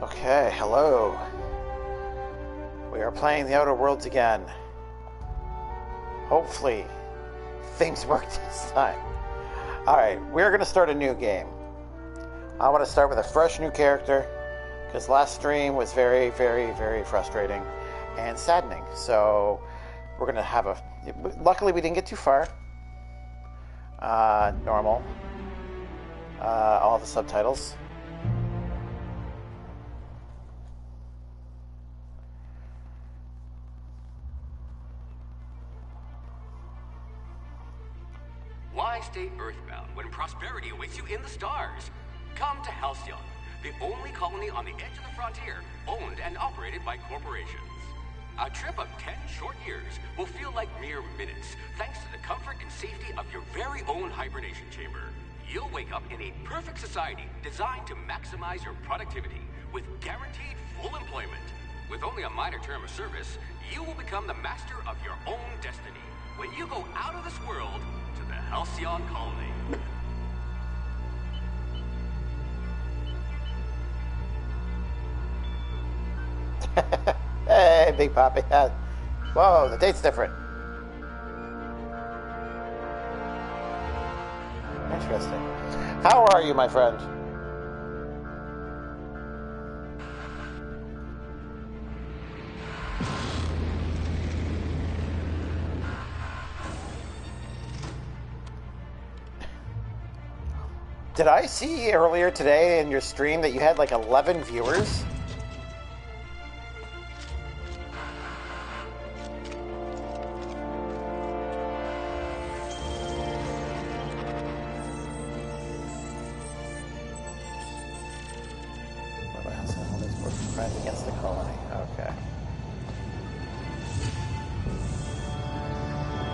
Okay, hello. We are playing the Outer Worlds again. Hopefully, things work this time. Alright, we're going to start a new game. I want to start with a fresh new character, because last stream was very, very, very frustrating and saddening. So, we're going to have a... Luckily, we didn't get too far. Normal. All the subtitles. Why stay earthbound when prosperity awaits you in the stars? Come to Halcyon, the only colony on the edge of the frontier, owned and operated by corporations. A trip of 10 short years will feel like mere minutes, thanks to the comfort and safety of your very own hibernation chamber. You'll wake up in a perfect society designed to maximize your productivity, with guaranteed full employment. With only a minor term of service, you will become the master of your own destiny when you go out of this world to the Halcyon colony. Hey, Big Poppy. Whoa, the date's different. Interesting. How are you, my friend? Did I see earlier today in your stream that you had like 11 viewers? Against the colony. Okay.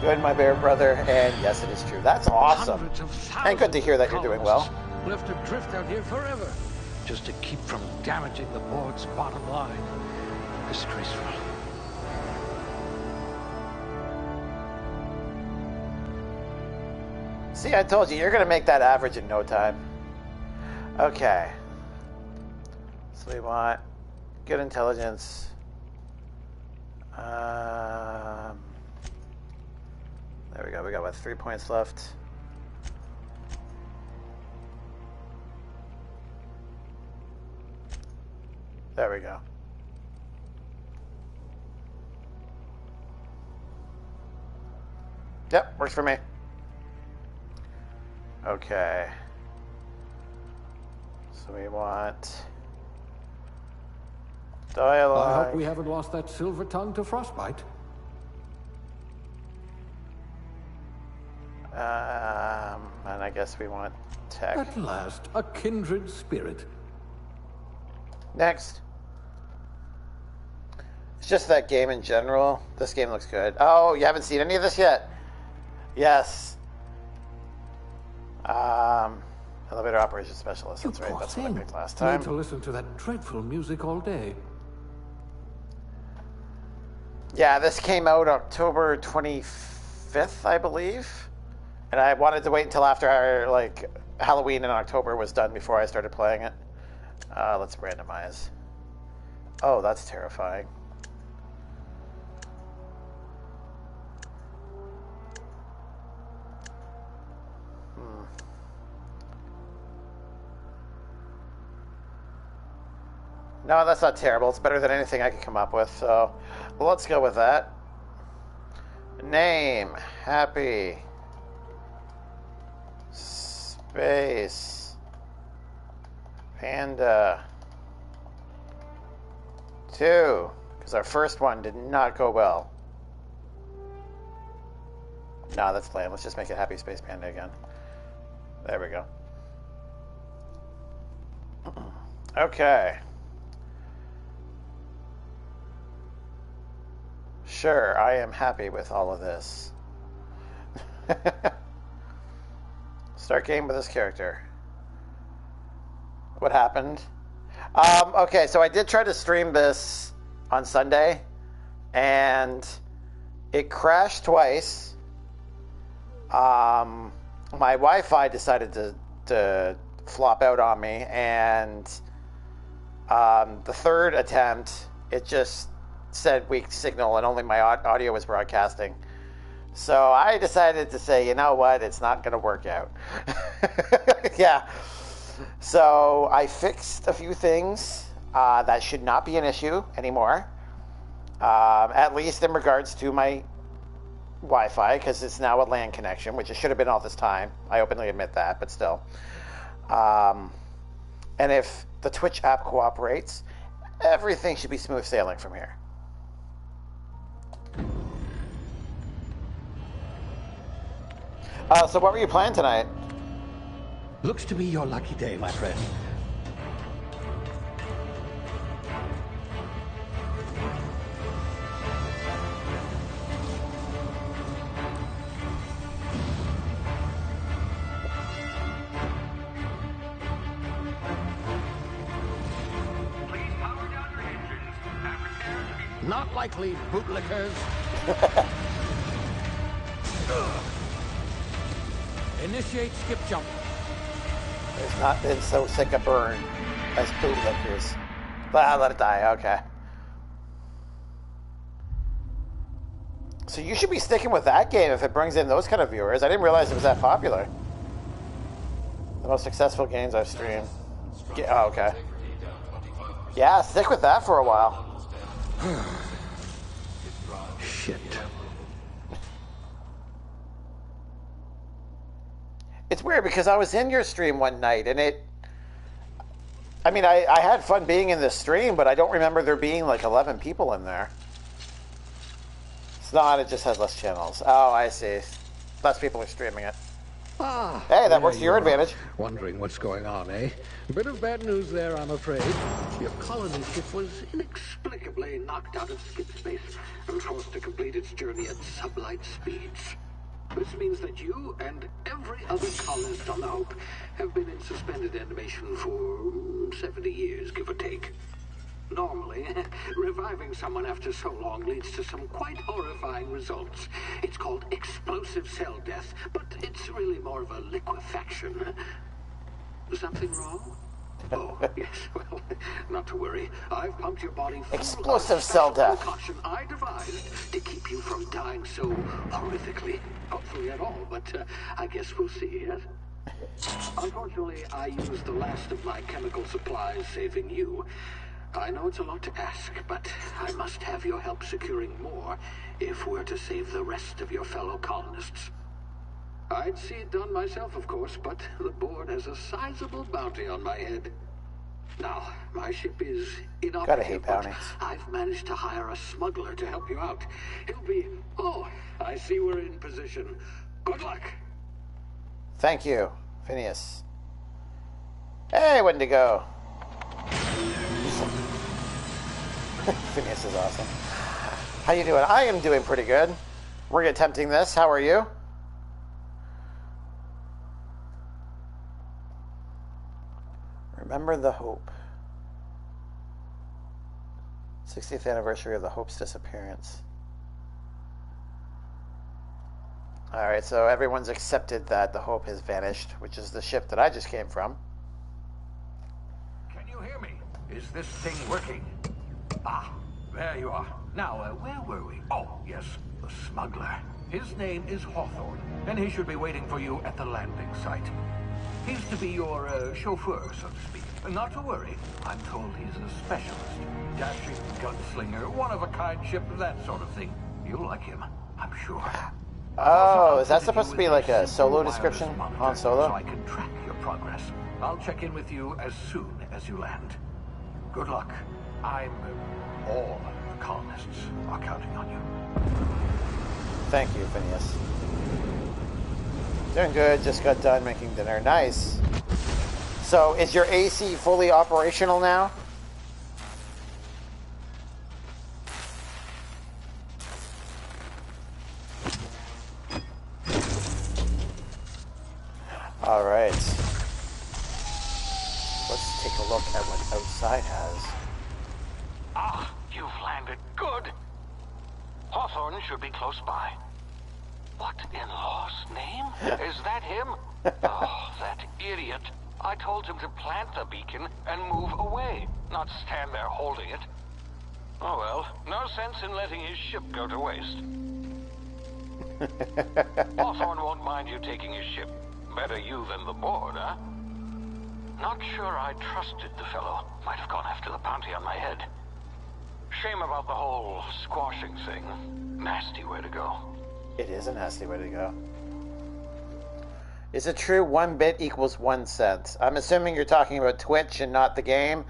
Good, my bear brother, and yes, it is true. That's awesome. And good to hear that you're doing well. We'll have to drift out here forever, just to keep from damaging the board's bottom line. Disgraceful. See, I told you, you're going to make that average in no time. Okay. So we want good intelligence. There we go. We got, what, 3 points left. There we go. Yep, works for me. Okay. So we want dialogue. I hope we haven't lost that silver tongue to frostbite. And I guess we want tech. At last, a kindred spirit. Next. It's just that game in general. This game looks good. Oh, you haven't seen any of this yet? Yes. Elevator operations specialist. That's right. That's what I picked last time. Need to listen to that dreadful music all day. Yeah, this came out October 25th, I believe. And I wanted to wait until after Halloween in October was done before I started playing it. Let's randomize. Oh, that's terrifying. No, that's not terrible. It's better than anything I could come up with. So, let's go with that. Name. Happy. Space. Panda. 2. Because our first one did not go well. No, that's lame. Let's just make it Happy Space Panda again. There we go. Okay. Sure, I am happy with all of this. Start game with this character. What happened? Okay, so I did try to stream this on Sunday, and it crashed twice. My Wi-Fi decided to flop out on me, and The third attempt, it just said weak signal and only my audio was broadcasting. So I decided to say, you know what, it's not going to work out. Yeah. So I fixed a few things that should not be an issue anymore, at least in regards to my Wi-Fi, because it's now a LAN connection, which it should have been all this time. I openly admit that, but still. And if the Twitch app cooperates, everything should be smooth sailing from here. So what were you playing tonight? Looks to be your lucky day, my friend. Please power down your engines and prepare to be... Not likely, bootlickers. Initiate skip jump. There's not been so sick a burn as bootlickers. Let it die, okay. So you should be sticking with that game if it brings in those kind of viewers. I didn't realize it was that popular. The most successful games I've streamed. Oh, okay. Yeah, stick with that for a while. Shit. It's weird because I was in your stream one night and I mean, I had fun being in this stream, but I don't remember there being like 11 people in there. It's not, it just has less channels. Oh, I see. Less people are streaming it. Ah, hey, that works to your advantage. Wondering what's going on, eh? A bit of bad news there, I'm afraid. Your colony ship was inexplicably knocked out of skip space and forced to complete its journey at sublight speeds. This means that you and every other colonist on the Hope have been in suspended animation for 70 years, give or take. Normally, reviving someone after so long leads to some quite horrifying results. It's called explosive cell death, but it's really more of a liquefaction. Something wrong? Oh, yes, well, not to worry. I've pumped your body full Explosive of cell death. precaution I devised to keep you from dying so horrifically. Hopefully at all, but I guess we'll see, yes? Unfortunately, I used the last of my chemical supplies saving you. I know it's a lot to ask, but I must have your help securing more if we're to save the rest of your fellow colonists. I'd see it done myself, of course, but the board has a sizable bounty on my head. Now, my ship is inoperative, Gotta hate but bounties. I've managed to hire a smuggler to help you out. He'll be... Oh, I see we're in position. Good luck. Thank you, Phineas. Hey, Wendigo. Phineas is awesome. How you doing? I am doing pretty good. We're attempting this. How are you? Remember the Hope. 60th anniversary of the Hope's disappearance. Alright, so everyone's accepted that the Hope has vanished, which is the ship that I just came from. Can you hear me? Is this thing working? Ah, there you are. Now, where were we? Oh, yes, the smuggler. His name is Hawthorne, and he should be waiting for you at the landing site. He's to be your chauffeur, so to speak. Not to worry. I'm told he's a specialist. Dashing gunslinger, one-of-a-kind ship, that sort of thing. You'll like him, I'm sure. Oh, is that supposed to be like a solo description on Solo? So I can track your progress. I'll check in with you as soon as you land. Good luck. All the colonists are counting on you. Thank you, Phineas. Doing good, just got done making dinner. Nice. So, is your AC fully operational now? Alright. Let's take a look at what outside has. Ah, you've landed good. Hawthorne should be close by. What in law's name? Is that him? Oh, that idiot. I told him to plant the beacon and move away, not stand there holding it. Oh well, no sense in letting his ship go to waste. Hawthorne won't mind you taking his ship. Better you than the board, huh? Not sure I trusted the fellow. Might have gone after the bounty on my head. Shame about the whole squashing thing. Nasty way to go. It is a nasty way to go. Is it true 1 bit equals 1 cent? I'm assuming you're talking about Twitch and not the game.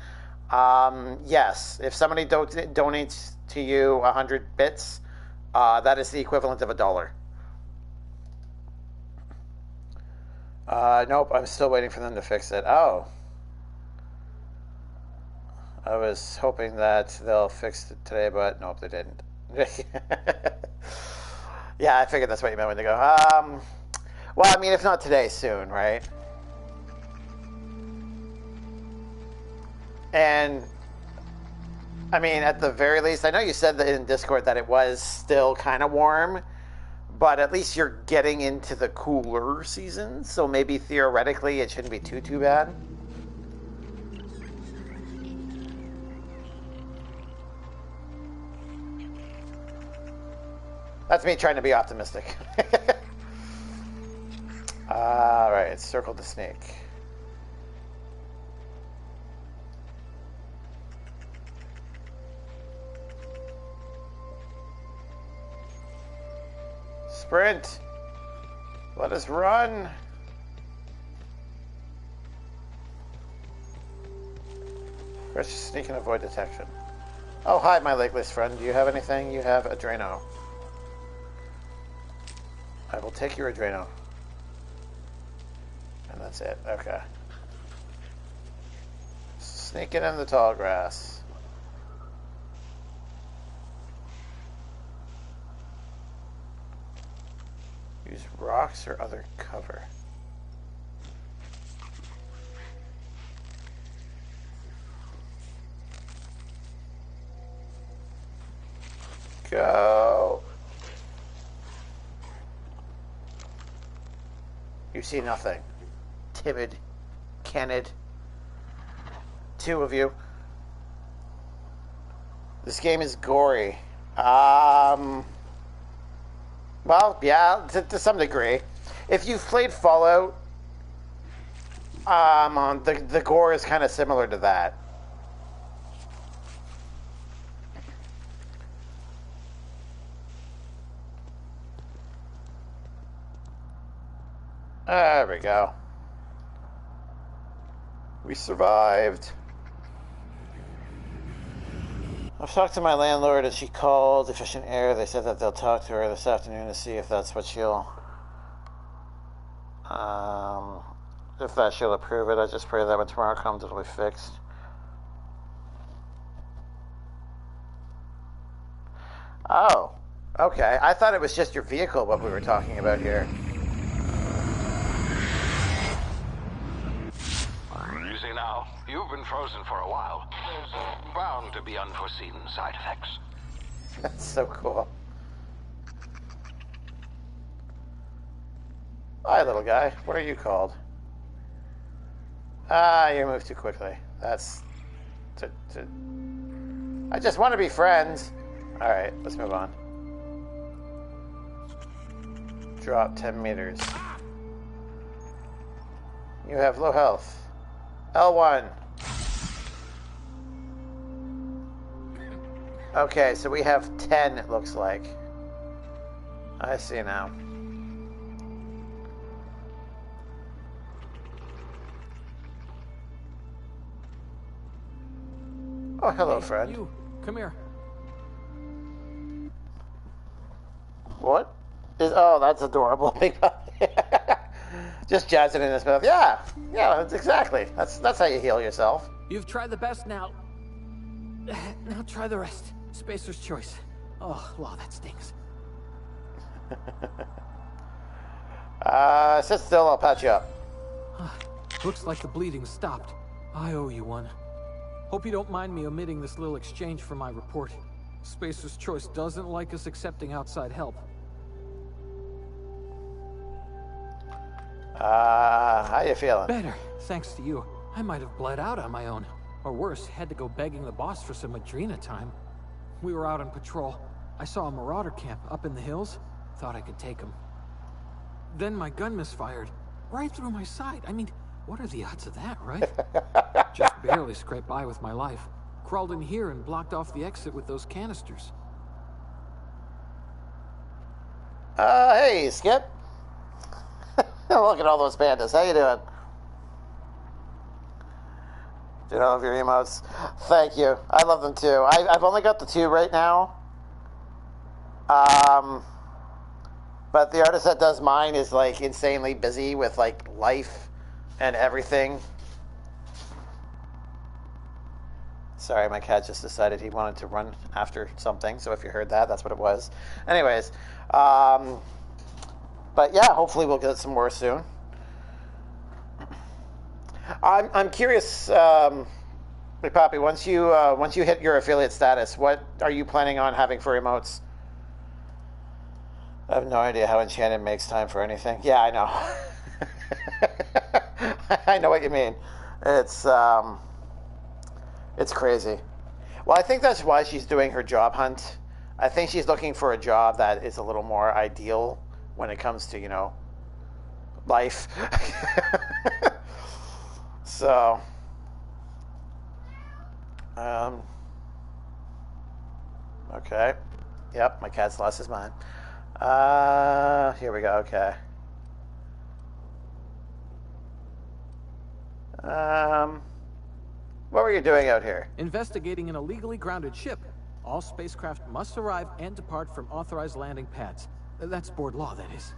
Yes. If somebody donates to you 100 bits, that is the equivalent of $1. Nope, I'm still waiting for them to fix it. Oh. I was hoping that they'll fix it today, but nope, they didn't. Yeah, I figured that's what you meant when they go. Well, I mean, if not today, soon, right? And, I mean, at the very least, I know you said that in Discord that it was still kind of warm, but at least you're getting into the cooler season, so maybe theoretically it shouldn't be too bad. That's me trying to be optimistic. Alright, circle the snake. Sprint! Let us run! First, sneak and avoid detection. Oh, hi, my legless friend. Do you have anything? You have Adreno. I will take your Adreno. And that's it. Okay. Sneaking in the tall grass. Use rocks or other cover. Go. You see nothing. Timid, candid. 2 of you. This game is gory. Well, yeah, to some degree. If you've played Fallout, the gore is kind of similar to that. There we go. We survived. I've talked to my landlord and she called Efficient Air. They said that they'll talk to her this afternoon to see if that's what she'll approve it. I just pray that when tomorrow comes it'll be fixed. Oh, okay. I thought it was just your vehicle what we were talking about here. Easy now. You've been frozen for a while. There's bound to be unforeseen side effects. That's so cool. Hi, little guy. What are you called? You moved too quickly. That's... I just want to be friends. Alright, let's move on. Drop 10 meters. You have low health. L1. Okay, so we have 10, it looks like. I see now. Oh, hello, friend. You, come here. What? Oh, that's adorable. Just jazzing in his mouth. Yeah, that's exactly. That's how you heal yourself. You've tried the best now. Now try the rest. Spacer's choice. Oh, wow, that stinks. Sit still, I'll patch you up. Looks like the bleeding stopped. I owe you one. Hope you don't mind me omitting this little exchange from my report. Spacer's choice doesn't like us accepting outside help. How you feeling? Better, thanks to you. I might have bled out on my own. Or worse, had to go begging the boss for some Adrena time. We were out on patrol. I saw a marauder camp up in the hills. Thought I could take him. Then my gun misfired. Right through my side. I mean, what are the odds of that, right? Just barely scraped by with my life. Crawled in here and blocked off the exit with those canisters. Hey, Skip. Look at all those pandas. How you doing? Do all of your emotes. Thank you. I love them too. I've only got the 2 right now. But the artist that does mine is like insanely busy with like life and everything. Sorry, my cat just decided he wanted to run after something. So if you heard that, that's what it was. Anyways, but yeah, hopefully we'll get some more soon. I'm curious, Big Poppy. Once you hit your affiliate status, what are you planning on having for emotes? I have no idea how Enchanted makes time for anything. Yeah, I know. I know what you mean. It's crazy. Well, I think that's why she's doing her job hunt. I think she's looking for a job that is a little more ideal when it comes to, you know, life. So, okay. Yep, my cat's lost his mind. Here we go, okay. What were you doing out here? Investigating an illegally grounded ship. All spacecraft must arrive and depart from authorized landing pads. That's board law, that is.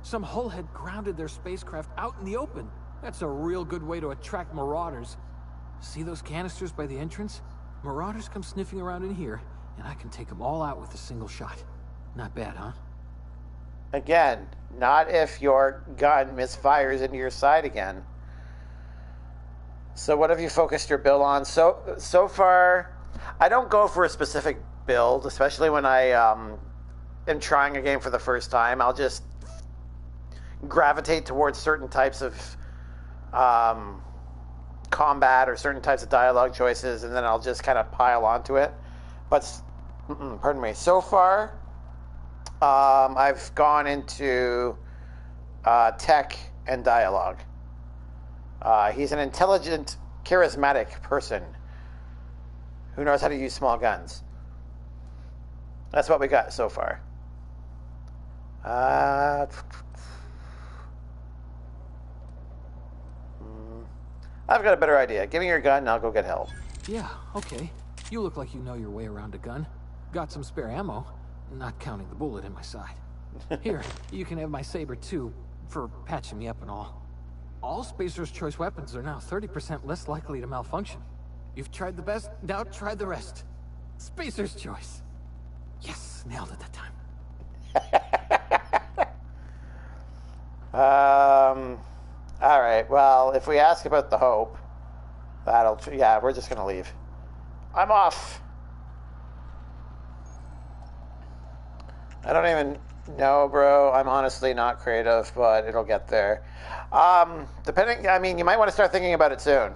Some hull had grounded their spacecraft out in the open. That's a real good way to attract marauders. See those canisters by the entrance? Marauders come sniffing around in here, and I can take them all out with a single shot. Not bad, huh? Again, not if your gun misfires into your side again. So what have you focused your build on? So far, I don't go for a specific build, especially when I am trying a game for the first time. I'll just gravitate towards certain types of combat or certain types of dialogue choices, and then I'll just kind of pile onto it. But, pardon me, so far, I've gone into tech and dialogue. He's an intelligent, charismatic person who knows how to use small guns. That's what we got so far. I've got a better idea. Give me your gun and I'll go get help. Yeah, okay. You look like you know your way around a gun. Got some spare ammo, not counting the bullet in my side. Here, you can have my saber too, for patching me up and all. All Spacer's Choice weapons are now 30% less likely to malfunction. You've tried the best, now try the rest. Spacer's Choice. Yes, nailed it that time. Alright, well, if we ask about the Hope, yeah, we're just gonna leave. I'm off. I don't even know, bro. I'm honestly not creative, but it'll get there. Depending, I mean, you might want to start thinking about it soon.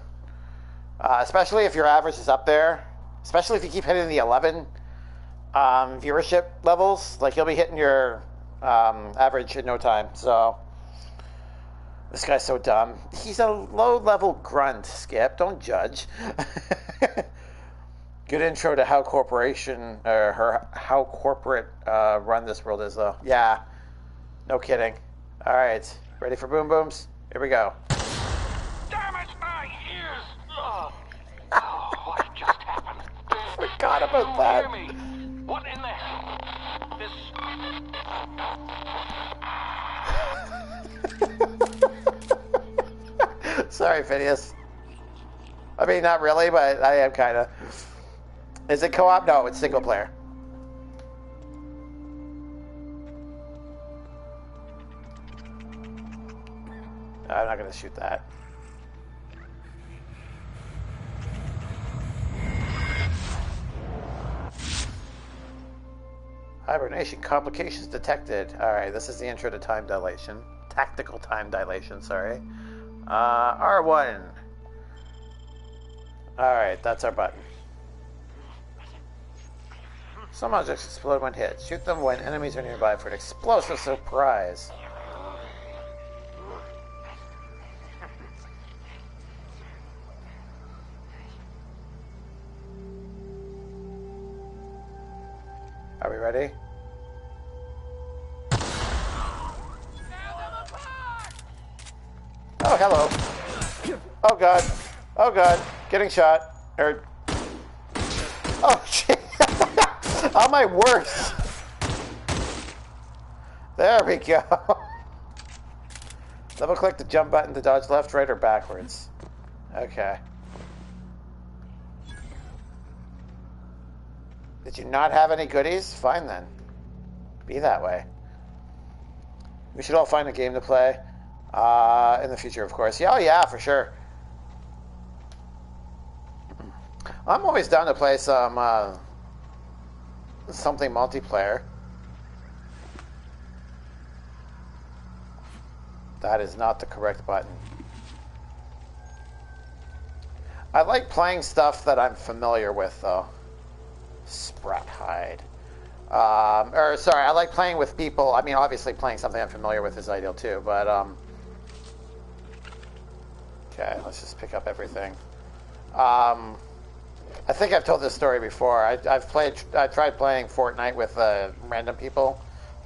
Especially if your average is up there. Especially if you keep hitting the 11 viewership levels. Like, you'll be hitting your average in no time, so... This guy's so dumb. He's a low-level grunt, Skip. Don't judge. Good intro to how corporation, or how corporate run this world is, though. Yeah, no kidding. All right, ready for boom booms? Here we go. Damn it, my ears! Oh, what just happened? Forgot about that. Hear me? What in the hell? This... Sorry, Phineas. I mean, not really, but I am kind of. Is it co-op? No, it's single player. I'm not going to shoot that. Hibernation complications detected. Alright, this is the intro to time dilation. Tactical time dilation, sorry. R1. Alright, that's our button. Some objects explode when hit. Shoot them when enemies are nearby for an explosive surprise. Are we ready? Oh, hello. Oh, God. Oh, God. Getting shot. Oh, shit. Oh, my worst. There we go. Double click the jump button to dodge left, right, or backwards. Okay. Did you not have any goodies? Fine then. Be that way. We should all find a game to play. In the future, of course. Yeah, oh yeah, for sure. I'm always down to play some something multiplayer. That is not the correct button. I like playing stuff that I'm familiar with, though. Sprat hide. Sorry, I like playing with people. I mean, obviously playing something I'm familiar with is ideal too, but okay, let's just pick up everything. I think I've told this story before. I tried playing Fortnite with random people,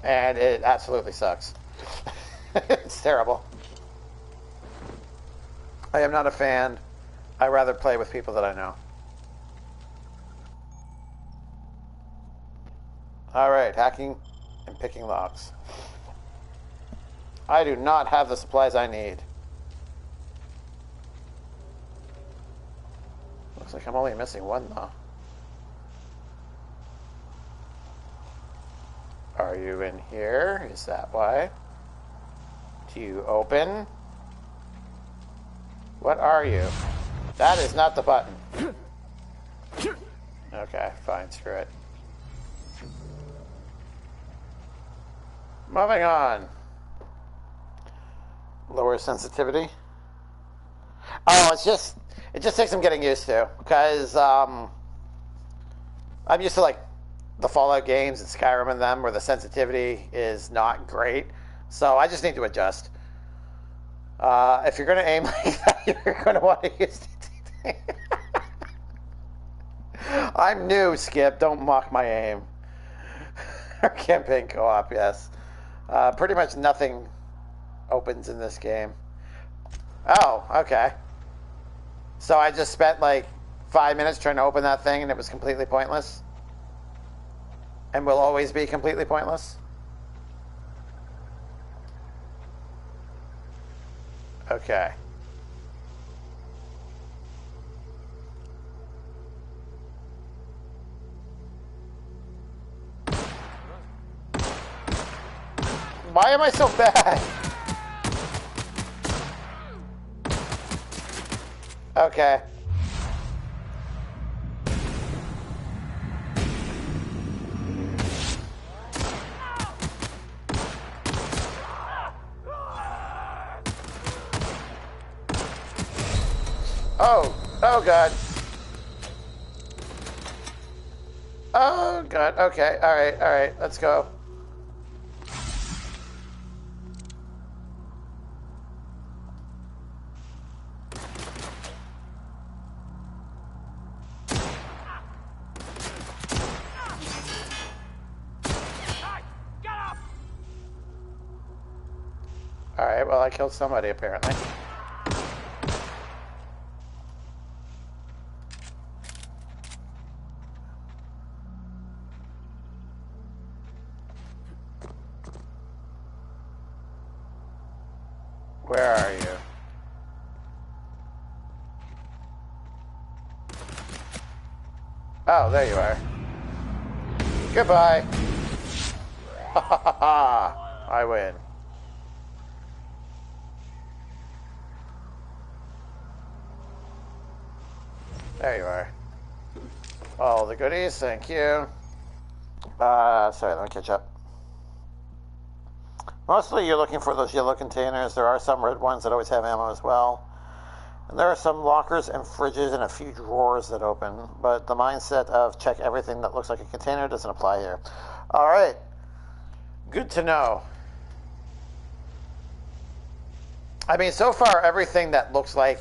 and it absolutely sucks. It's terrible. I am not a fan. I rather play with people that I know. Alright, hacking and picking locks. I do not have the supplies I need. Looks like I'm only missing one, though. Are you in here? Is that why? Do you open? What are you? That is not the button. Okay, fine, screw it. Moving on. Lower sensitivity. Oh, it just takes some getting used to, because I'm used to like the Fallout games and Skyrim and them where the sensitivity is not great. So I just need to adjust. If you're going to aim like that, you're going to want to use it. I'm new, Skip. Don't mock my aim. Our campaign co-op, yes. Pretty much nothing opens in this game. Oh, okay. So I just spent like 5 minutes trying to open that thing and it was completely pointless? And will always be completely pointless? Okay. Why am I so bad? Okay. Oh God. Oh God, okay, alright, let's go. Alright, well I killed somebody apparently. Where are you? Oh, there you are. Goodbye. Ha ha ha ha. I win. There you are. All the goodies, thank you. Sorry, let me catch up. Mostly you're looking for those yellow containers. There are some red ones that always have ammo as well. And there are some lockers and fridges and a few drawers that open. But the mindset of check everything that looks like a container doesn't apply here. Alright. Good to know. I mean, so far everything that looks like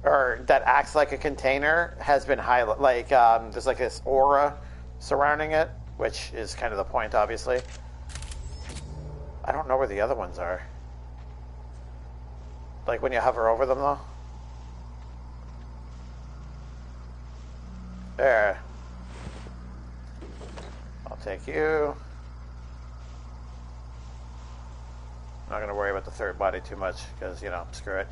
or that acts like a container has been highlighted. Like, there's like this aura surrounding it, which is kind of the point, obviously. I don't know where the other ones are. Like when you hover over them, though. There. I'll take you. Not going to worry about the third body too much, because, you know, screw it.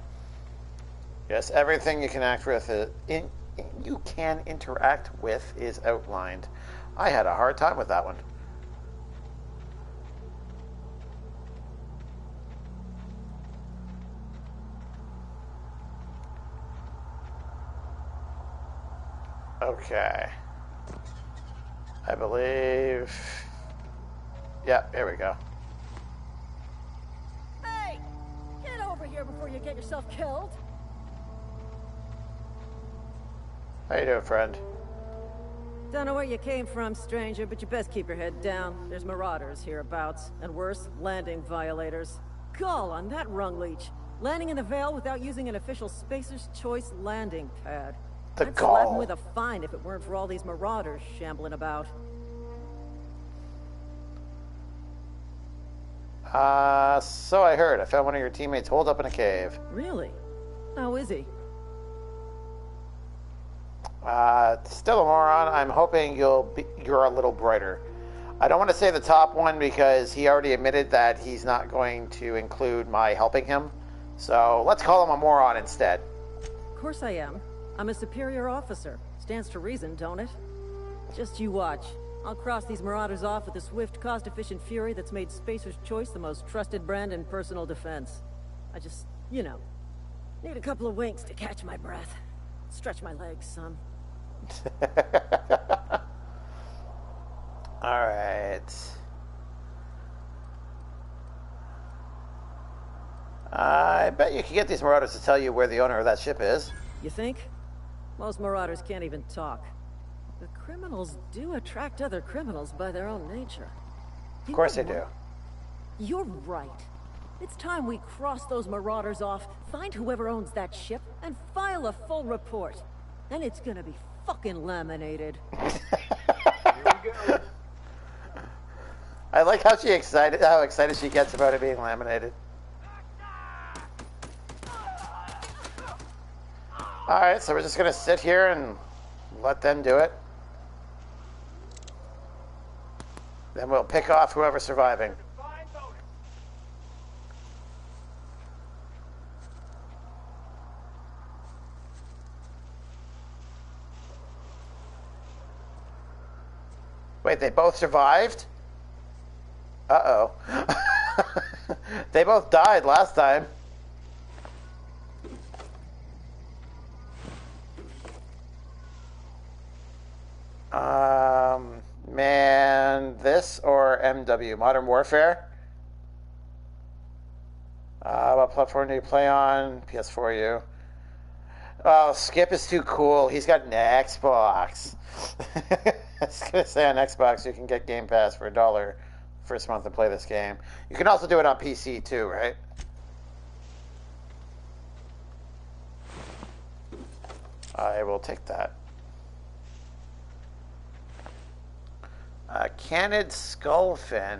Yes, everything you can act with you can interact with is outlined. I had a hard time with that one. Okay. I believe... Yeah, here we go. Hey! Get over here before you get yourself killed! How you doing, friend? Don't know where you came from, stranger, but you best keep your head down. There's marauders hereabouts, and worse, landing violators. Gall on that rung leech. Landing in the Vale without using an official Spacer's Choice landing pad. The I'd slap him gall. with a fine if it weren't for all these marauders shambling about. So I heard. I found one of your teammates holed up in a cave. Really? How is he? Still a moron. I'm hoping you're a little brighter. I don't want to say the top one because he already admitted that he's not going to include my helping him. So let's call him a moron instead. Of course I am. I'm a superior officer. Stands to reason, don't it? Just you watch. I'll cross these marauders off with a swift, cost-efficient fury that's made Spacer's Choice the most trusted brand in personal defense. I just, you know, need a couple of winks to catch my breath. Stretch my legs, son. Alright. I bet you can get these marauders to tell you where the owner of that ship is. You think? Most marauders can't even talk. The criminals do attract other criminals by their own nature. Of course they do. You're right. It's time we cross those marauders off, find whoever owns that ship, and file a full report. Then it's gonna be fucking laminated. Here we go. I like how excited she gets about it being laminated. Alright, so we're just gonna sit here and let them do it. Then we'll pick off whoever's surviving. Wait, they both survived? Uh-oh. They both died last time. Man, this or MW? Modern Warfare? What platform do you play on? PS4U. Oh, Skip is too cool. He's got an Xbox. I was going to say on Xbox you can get Game Pass for $1 first month and play this game. You can also do it on PC too, right? I will take that. Canid skullfin.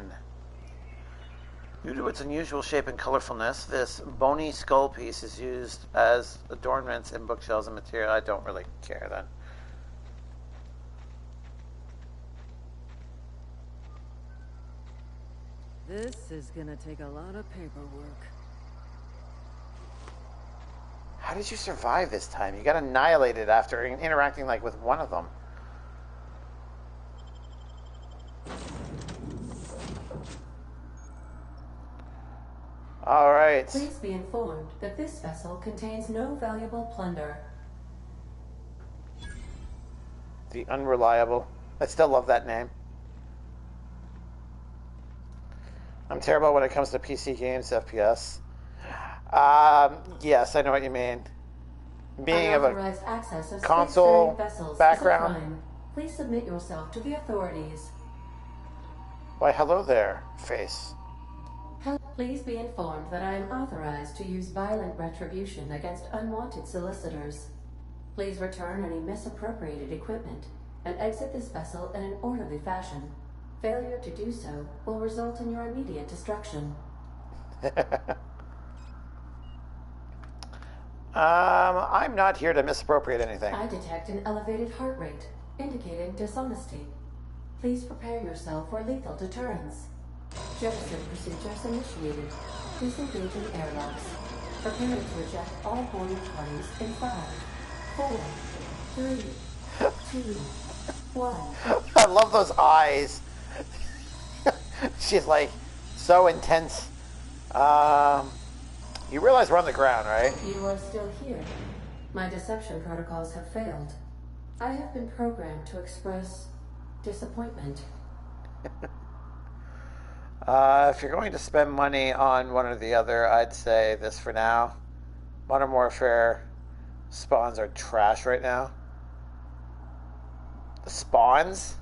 Due to its unusual shape and colorfulness, this bony skull piece is used as adornments in bookshelves and material. I don't really care then. This is gonna take a lot of paperwork. How did you survive this time? You got annihilated after interacting like with one of them. All right. Please be informed that this vessel contains no valuable plunder. The Unreliable. I still love that name. I'm terrible when it comes to PC games, FPS. Yes, I know what you mean. Being of a access of console vessels background. is a crime. Please submit yourself to the authorities. Why, hello there, face. Please be informed that I am authorized to use violent retribution against unwanted solicitors. Please return any misappropriated equipment and exit this vessel in an orderly fashion. Failure to do so will result in your immediate destruction. I'm not here to misappropriate anything. I detect an elevated heart rate, indicating dishonesty. Please prepare yourself for lethal deterrence. Jettison procedures initiated. Disengaging airlocks. Prepare to eject all boarding parties in 5, 4, 3, 2, 1. I love those eyes. She's like so intense. You realize we're on the ground, right? You are still here. My deception protocols have failed. I have been programmed to express disappointment. If you're going to spend money on one or the other, I'd say this for now. Modern Warfare spawns are trash right now. The spawns?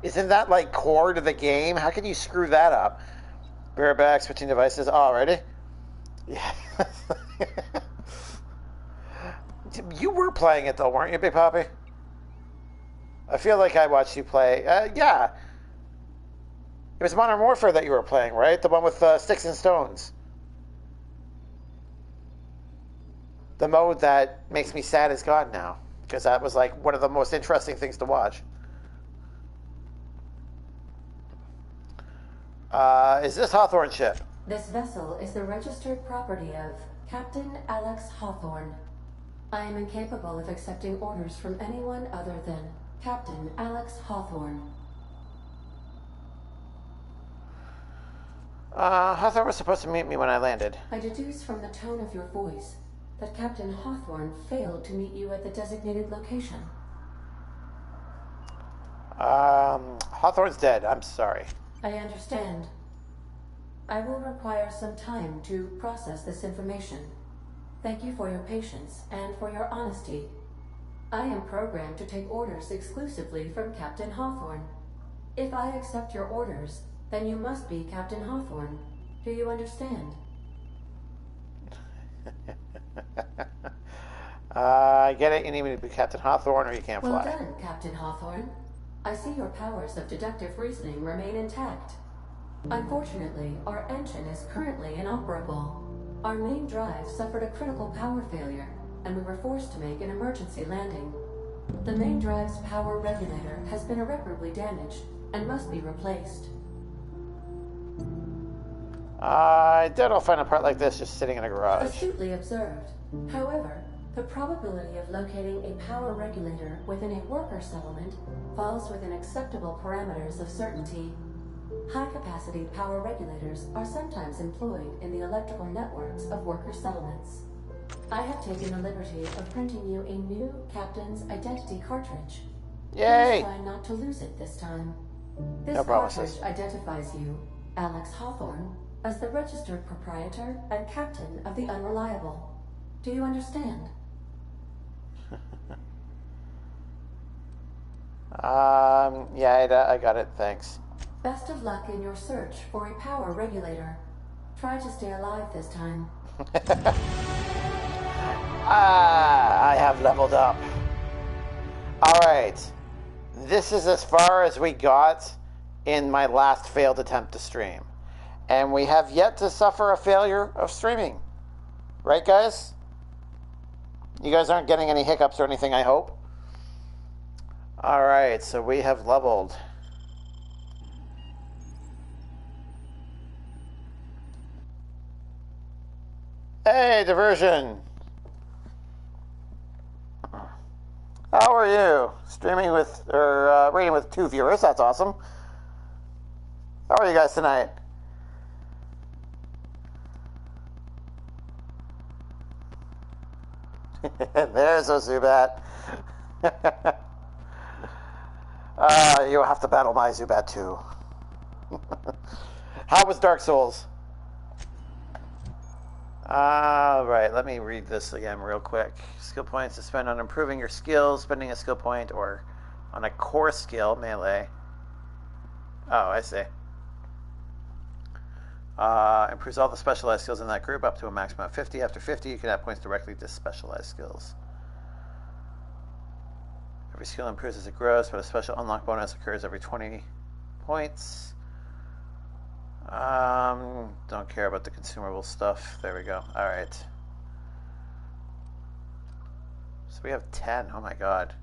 Isn't that like core to the game? How can you screw that up? Bareback, switching devices. Oh, ready? Yeah. You were playing it though, weren't you, Big Poppy? I feel like I watched you play. Yeah. It was Modern Warfare that you were playing, right? The one with sticks and stones. The mode that makes me sad as God now. Because that was like one of the most interesting things to watch. Is this Hawthorne ship? This vessel is the registered property of Captain Alex Hawthorne. I am incapable of accepting orders from anyone other than Captain Alex Hawthorne. Hawthorne was supposed to meet me when I landed. I deduce from the tone of your voice that Captain Hawthorne failed to meet you at the designated location. Hawthorne's dead. I'm sorry. I understand. I will require some time to process this information. Thank you for your patience and for your honesty. I am programmed to take orders exclusively from Captain Hawthorne. If I accept your orders, then you must be Captain Hawthorne. Do you understand? I get it. You need me to be Captain Hawthorne or you can't fly. Well done, Captain Hawthorne. I see your powers of deductive reasoning remain intact. Unfortunately, our engine is currently inoperable. Our main drive suffered a critical power failure, and we were forced to make an emergency landing. The main drive's power regulator has been irreparably damaged and must be replaced. I doubt I'll find a part like this just sitting in a garage. Astutely observed. However, the probability of locating a power regulator within a worker settlement falls within acceptable parameters of certainty. High-capacity power regulators are sometimes employed in the electrical networks of worker settlements. I have taken the liberty of printing you a new captain's identity cartridge. Yay! Please try not to lose it this time. This No cartridge promises. identifies you, Alex Hawthorne, as the registered proprietor and captain of the Unreliable. Do you understand? Yeah, I got it, thanks. Best of luck in your search for a power regulator. Try to stay alive this time. I have leveled up. Alright. This is as far as we got in my last failed attempt to stream. And we have yet to suffer a failure of streaming. Right, guys? You guys aren't getting any hiccups or anything, I hope? Alright, so we have leveled. Hey, diversion! How are you? Streaming with, or rating with 2 viewers, that's awesome. How are you guys tonight? There's a Zubat. You'll have to battle my Zubat too. How was Dark Souls? Right, let me read this again real quick. Skill points to spend on improving your skills, spending a skill point, or on a core skill, melee. Oh, I see. Improves all the specialized skills in that group up to a maximum of 50. After 50, you can add points directly to specialized skills. Every skill improves as it grows, but a special unlock bonus occurs every 20 points. Don't care about the consumable stuff. There we go. Alright. So we have 10. Oh my god.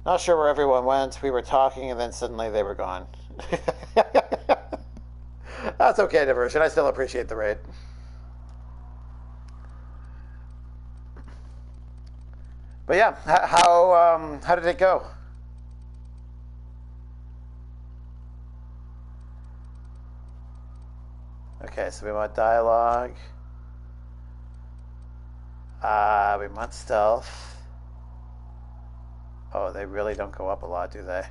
Not sure where everyone went. We were talking and then suddenly they were gone. That's okay, Diversion. I still appreciate the raid. But yeah, how did it go? Okay, so we want dialogue. We want stealth. Oh, they really don't go up a lot, do they?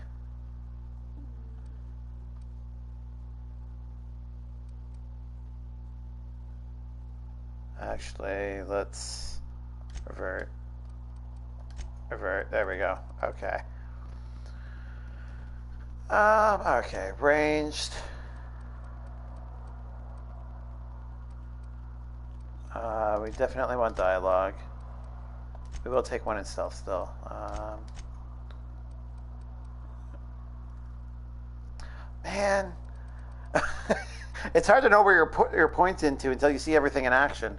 Actually, let's revert. Revert. There we go. Okay. Okay. Ranged. We definitely want dialogue. We will take one in stealth still. Man, it's hard to know where you're put your points into until you see everything in action.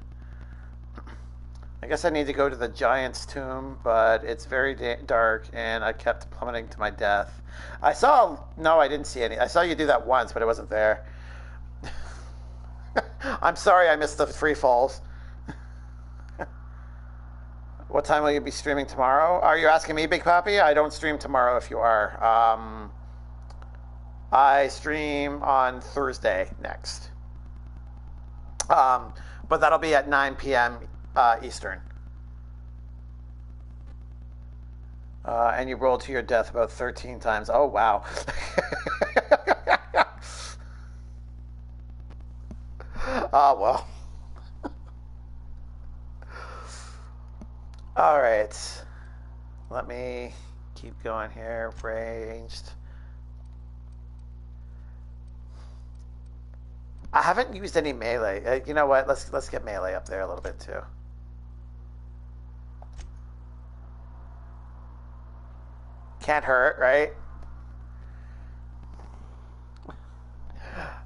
I guess I need to go to the giant's tomb, but it's very dark, and I kept plummeting to my death. No, I didn't see any. I saw you do that once, but it wasn't there. I'm sorry I missed the free falls. What time will you be streaming tomorrow? Are you asking me, Big Papi? I don't stream tomorrow if you are. I stream on Thursday next. But that'll be at 9 p.m. Eastern. And you rolled to your death about 13 times. Oh, wow. Well. All right. Let me keep going here. Ranged. I haven't used any melee. You know what? Let's get melee up there a little bit too. Can't hurt, right?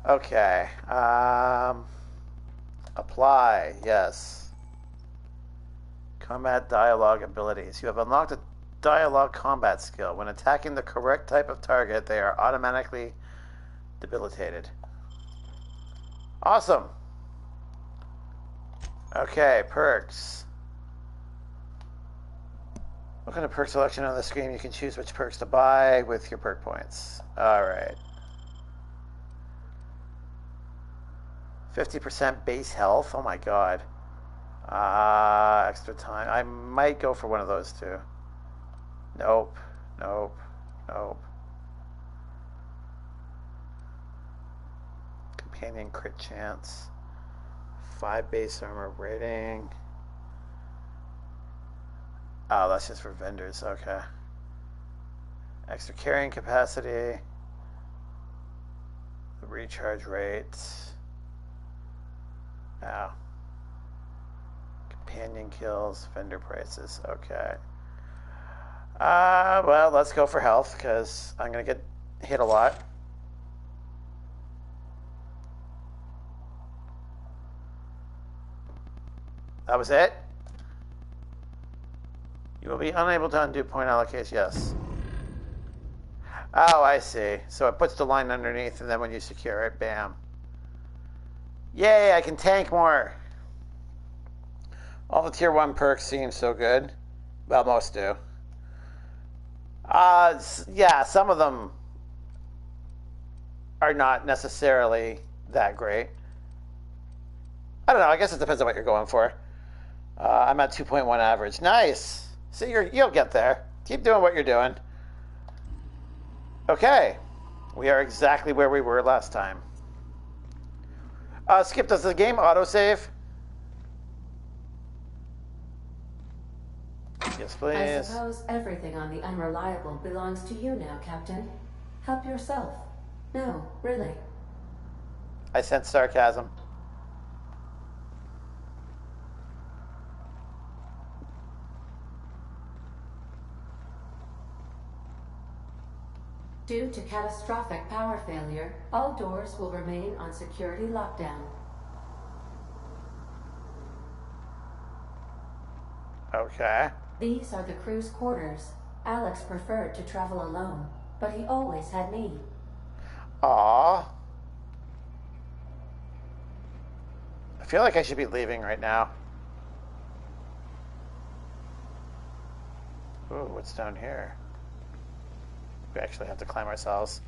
Okay. Apply. Yes. Combat dialogue abilities. You have unlocked a dialogue combat skill. When attacking the correct type of target, they are automatically debilitated. Awesome. Okay, perks. Look at the perk selection on the screen. You can choose which perks to buy with your perk points. Alright. 50% base health. Oh my god. Extra time. I might go for one of those two. Nope. Nope. Nope. Companion crit chance. 5 base armor rating. Oh, that's just for vendors. Okay. Extra carrying capacity. The recharge rate. Oh. Companion kills, vendor prices. Okay. Well, let's go for health because I'm gonna get hit a lot. That was it? You will be unable to undo point allocation. Yes. Oh, I see. So it puts the line underneath, and then when you secure it, bam. Yay, I can tank more. All the tier 1 perks seem so good. Well, most do. Yeah, some of them are not necessarily that great. I don't know. I guess it depends on what you're going for. I'm at 2.1 average. Nice. So you'll get there. Keep doing what you're doing. Okay. We are exactly where we were last time. Skip, does the game autosave? Yes, please. I suppose everything on the Unreliable belongs to you now, Captain. Help yourself. No, really. I sense sarcasm. Due to catastrophic power failure, all doors will remain on security lockdown. Okay. These are the crew's quarters. Alex preferred to travel alone, but he always had me. Aww. I feel like I should be leaving right now. Ooh, what's down here? We actually have to climb ourselves.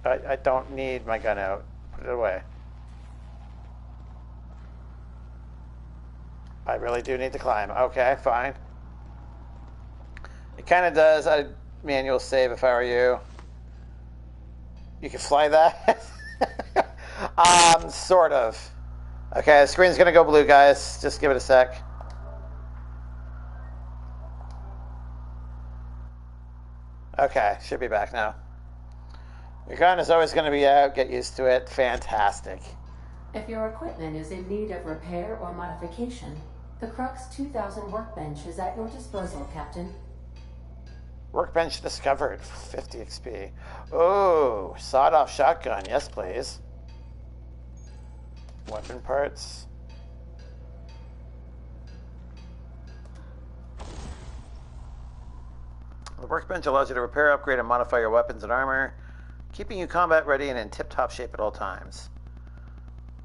I don't need my gun out. Put it away. I really do need to climb. Okay, fine. It kind of does. I'd manual save if I were you. You can fly that? Sort of. Okay, the screen's gonna go blue, guys. Just give it a sec. Okay, should be back now. Your gun is always going to be out. Get used to it. Fantastic. If your equipment is in need of repair or modification, the Crux 2000 workbench is at your disposal, Captain. Workbench discovered. 50 XP. Oh, sawed-off shotgun. Yes, please. Weapon parts. The workbench allows you to repair, upgrade, and modify your weapons and armor, keeping you combat ready and in tip-top shape at all times.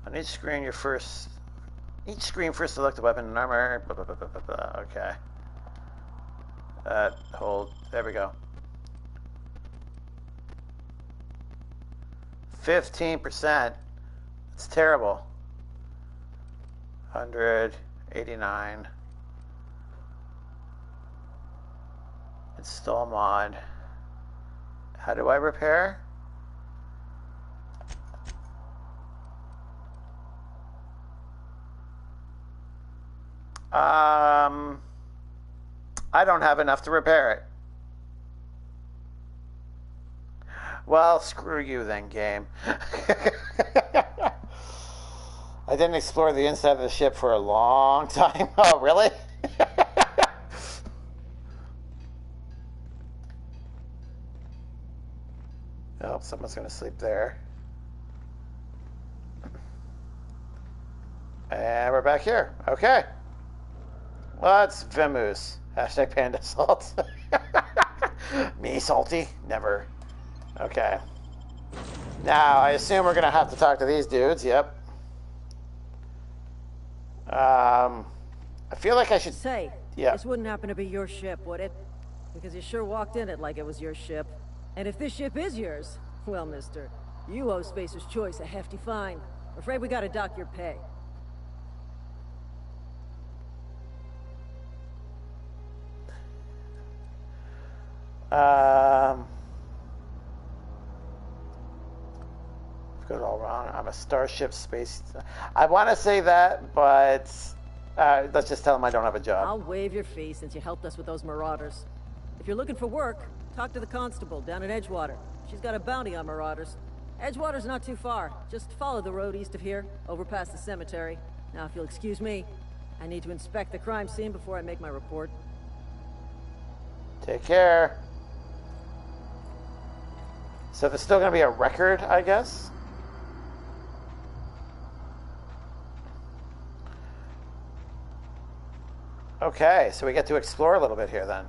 On each screen, first select a weapon and armor. Blah, blah, blah, blah, blah, blah. Okay. Hold. There we go. 15%. It's terrible. 189. Install mod. How do I repair? I don't have enough to repair it. Well, screw you then, game. I didn't explore the inside of the ship for a long time. Oh, really? Oh, someone's going to sleep there. And we're back here. Okay. Well, it's Vimus. Hashtag Panda Salt. Me salty? Never. Okay. Now, I assume we're going to have to talk to these dudes. Yep. I feel like I should... Say, yeah. This wouldn't happen to be your ship, would it? Because you sure walked in it like it was your ship. And if this ship is yours, well, mister, you owe Spacer's Choice a hefty fine. I'm afraid we gotta dock your pay. Got it all wrong. I'm a Starship Space... I want to say that, but let's just tell them I don't have a job. I'll waive your fee since you helped us with those marauders. If you're looking for work, talk to the constable down at Edgewater. She's got a bounty on marauders. Edgewater's not too far. Just follow the road east of here, over past the cemetery. Now, if you'll excuse me, I need to inspect the crime scene before I make my report. Take care. So there's still going to be a record, I guess? Okay, so we get to explore a little bit here then.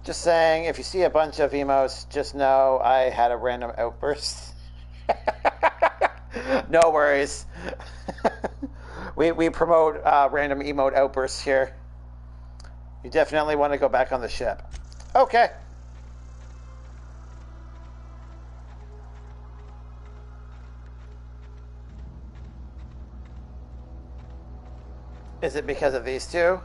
Just saying, if you see a bunch of emotes, just know I had a random outburst. No worries. we promote random emote outbursts here. You definitely want to go back on the ship. Okay. Is it because of these two?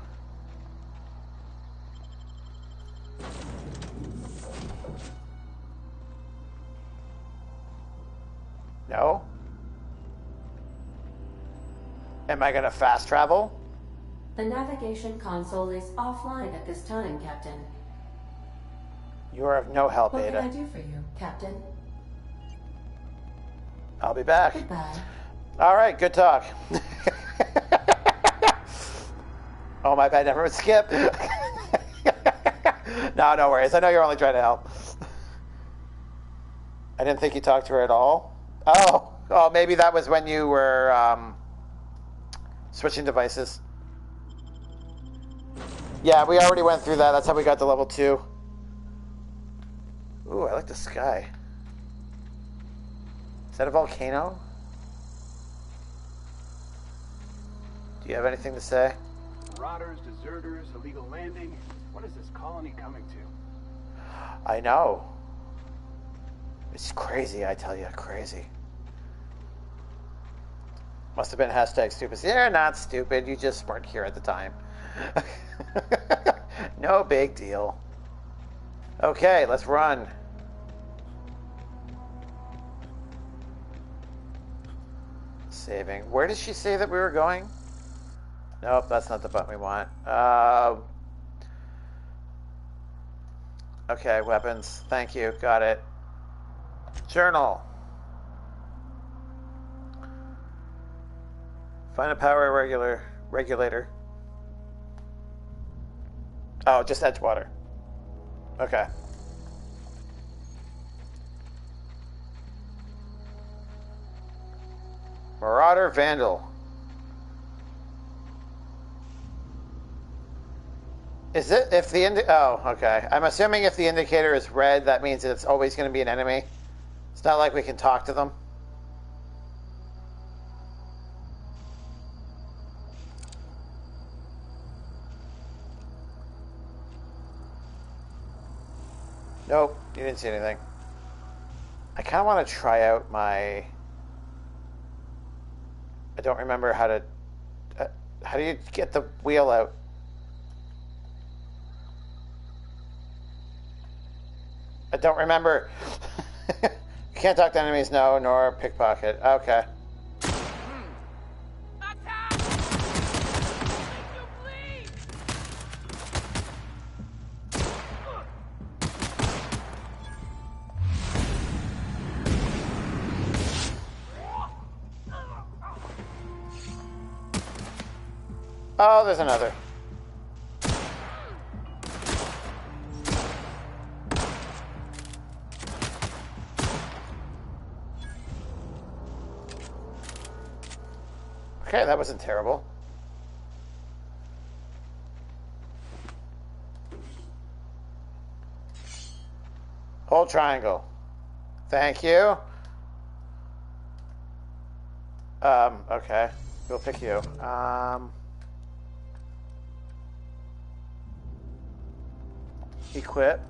No? Am I gonna fast travel? The navigation console is offline at this time, Captain. You are of no help, What Ada. can I do for you, Captain? I'll be back. Goodbye. All right, good talk. Oh, my bad. Never would skip. No, no worries. I know you're only trying to help. I didn't think you talked to her at all. Oh, maybe that was when you were switching devices. Yeah, we already went through that. That's how we got to level 2. Ooh, I like the sky. Is that a volcano? Do you have anything to say? Marauders, deserters, illegal landing. What is this colony coming to? I know. It's crazy, I tell you, crazy. Must have been hashtag stupid. You're not stupid, you just weren't here at the time. No big deal. Okay, let's run. Saving. Where did she say that we were going? Nope, that's not the button we want. Okay, weapons. Thank you. Got it. Journal. Find a power regulator. Oh, just Edgewater. Okay. Marauder Vandal. Is it if the oh, okay. I'm assuming if the indicator is red, that means it's always going to be an enemy. It's not like we can talk to them. Nope, you didn't see anything. I kind of want to try out my... I don't remember how to... how do you get the wheel out? I don't remember. You can't talk to enemies, no, nor pickpocket. Okay. Oh, there's another. Okay, that wasn't terrible. Hold triangle. Thank you. Okay. We'll pick you. Equip.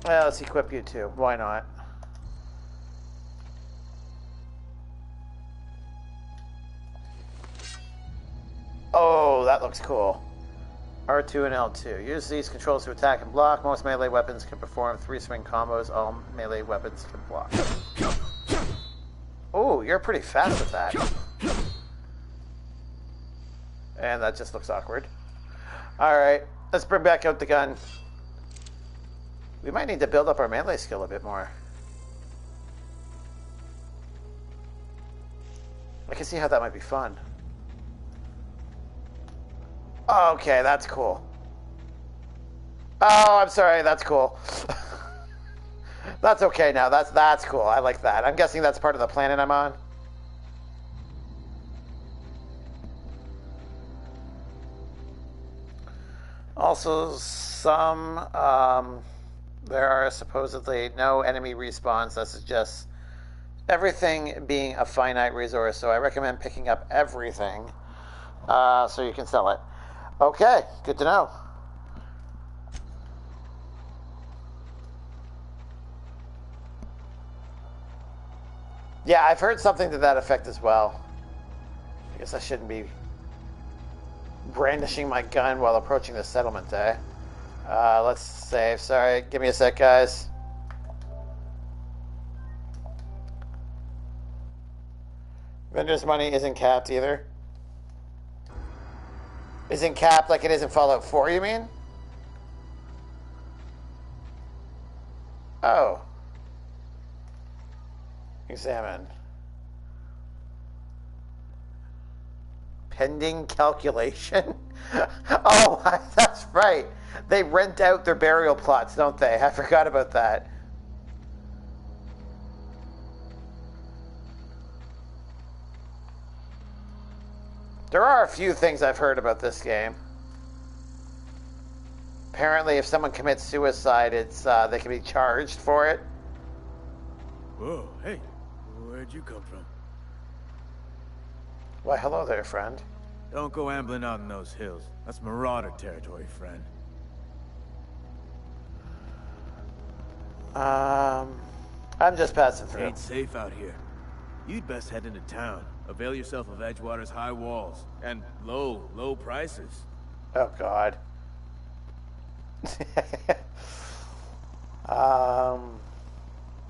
Well, let's equip you too. Why not? Oh, that looks cool. R2 and L2. Use these controls to attack and block. Most melee weapons can perform 3 swing combos. All melee weapons can block. Oh, you're pretty fast with that. And that just looks awkward. Alright, let's bring back out the gun. We might need to build up our melee skill a bit more. I can see how that might be fun. Okay, that's cool. Oh, I'm sorry, that's cool. That's okay now. That's cool. I like that. I'm guessing that's part of the planet I'm on. Also, there are supposedly no enemy respawns. That suggests everything being a finite resource. So I recommend picking up everything so you can sell it. Okay, good to know. Yeah, I've heard something to that effect as well. I guess I shouldn't be brandishing my gun while approaching the settlement, eh? Let's save. Sorry, give me a sec, guys. Vendor's money isn't capped either. Isn't capped like it is in Fallout 4, you mean? Oh. Examine. Pending calculation? Oh, that's right. They rent out their burial plots, don't they? I forgot about that. There are a few things I've heard about this game. Apparently, if someone commits suicide, it's they can be charged for it. Whoa, hey, where'd you come from? Why, hello there, friend. Don't go ambling out in those hills. That's Marauder territory, friend. I'm just passing through. Ain't safe out here. You'd best head into town. Avail yourself of Edgewater's high walls and low prices. Oh, God.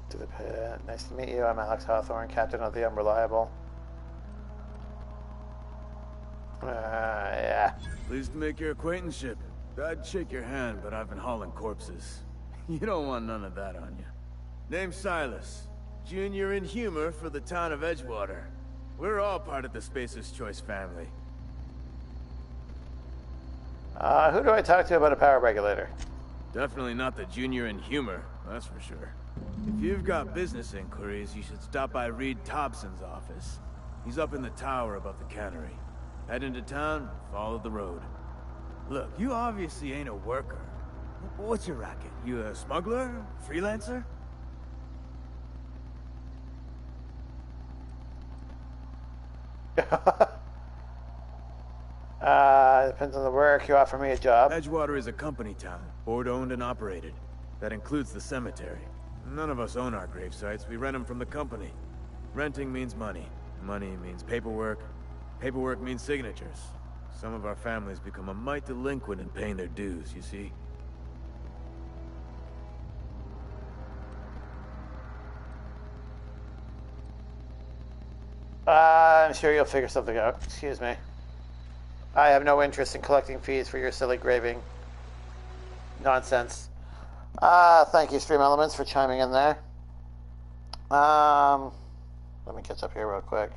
To the pit. Nice to meet you. I'm Alex Hawthorne, captain of the Unreliable. Yeah. Pleased to make your acquaintanceship. I'd shake your hand, but I've been hauling corpses. You don't want none of that on you. Name's Silas. Junior in humor for the town of Edgewater. We're all part of the Spacer's Choice family. Who do I talk to about a power regulator? Definitely not the junior in humor, that's for sure. If you've got business inquiries, you should stop by Reed Thompson's office. He's up in the tower above the cannery. Head into town, follow the road. Look, you obviously ain't a worker. What's your racket? You a smuggler? Freelancer? Depends on the work. You offer me a job. Edgewater is a company town, board-owned and operated. That includes the cemetery. None of us own our grave sites. We rent them from the company. Renting means money. Money means paperwork. Paperwork means signatures. Some of our families become a mite delinquent in paying their dues, you see? I'm sure you'll figure something out. Excuse me. I have no interest in collecting fees for your silly graving nonsense. Thank you, Stream Elements, for chiming in there. Let me catch up here real quick.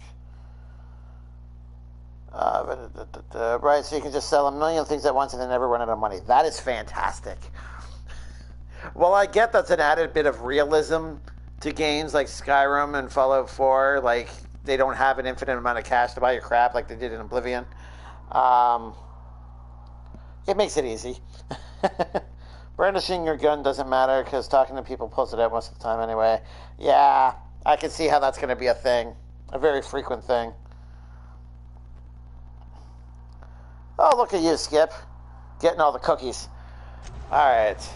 Right, so you can just sell a million things at once and then never run out of money. That is fantastic. Well, I get that's an added bit of realism to games like Skyrim and Fallout 4. Like, they don't have an infinite amount of cash to buy your crap like they did in Oblivion. It makes it easy. Brandishing your gun doesn't matter because talking to people pulls it out most of the time anyway. Yeah, I can see how that's going to be a thing. A very frequent thing. Oh, look at you, Skip. Getting all the cookies. Alright.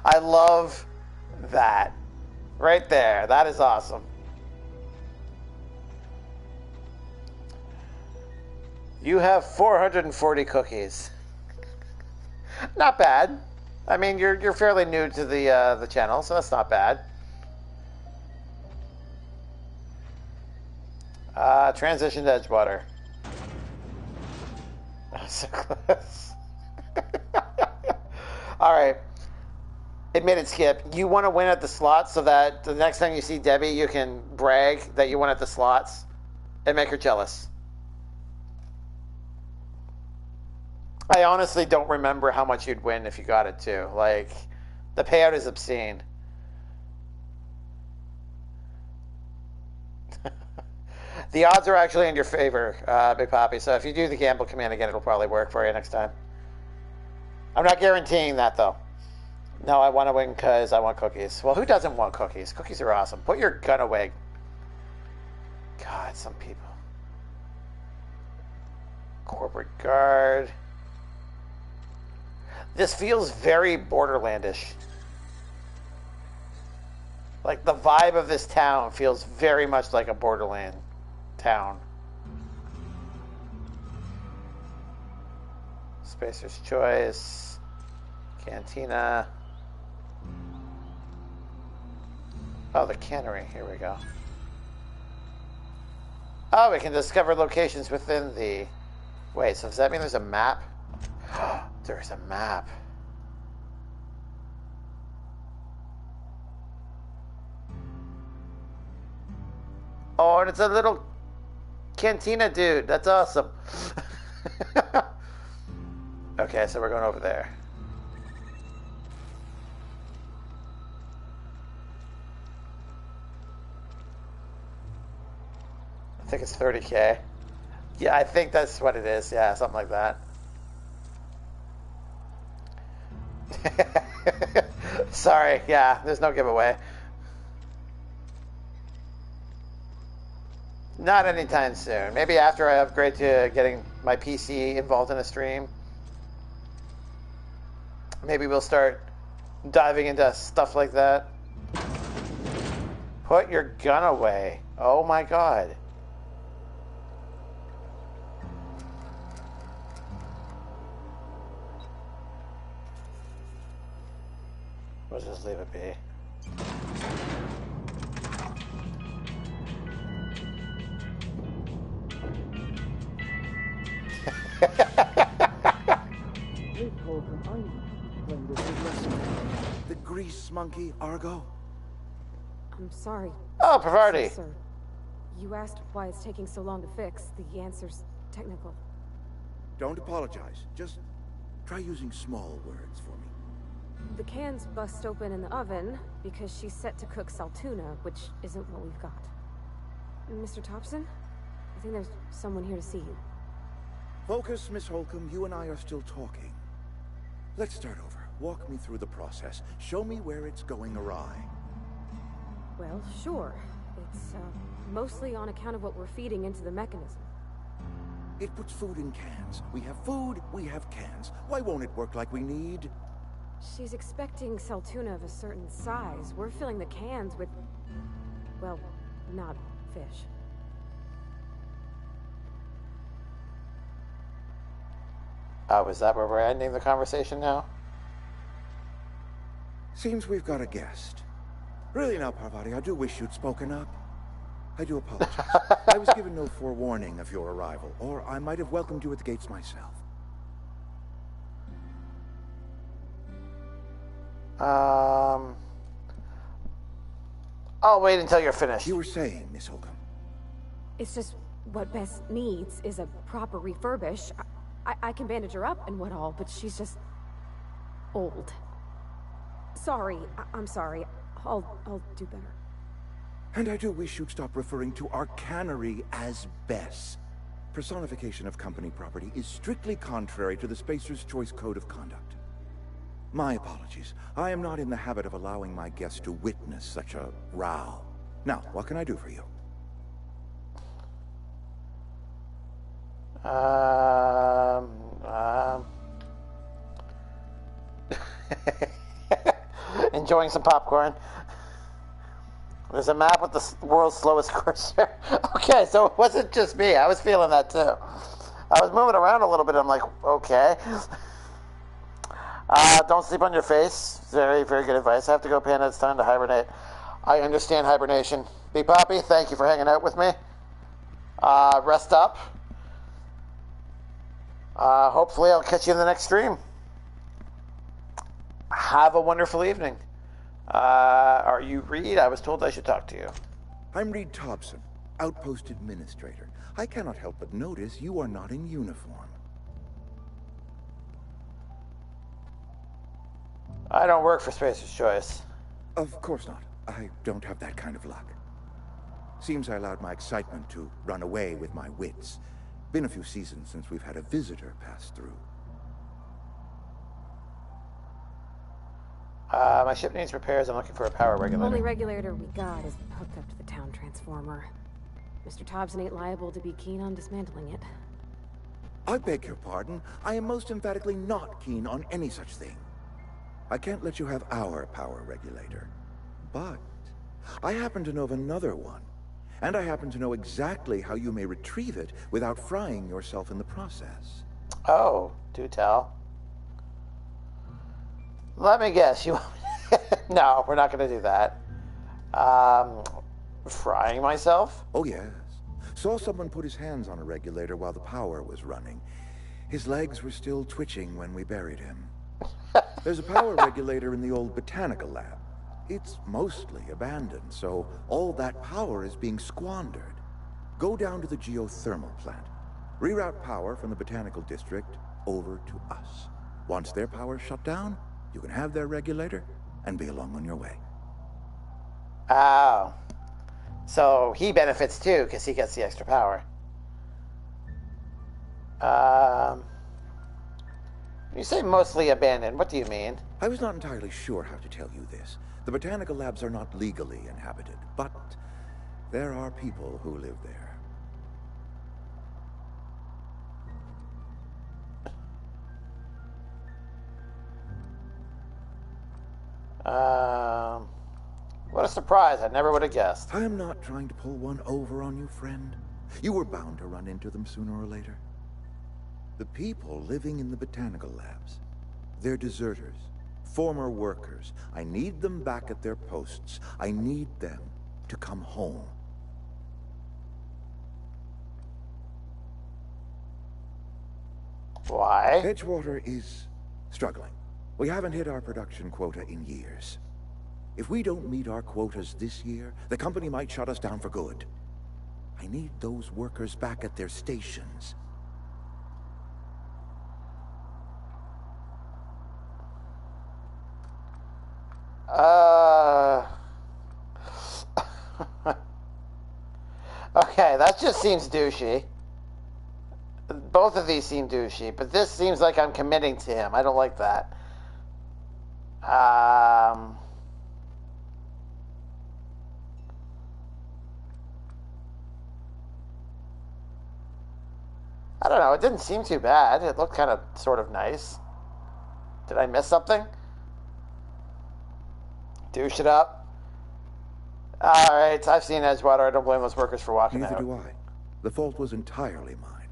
I love that. Right there. That is awesome. You have 440 cookies. Not bad. I mean, you're fairly new to the channel, so that's not bad. Transition to Edgewater. So close. Alright. Admit it, Skip. You want to win at the slots so that the next time you see Debbie, you can brag that you won at the slots and make her jealous. I honestly don't remember how much you'd win if you got it too. Like, the payout is obscene. The odds are actually in your favor, Big Poppy. So if you do the gamble command again, it'll probably work for you next time. I'm not guaranteeing that, though. No, I want to win because I want cookies. Well, who doesn't want cookies? Cookies are awesome. Put your gun away. God, some people. Corporate guard. This feels very Borderlandish. Like, the vibe of this town feels very much like a Borderland town. Spacer's Choice. Cantina. Oh, the cannery. Here we go. Oh, we can discover locations within the... Wait, so does that mean there's a map? There's a map. Oh, and it's a little cantina dude. That's awesome. Okay, so we're going over there. I think it's 30K. Yeah, I think that's what it is. Yeah, something like that. Sorry, yeah, there's no giveaway. Not anytime soon. Maybe after I upgrade to getting my PC involved in a stream. Maybe we'll start diving into stuff like that. Put your gun away. Oh my god. We'll just leave it be. The grease monkey, Argo? I'm sorry. Oh, Pavarti. Sir, you asked why it's taking so long to fix. The answer's technical. Don't apologize. Just try using small words for me. The cans bust open in the oven because she's set to cook saltuna, which isn't what we've got. Mr. Thompson? I think there's someone here to see you. Focus, Miss Holcomb. You and I are still talking. Let's start over. Walk me through the process. Show me where it's going awry. Well, sure. It's, mostly on account of what we're feeding into the mechanism. It puts food in cans. We have food, we have cans. Why won't it work like we need? She's expecting saltuna of a certain size. We're filling the cans with... well, not fish. Oh, is that where we're ending the conversation now? Seems we've got a guest. Really now, Parvati, I do wish you'd spoken up. I do apologize. I was given no forewarning of your arrival, or I might have welcomed you at the gates myself. I'll wait until you're finished. You were saying, Miss Holcomb. It's just what Bess needs is a proper refurbish. I can bandage her up and what all, but she's just... old. Sorry, I'm sorry. I'll do better. And I do wish you'd stop referring to our cannery as Bess. Personification of company property is strictly contrary to the Spacer's Choice Code of Conduct. My apologies. I am not in the habit of allowing my guests to witness such a row. Now, what can I do for you? Enjoying some popcorn. There's a map with the world's slowest cursor. Okay, so it wasn't just me. I was feeling that too. I was moving around a little bit. I'm like, okay. Don't sleep on your face. Very, very good advice. I have to go, Panda. It's time to hibernate. I understand hibernation. Big Poppy, thank you for hanging out with me. Rest up. Hopefully I'll catch you in the next stream. Have a wonderful evening. Are you Reed? I was told I should talk to you. I'm Reed Thompson, Outpost Administrator. I cannot help but notice you are not in uniform. I don't work for Spacer's Choice. Of course not. I don't have that kind of luck. Seems I allowed my excitement to run away with my wits. Been a few seasons since we've had a visitor pass through. My ship needs repairs. I'm looking for a power regulator. The only regulator we got is hooked up to the town transformer. Mr. Thompson ain't liable to be keen on dismantling it. I beg your pardon. I am most emphatically not keen on any such thing. I can't let you have our power regulator. But I happen to know of another one. And I happen to know exactly how you may retrieve it without frying yourself in the process. Oh, do tell. Let me guess. You? No, we're not going to do that. Frying myself? Oh, yes. Saw someone put his hands on a regulator while the power was running. His legs were still twitching when we buried him. There's a power regulator in the old botanical lab. It's mostly abandoned, so all that power is being squandered. Go down to the geothermal plant. Reroute power from the botanical district over to us. Once their power's shut down, you can have their regulator and be along on your way. Oh. So he benefits too, because he gets the extra power. You say mostly abandoned. What do you mean? I was not entirely sure how to tell you this. The botanical labs are not legally inhabited, but there are people who live there. What a surprise. I never would have guessed. I am not trying to pull one over on you, friend. You were bound to run into them sooner or later. The people living in the botanical labs, they're deserters, former workers. I need them back at their posts. I need them to come home. Why? Edgewater is struggling. We haven't hit our production quota in years. If we don't meet our quotas this year, the company might shut us down for good. I need those workers back at their stations. Okay, that just seems douchey. Both of these seem douchey, but this seems like I'm committing to him. I don't like that. I don't know. It didn't seem too bad. It looked kind of sort of nice. Did I miss something? Douche it up. Alright, I've seen Edgewater. I don't blame those workers for walking out. Neither do I. The fault was entirely mine.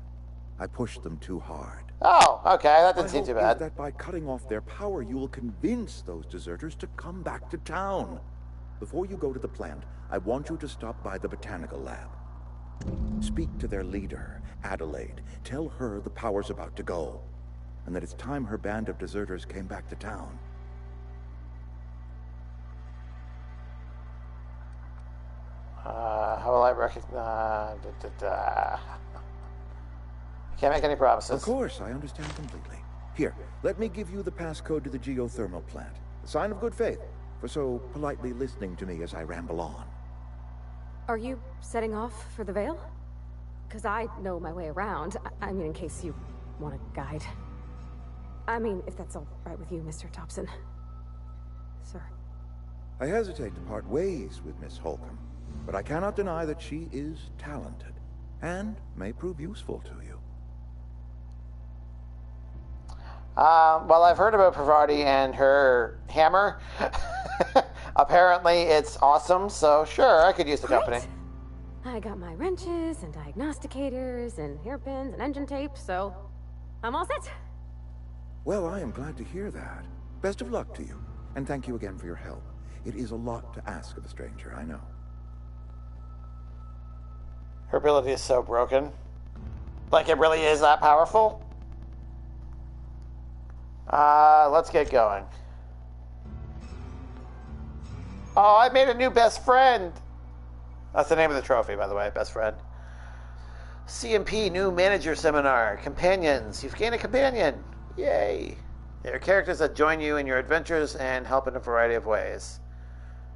I pushed them too hard. Oh, okay. That didn't seem too My hope bad. is that by cutting off their power, you will convince those deserters to come back to town. Before you go to the plant, I want you to stop by the botanical lab. Speak to their leader, Adelaide. Tell her the power's about to go, and that it's time her band of deserters came back to town. How will I recognize... Can't make any promises. Of course, I understand completely. Here, let me give you the passcode to the geothermal plant. A sign of good faith, for so politely listening to me as I ramble on. Are you setting off for the Vale? Because I know my way around. I mean, in case you want a guide. I mean, if that's all right with you, Mr. Thompson. Sir. I hesitate to part ways with Miss Holcomb, but I cannot deny that she is talented, and may prove useful to you. Well, I've heard about Parvati and her hammer. Apparently, it's awesome, so sure, I could use the company. I got my wrenches and diagnosticators and hairpins and engine tape, so I'm all set. Well, I am glad to hear that. Best of luck to you, and thank you again for your help. It is a lot to ask of a stranger, I know. Her ability is so broken. Like, it really is that powerful? Let's get going. Oh, I made a new best friend. That's the name of the trophy, by the way, best friend. CMP new manager seminar. Companions. You've gained a companion. Yay. They are characters that join you in your adventures and help in a variety of ways.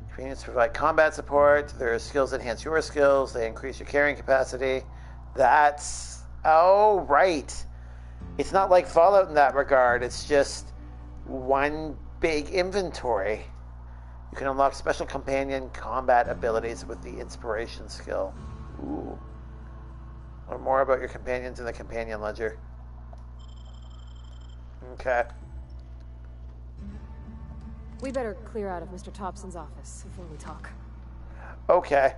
Companions provide combat support. Their skills enhance your skills. They increase your carrying capacity. That's... Oh, right. It's not like Fallout in that regard. It's just one big inventory. You can unlock special companion combat abilities with the inspiration skill. Ooh. Learn more about your companions in the companion ledger. Okay. We better clear out of Mr. Thompson's office before we talk. Okay.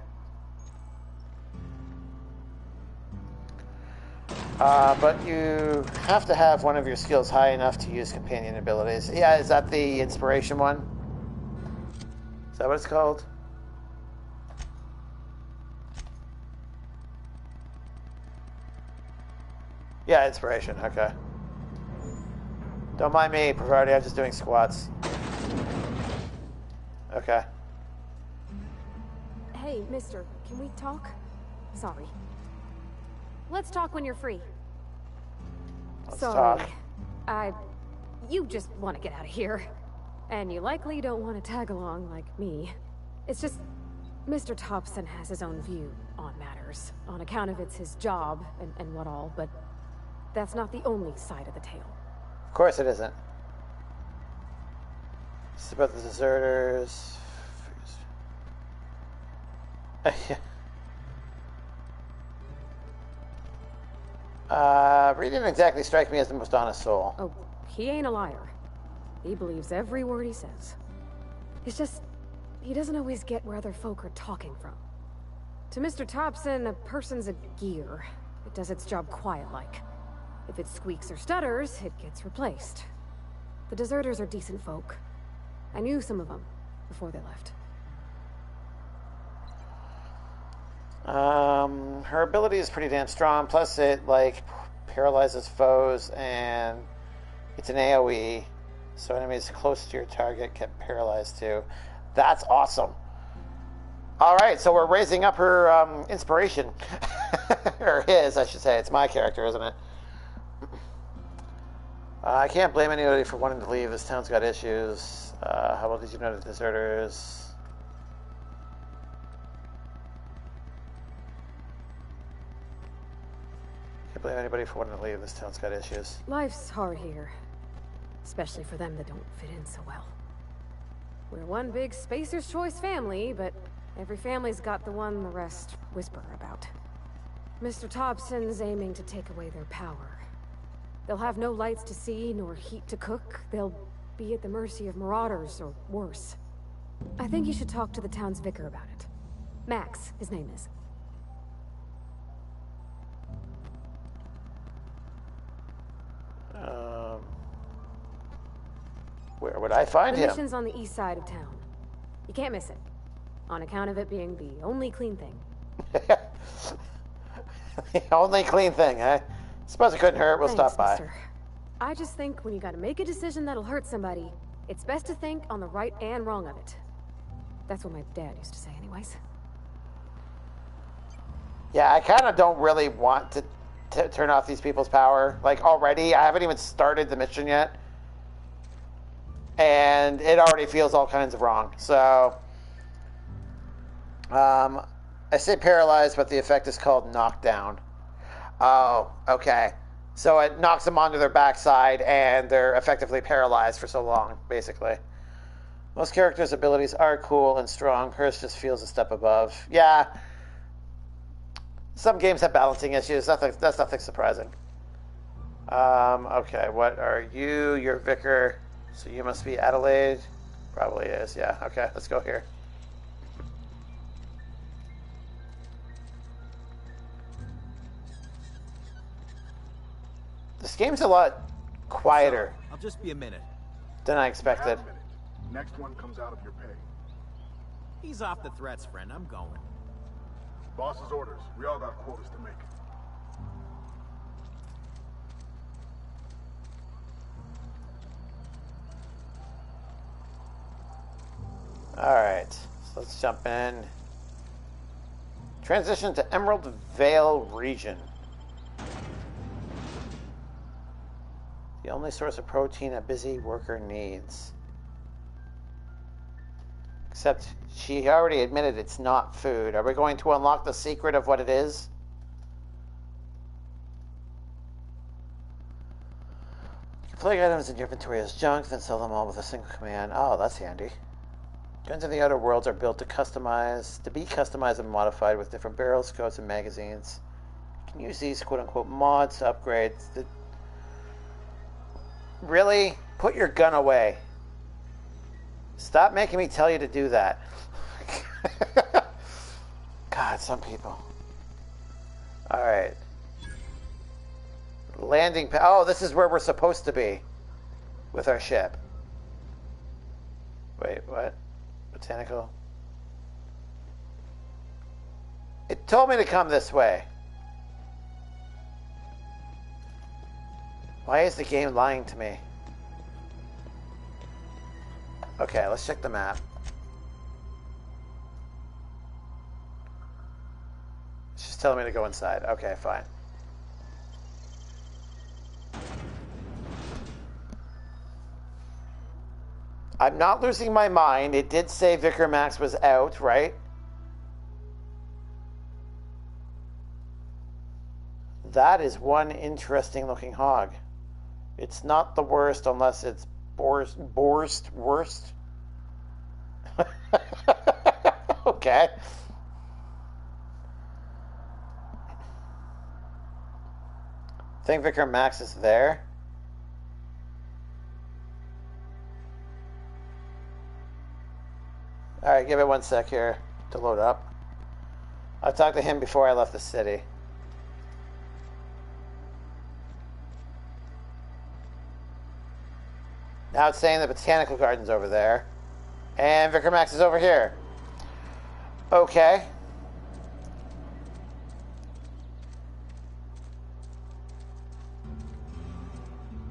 But you have to have one of your skills high enough to use companion abilities. Yeah, is that the inspiration one? Is that what it's called? Yeah, inspiration. Okay. Don't mind me, Priority. I'm just doing squats. Okay. Hey, mister, can we talk? Sorry. Let's talk when you're free. Let's Sorry. talk. You just want to get out of here. And you likely don't want to tag along like me. It's just, Mr. Thompson has his own view on matters. On account of it's his job and what all, but that's not the only side of the tale. Of course it isn't. It's about the deserters. Reed didn't exactly strike me as the most honest soul. Oh, he ain't a liar. He believes every word he says. It's just, he doesn't always get where other folk are talking from. To Mr. Thompson, a person's a gear. It does its job quiet-like. If it squeaks or stutters, it gets replaced. The deserters are decent folk. I knew some of them before they left. Her ability is pretty damn strong, plus it, like, paralyzes foes, and it's an AoE, so enemies close to your target get paralyzed too. That's awesome. Alright, so we're raising up her inspiration. Or his, I should say. It's my character, isn't it? I can't blame anybody for wanting to leave. This town's got issues. How well did you know the deserters? Can't blame anybody for wanting to leave. This town's got issues. Life's hard here. Especially for them that don't fit in so well. We're one big Spacer's Choice family, but every family's got the one the rest whisper about. Mr. Thompson's aiming to take away their power. They'll have no lights to see, nor heat to cook. They'll be at the mercy of marauders, or worse. I think you should talk to the town's vicar about it. Max, his name is. Where would I find him? The mission's on the east side of town. You can't miss it. On account of it being the only clean thing. The only clean thing, eh? Suppose it couldn't hurt. We'll Thanks, stop by. Mister. I just think when you gotta make a decision that'll hurt somebody, it's best to think on the right and wrong of it. That's what my dad used to say anyways. Yeah, I kind of don't really want to turn off these people's power. Like, already, I haven't even started the mission yet. And it already feels all kinds of wrong. So, I say paralyzed, but the effect is called knockdown. Oh, okay. So it knocks them onto their backside, and they're effectively paralyzed for so long, basically. Most characters' abilities are cool and strong. Hers just feels a step above. Yeah. Some games have balancing issues. That's nothing surprising. Okay, what are you? You're Vicar. So you must be Adelaide. Probably is, yeah. Okay, let's go here. This game's a lot quieter. I'll just be a minute. Than I expected. Next one comes out of your pay. Ease off the threats, friend. I'm going. Boss's orders. We all got quotas to make. Alright, so let's jump in. Transition to Emerald Vale region. The only source of protein a busy worker needs. Except she already admitted it's not food. Are we going to unlock the secret of what it is? You can flag items in your inventory as junk, then sell them all with a single command. Oh, that's handy. Guns in the Outer Worlds are built to be customized and modified with different barrels, scopes, and magazines. You can use these quote-unquote mods to upgrade. Really? Put your gun away. Stop making me tell you to do that. God, some people. Alright. Landing pad. Oh, this is where we're supposed to be with our ship. Wait, what? Botanical. It told me to come this way. Why is the game lying to me? Okay, let's check the map. It's just telling me to go inside. Okay, fine. I'm not losing my mind. It did say Vicar Max was out, right? That is one interesting looking hog. It's not the worst unless it's worst. Okay. I think Vicar Max is there. Alright, give it 1 sec here to load up. I talked to him before I left the city. Now it's saying the Botanical Garden's over there. And Vicar Max is over here. Okay.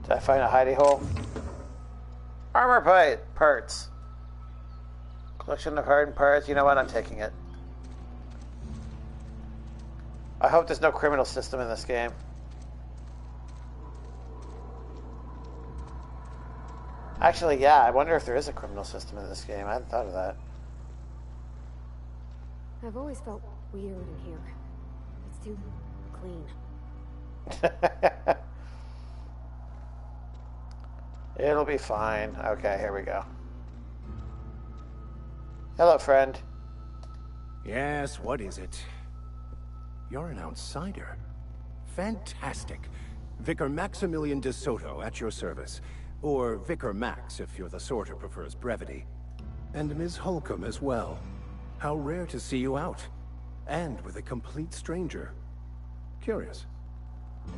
Did I find a hidey hole? Armor parts. Collection of hardened parts. You know what? I'm taking it. I hope there's no criminal system in this game. Actually, yeah, I wonder if there is a criminal system in this game. I hadn't thought of that. I've always felt weird in here. It's too clean. It'll be fine. Okay, here we go. Hello, friend. Yes, what is it? You're an outsider. Fantastic. Vicar Maximilian de Soto at your service. Or Vicar Max, if you're the sort who prefers brevity. And Ms. Holcomb as well. How rare to see you out. And with a complete stranger. Curious.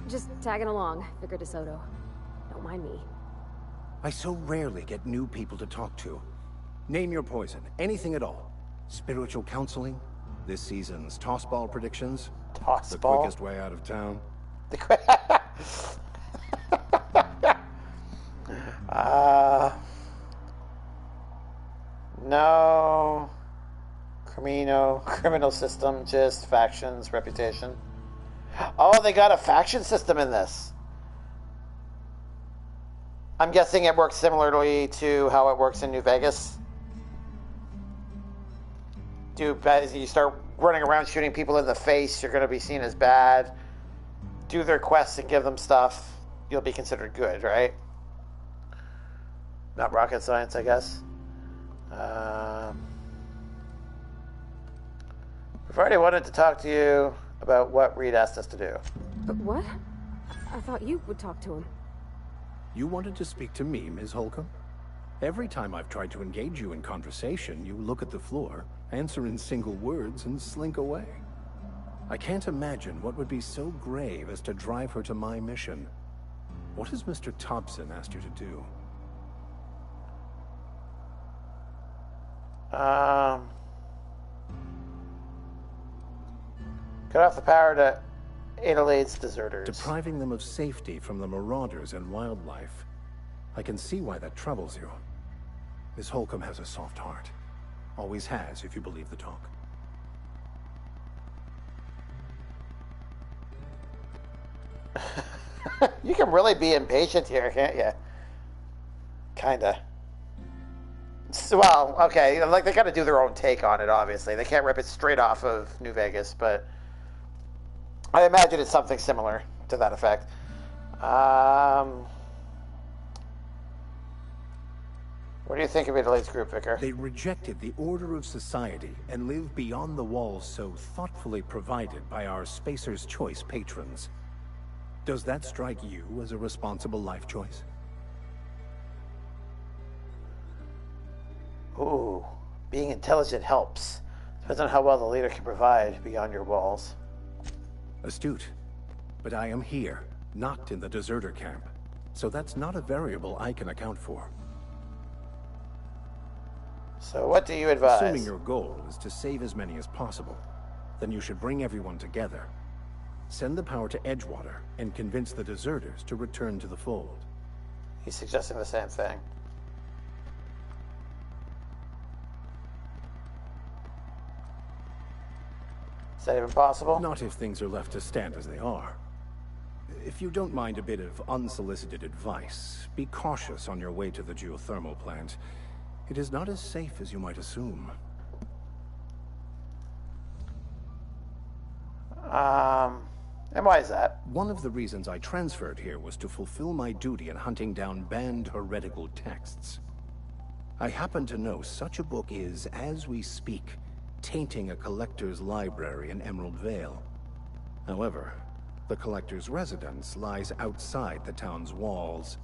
Just tagging along, Vicar de Soto. Don't mind me. I so rarely get new people to talk to. Name your poison, anything at all. Spiritual counseling? This season's tossball predictions? Tossball? The quickest way out of town? No. Criminal system, just factions, reputation. Oh, they got a faction system in this. I'm guessing it works similarly to how it works in New Vegas. You start running around shooting people in the face, you're going to be seen as bad. Do their quests and give them stuff, you'll be considered good, right? Not rocket science, I guess. We've already wanted to talk to you about what Reed asked us to do. But what? I thought you would talk to him. You wanted to speak to me, Ms. Holcomb? Every time I've tried to engage you in conversation, you look at the floor, answer in single words, and slink away. I can't imagine what would be so grave as to drive her to my mission. What has Mr. Thompson asked you to do? Cut off the power to Adelaide's deserters. Depriving them of safety from the marauders and wildlife. I can see why that troubles you. Miss Holcomb has a soft heart. Always has, if you believe the talk. You can really be impatient here, can't you? Kinda. Well, okay, like they gotta do their own take on it, obviously. They can't rip it straight off of New Vegas, but I imagine it's something similar to that effect. What do you think of Adelaide's group, Vicar? They rejected the order of society and live beyond the walls so thoughtfully provided by our Spacer's Choice patrons. Does that strike you as a responsible life choice? Ooh, being intelligent helps. Depends on how well the leader can provide beyond your walls. Astute. But I am here, not in the deserter camp. So that's not a variable I can account for. So what do you advise? Assuming your goal is to save as many as possible, then you should bring everyone together. Send the power to Edgewater and convince the deserters to return to the fold. He's suggesting the same thing. Is that even possible? Not if things are left to stand as they are. If you don't mind a bit of unsolicited advice, be cautious on your way to the geothermal plant. It is not as safe as you might assume. And why is that? One of the reasons I transferred here was to fulfill my duty in hunting down banned heretical texts. I happen to know such a book is, as we speak, tainting a collector's library in Emerald Vale. However, the collector's residence lies outside the town's walls.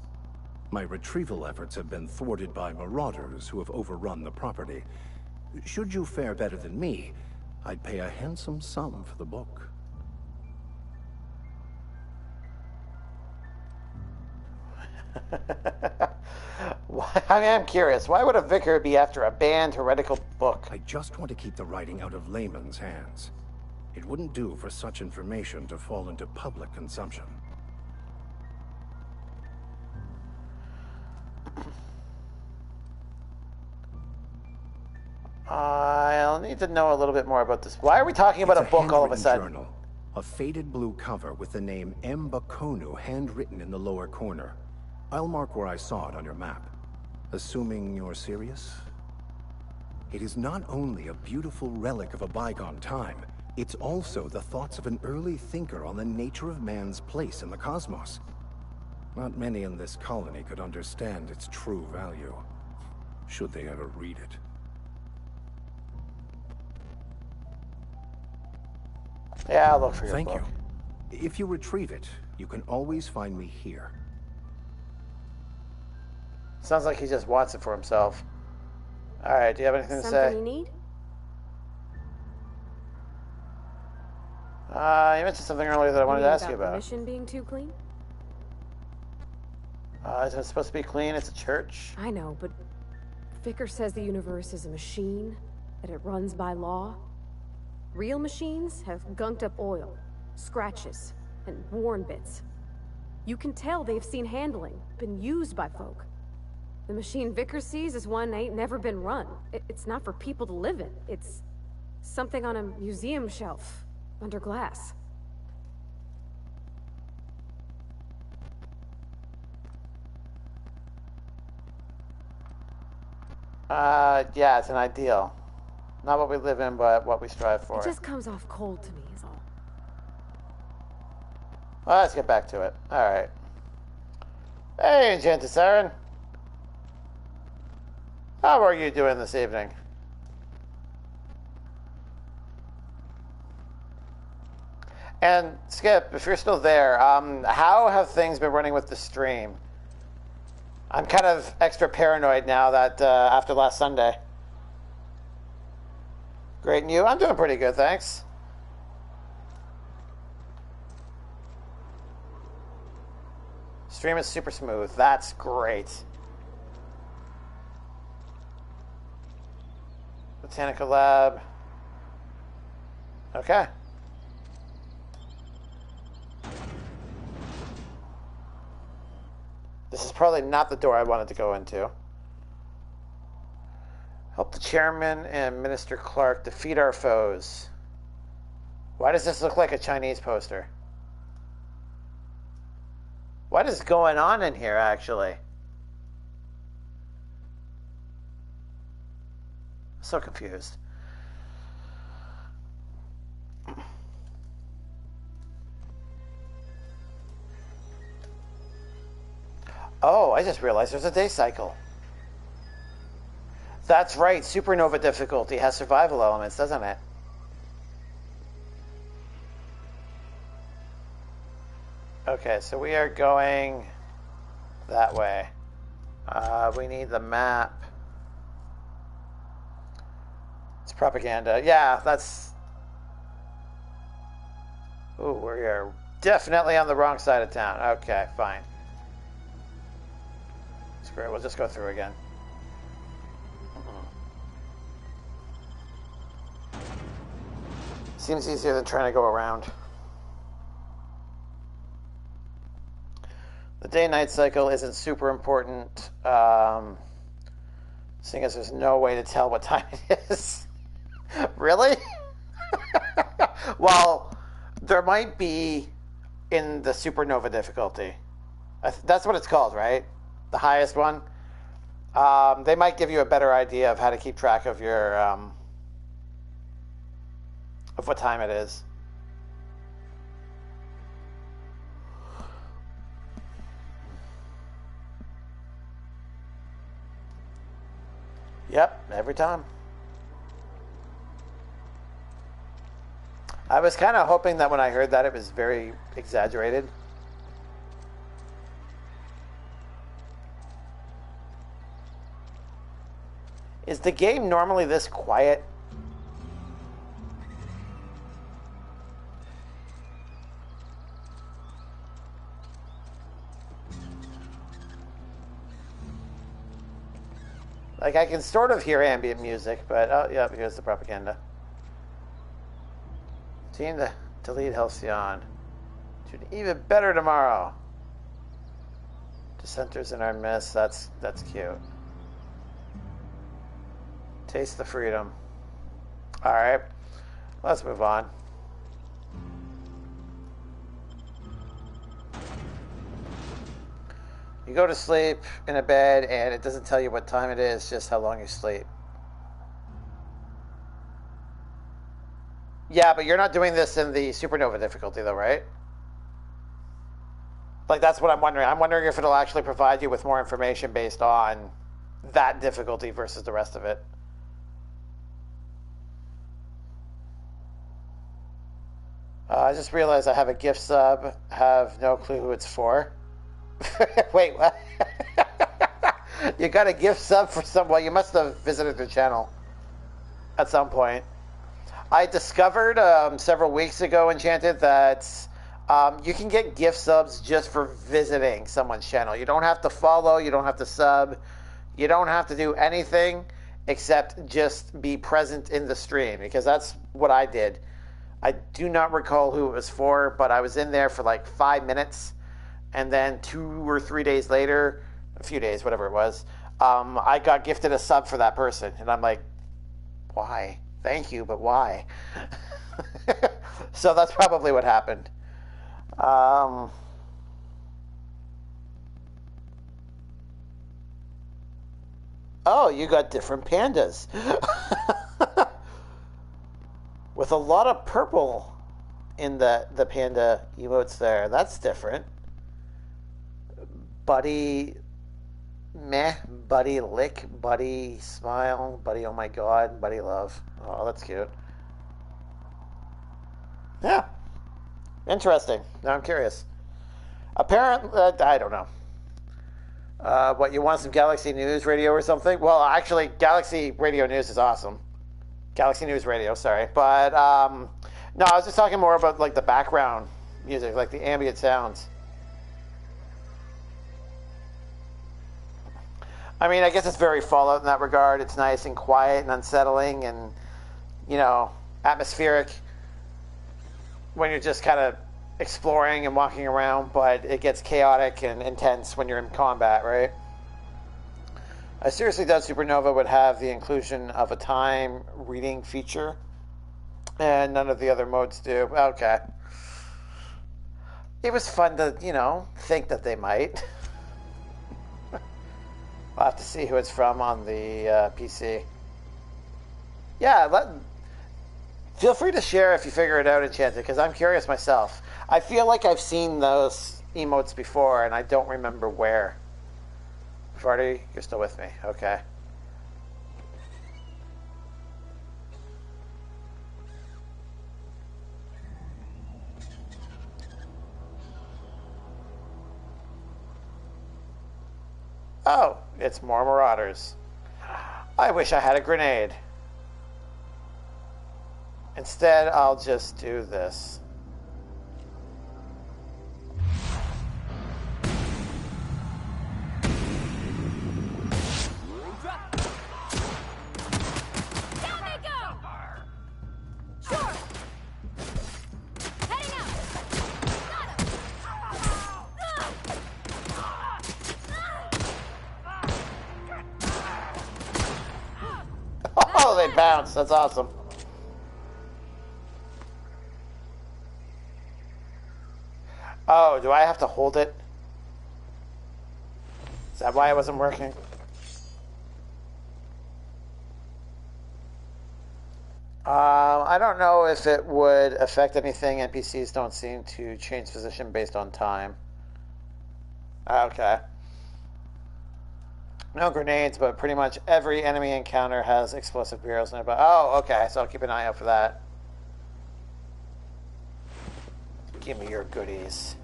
My retrieval efforts have been thwarted by marauders who have overrun the property. Should you fare better than me, I'd pay a handsome sum for the book. I mean, I'm curious. Why would a vicar be after a banned heretical book? I just want to keep the writing out of layman's hands. It wouldn't do for such information to fall into public consumption. I'll need to know a little bit more about this. Why are we talking about a book all of a sudden? Journal. A faded blue cover with the name M. Bakonu handwritten in the lower corner. I'll mark where I saw it on your map. Assuming you're serious? It is not only a beautiful relic of a bygone time, it's also the thoughts of an early thinker on the nature of man's place in the cosmos. Not many in this colony could understand its true value, should they ever read it. Yeah, I'll look for your book. book. Thank you. If you retrieve it, you can always find me here. Sounds like he just wants it for himself. Alright, do you have anything to say? Something you need? You mentioned something earlier that I wanted to ask you about. The mission being too clean? Is it supposed to be clean? It's a church. I know, but Vicar says the universe is a machine, that it runs by law. Real machines have gunked up oil, scratches, and worn bits. You can tell they've seen handling, been used by folk. The machine Vicar sees is one ain't never been run. It's not for people to live in. It's something on a museum shelf, under glass. Yeah, it's an ideal. Not what we live in, but what we strive for. It just comes off cold to me, is all. Well, let's get back to it. Alright. Hey, Enchanted Siren. How are you doing this evening? And Skip, if you're still there, how have things been running with the stream? I'm kind of extra paranoid now that after last Sunday. Great, and you? I'm doing pretty good, thanks. Stream is super smooth. That's great. Botanical Lab. Okay. This is probably not the door I wanted to go into. Help the chairman and Minister Clark defeat our foes. Why does this look like a Chinese poster? What is going on in here, actually? So confused. Oh, I just realized there's a day cycle. That's right, supernova difficulty has survival elements, doesn't it? Okay, so we are going that way. We need the map. It's propaganda. Yeah, that's... Ooh, we are definitely on the wrong side of town. Okay, fine. Screw it, we'll just go through again. Seems easier than trying to go around. The day-night cycle isn't super important, seeing as there's no way to tell what time it is. Really? Well, there might be in the supernova difficulty. That's what it's called, right? The highest one. They might give you a better idea of how to keep track of your of what time it is. Yep, every time. I was kind of hoping that when I heard that it was very exaggerated. Is the game normally this quiet? Like, I can sort of hear ambient music, but, oh, yeah, here's the propaganda. Team to lead Halcyon to an even better tomorrow. Dissenters in our midst, that's cute. Taste the freedom. Alright, let's move on. You go to sleep in a bed and it doesn't tell you what time it is, just how long you sleep. Yeah, but you're not doing this in the supernova difficulty though, right? Like, that's what I'm wondering. I'm wondering if it'll actually provide you with more information based on that difficulty versus the rest of it. I just realized I have a gift sub, have no clue who it's for. Wait, what? You got a gift sub for well, you must have visited the channel at some point. I discovered several weeks ago, Enchanted, that you can get gift subs just for visiting someone's channel. You don't have to follow, you don't have to sub, you don't have to do anything except just be present in the stream, because that's what I did. I do not recall who it was for, but I was in there for like 5 minutes. And then 2 or 3 days later, a few days, whatever it was, I got gifted a sub for that person. And I'm like, why? Thank you, but why? So that's probably what happened. Oh, you got different pandas. With a lot of purple in the panda emotes there. That's different. Buddy, meh, buddy lick, buddy smile, buddy oh my god, buddy love. Oh, that's cute. Yeah. Interesting. Now I'm curious. Apparently, I don't know. What, you want some Galaxy News Radio or something? Well, actually, Galaxy Radio News is awesome. Galaxy News Radio, sorry. But, no, I was just talking more about, like, the background music, like the ambient sounds. I mean, I guess it's very Fallout in that regard. It's nice and quiet and unsettling and, you know, atmospheric when you're just kind of exploring and walking around, but it gets chaotic and intense when you're in combat, right? I seriously doubt Supernova would have the inclusion of a time reading feature, and none of the other modes do. Okay. It was fun to, you know, think that they might. I'll have to see who it's from on the PC. Yeah, feel free to share if you figure it out, Enchanted, because I'm curious myself. I feel like I've seen those emotes before, and I don't remember where. Farty, you're still with me. Okay. Oh, it's more Marauders. I wish I had a grenade. Instead, I'll just do this. counts. That's awesome. Oh, do I have to hold it? Is that why it wasn't working? I don't know if it would affect anything. NPCs don't seem to change position based on time. Okay. No grenades, but pretty much every enemy encounter has explosive barrels nearby. Oh, okay, so I'll keep an eye out for that. Give me your goodies.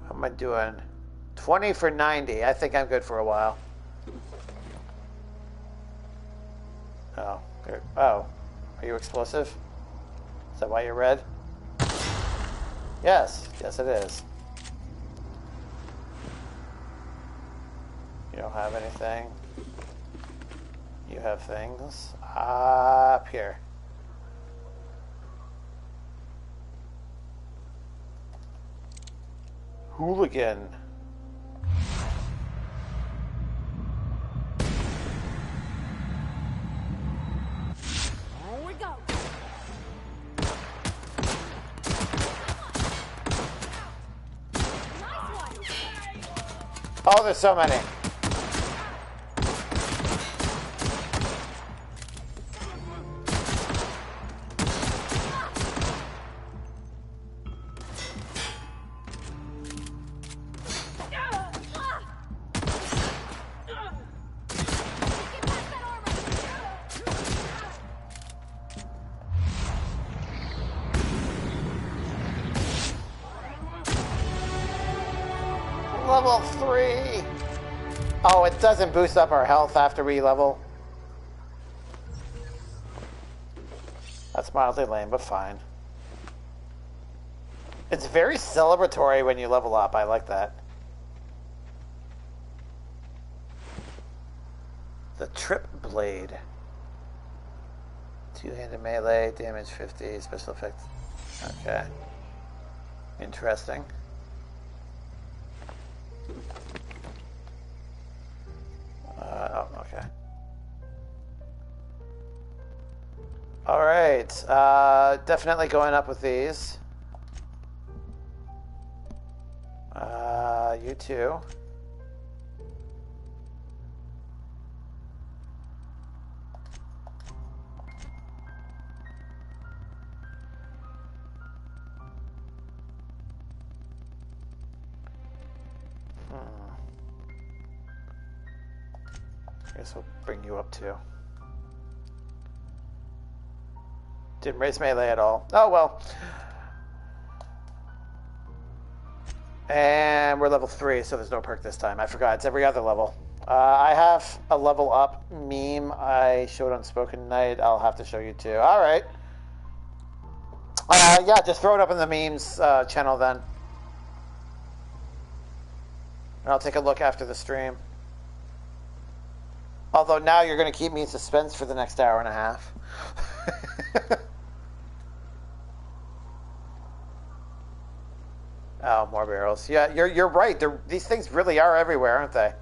How am I doing? 20 for 90. I think I'm good for a while. Oh, good. Oh, are you explosive? Is that why you're red? Yes, yes it is. You don't have anything. You have things. Up here. Hooligan. Here we go. Oh, there's so many. Level 3. Oh, it doesn't boost up our health after we level. That's mildly lame, but fine. It's very celebratory when you level up. I like that. The Trip Blade. Two-handed melee, damage 50, special effects. Okay. Interesting. Oh, okay. All right. Definitely going up with these. You too. I guess we'll bring you up too. Didn't raise melee at all. Oh well. And we're level 3, so there's no perk this time. I forgot, it's every other level. I have a level up meme I showed on Spoken Night. I'll have to show you too. All right. Yeah, just throw it up in the memes channel then. And I'll take a look after the stream. Although now you're going to keep me in suspense for the next hour and a half. Oh, more barrels. Yeah, you're right. These things really are everywhere, aren't they?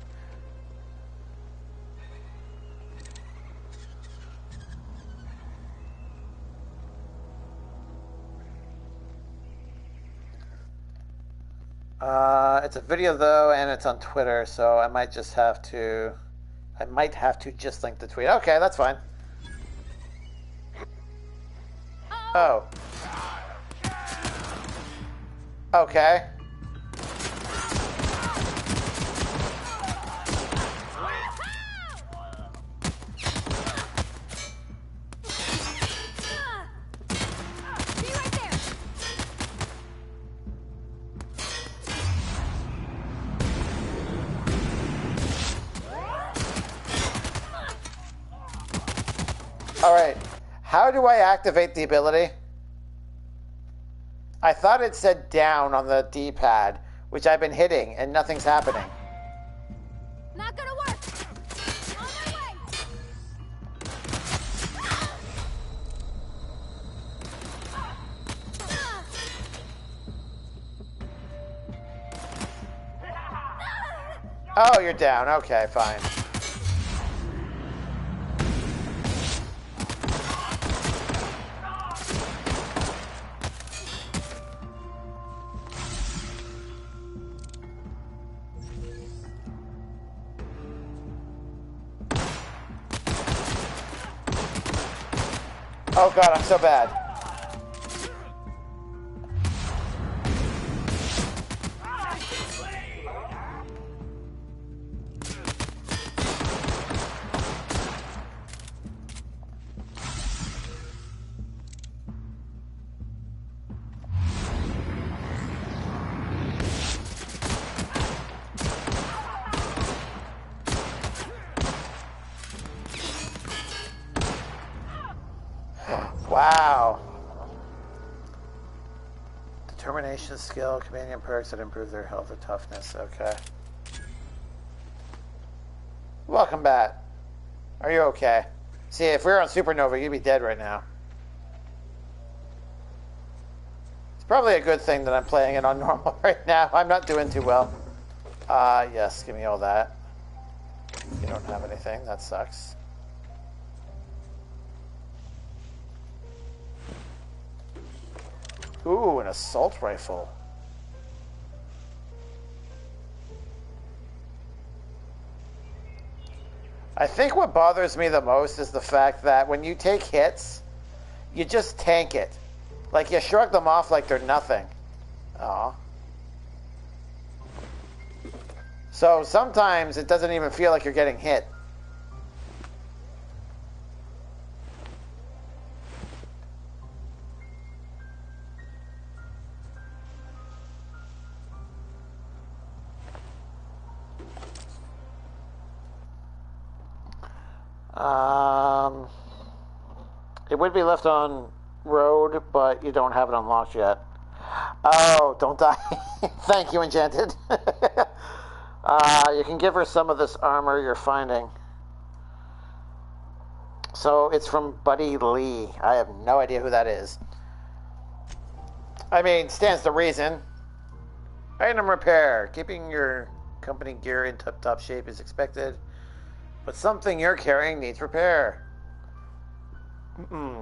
It's a video though, and it's on Twitter, so I might have to just link the tweet. Okay, that's fine. Oh. Okay. All right. How do I activate the ability? I thought it said down on the D-pad, which I've been hitting, and nothing's happening. Not gonna work. On my way. Oh, you're down. Okay, fine. Oh god, I'm so bad. Wow. Determination skill, companion perks that improve their health or toughness. Okay. Welcome back. Are you okay? See, if we were on Supernova, you'd be dead right now. It's probably a good thing that I'm playing it on normal right now. I'm not doing too well. Yes, give me all that. You don't have anything. That sucks. Ooh, an assault rifle. I think what bothers me the most is the fact that when you take hits, you just tank it. Like, you shrug them off like they're nothing. Aw. So sometimes it doesn't even feel like you're getting hit. It would be left on road, but you don't have it unlocked yet. Oh, don't die. Thank you, Enchanted. You can give her some of this armor you're finding. So it's from Buddy Lee. I have no idea who that is. I mean, stands to reason. Item repair. Keeping your company gear in tip-top shape is expected, but something you're carrying needs repair.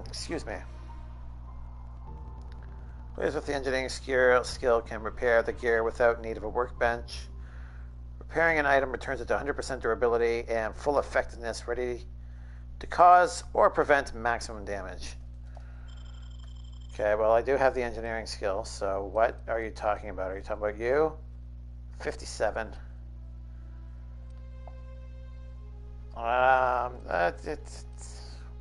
Excuse me. Players with the engineering skill can repair the gear without need of a workbench. Repairing an item returns it to 100% durability and full effectiveness, ready to cause or prevent maximum damage. Okay, well, I do have the engineering skill, so what are you talking about? Are you talking about you? 57.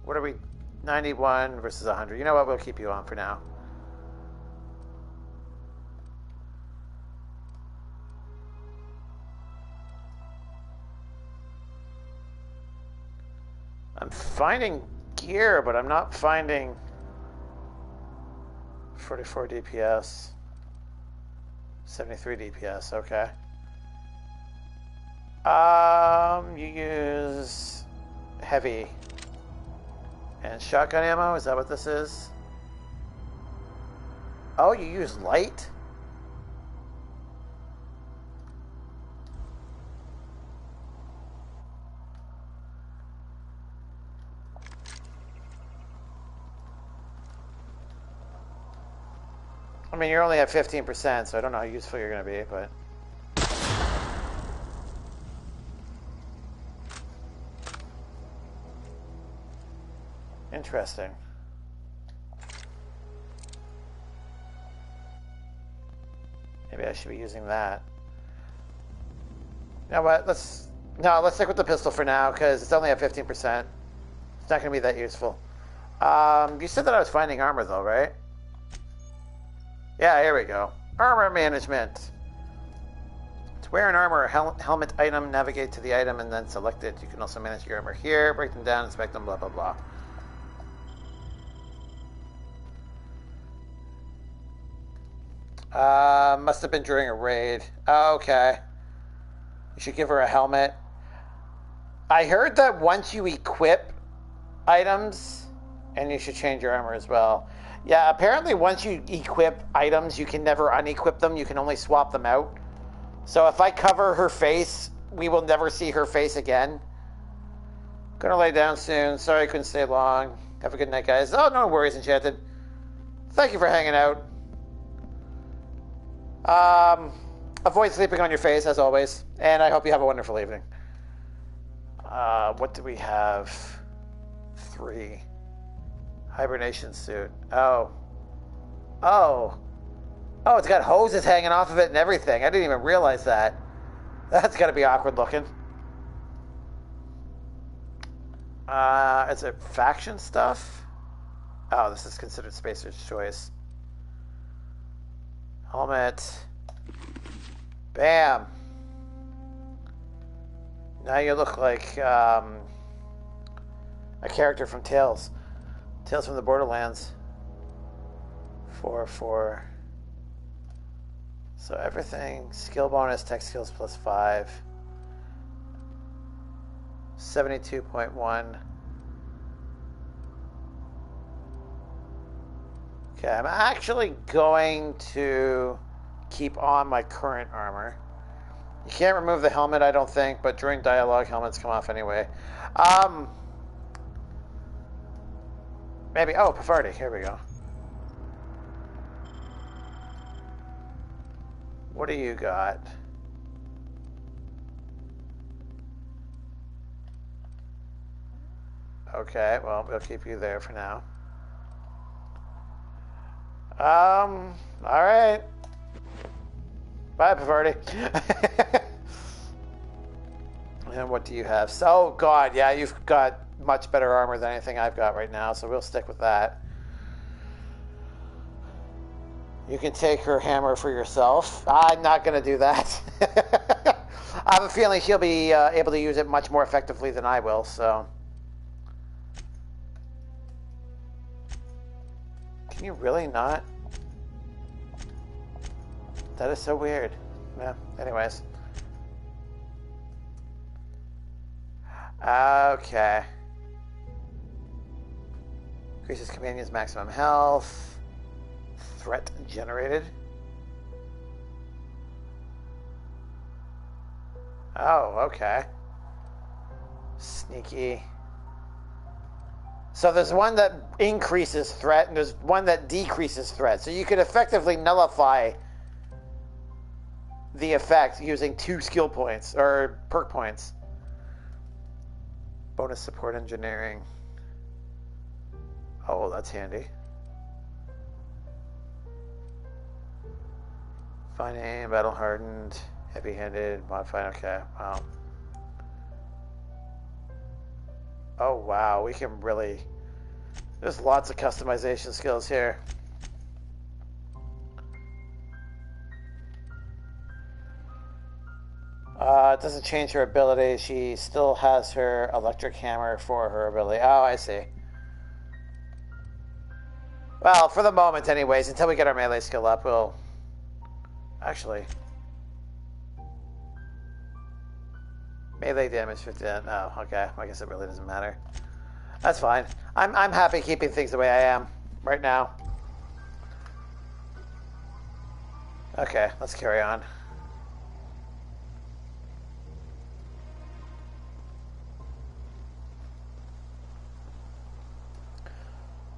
What are we? 91 versus 100. You know what? We'll keep you on for now. I'm finding gear, but I'm not finding 44 DPS, 73 DPS. Okay. You use heavy and shotgun ammo. Is that what this is? Oh, you use light? I mean, you're only at 15%, so I don't know how useful you're going to be, but... Interesting. Maybe I should be using that. You know what? Let's stick with the pistol for now, because it's only at 15%. It's not going to be that useful. You said that I was finding armor, though, right? Yeah, here we go. Armor management. To wear an armor or helmet item, navigate to the item and then select it. You can also manage your armor here, break them down, inspect them, blah, blah, blah. Must have been during a raid. Oh, okay. You should give her a helmet. I heard that once you equip items, and you should change your armor as well. Yeah, apparently once you equip items, you can never unequip them. You can only swap them out. So if I cover her face, we will never see her face again. Gonna lay down soon. Sorry I couldn't stay long. Have a good night, guys. Oh, no worries, Enchanted. Thank you for hanging out. Avoid sleeping on your face, as always. And I hope you have a wonderful evening. What do we have? 3. Hibernation suit. Oh. Oh. Oh, it's got hoses hanging off of it and everything. I didn't even realize that. That's got to be awkward looking. Is it faction stuff? Oh, this is considered Spacer's Choice. Helmet. Bam. Now you look like a character from Tales. Tales from the Borderlands. 4. So everything. Skill bonus, tech skills plus 5. 72.1. Okay, I'm actually going to keep on my current armor. You can't remove the helmet, I don't think, but during dialogue, helmets come off anyway. Maybe, oh, Pavardi, here we go. What do you got? Okay, well, we'll keep you there for now. Alright. Bye, Pavardi. And what do you have? So, God, yeah, you've got much better armor than anything I've got right now, so we'll stick with that. You can take her hammer for yourself. I'm not going to do that. I have a feeling she'll be able to use it much more effectively than I will, so... Can you really not? That is so weird. Yeah, anyways. Okay. Increases companion's maximum health. Threat generated. Oh, okay. Sneaky. So there's one that increases threat, and there's one that decreases threat. So you could effectively nullify the effect using 2 skill points, or perk points. Bonus support engineering. Oh, that's handy. Fine aim, battle hardened, heavy handed, modified. Okay, wow. Oh, wow, we can really... There's lots of customization skills here. It doesn't change her ability. She still has her electric hammer for her ability. Oh, I see. Well, for the moment anyways, until we get our melee skill up, we'll... Actually... Melee damage 50. Oh, okay. I guess it really doesn't matter. That's fine. I'm happy keeping things the way I am right now. Okay, let's carry on.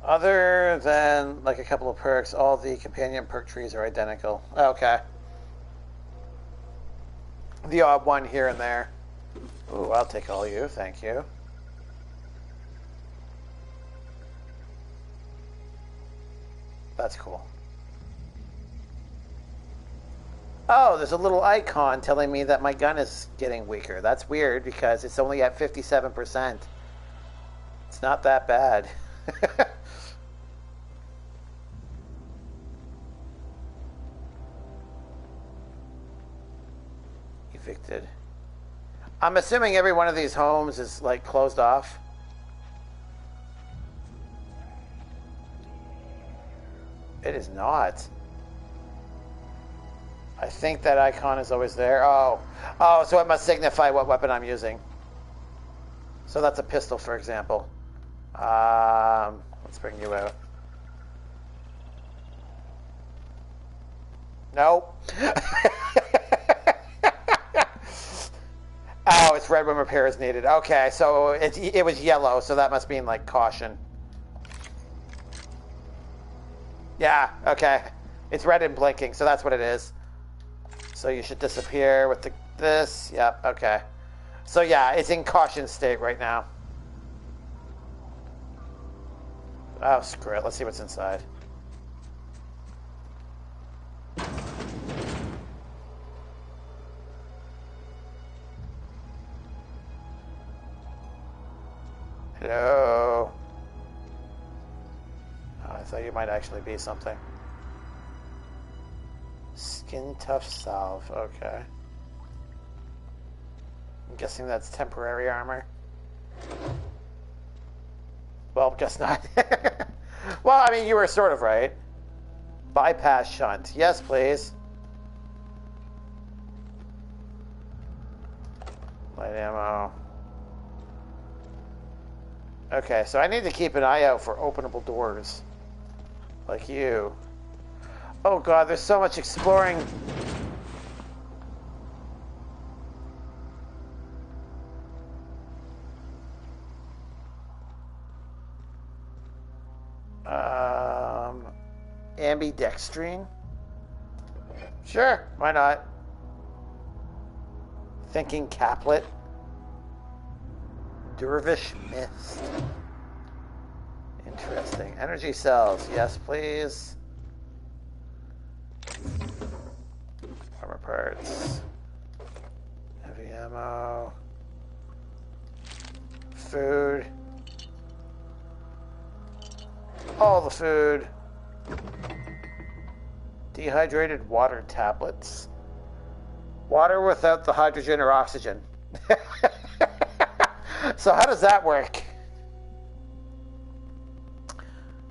Other than like a couple of perks, all the companion perk trees are identical. Okay. The odd one here and there. Ooh, I'll take all you, thank you. That's cool. Oh, there's a little icon telling me that my gun is getting weaker. That's weird because it's only at 57%. It's not that bad. Evicted. I'm assuming every one of these homes is like closed off. It is not. I think that icon is always there. Oh, so it must signify what weapon I'm using. So that's a pistol, for example. Let's bring you out. Nope. Oh, it's red when repair is needed. Okay, so it was yellow, so that must mean like caution. Yeah, okay. It's red and blinking, so that's what it is. So you should disappear with this. Yep, okay. So yeah, it's in caution state right now. Oh, screw it. Let's see what's inside. Hello. Oh, I thought you might actually be something. Skin tough salve. Okay. I'm guessing that's temporary armor. Well, guess not. Well, I mean, you were sort of right. Bypass shunt. Yes, please. Light ammo. Okay, so I need to keep an eye out for openable doors. Like you. Oh god, there's so much exploring. Ambidextrine? Sure, why not? Thinking caplet. Dervish mist. Interesting. Energy cells, yes please. Armor parts. Heavy ammo. Food. All the food. Dehydrated water tablets. Water without the hydrogen or oxygen. So how does that work?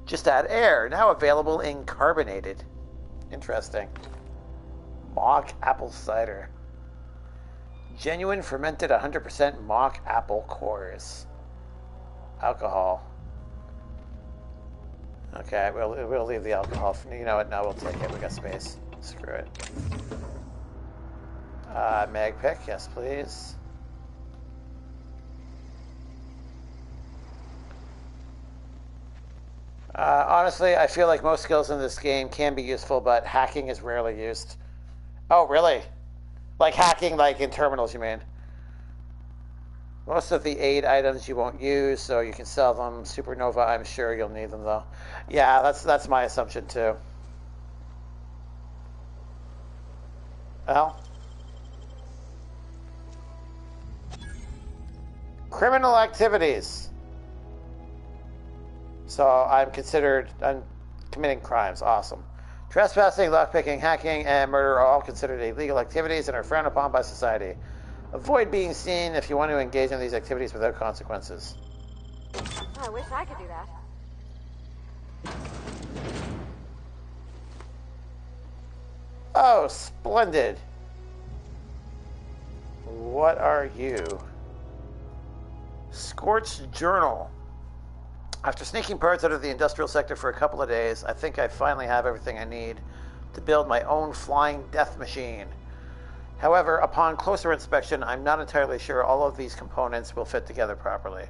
Just add air. Now available in carbonated. Interesting. Mock apple cider. Genuine fermented 100% mock apple cores. Alcohol. Okay, we'll leave the alcohol. You know what? No, we'll take it. We got space. Screw it. Mag pick, yes, please. Honestly, I feel like most skills in this game can be useful, but hacking is rarely used. Oh, really? Like hacking, like in terminals, you mean? Most of the aid items you won't use, so you can sell them. Supernova, I'm sure you'll need them, though. Yeah, that's my assumption, too. Well. Criminal activities. So I'm committing crimes. Awesome. Trespassing, lockpicking, hacking, and murder are all considered illegal activities and are frowned upon by society. Avoid being seen if you want to engage in these activities without consequences. I wish I could do that. Oh, splendid. What are you? Scorched Journal. After sneaking parts out of the industrial sector for a couple of days, I think I finally have everything I need to build my own flying death machine. However, upon closer inspection, I'm not entirely sure all of these components will fit together properly.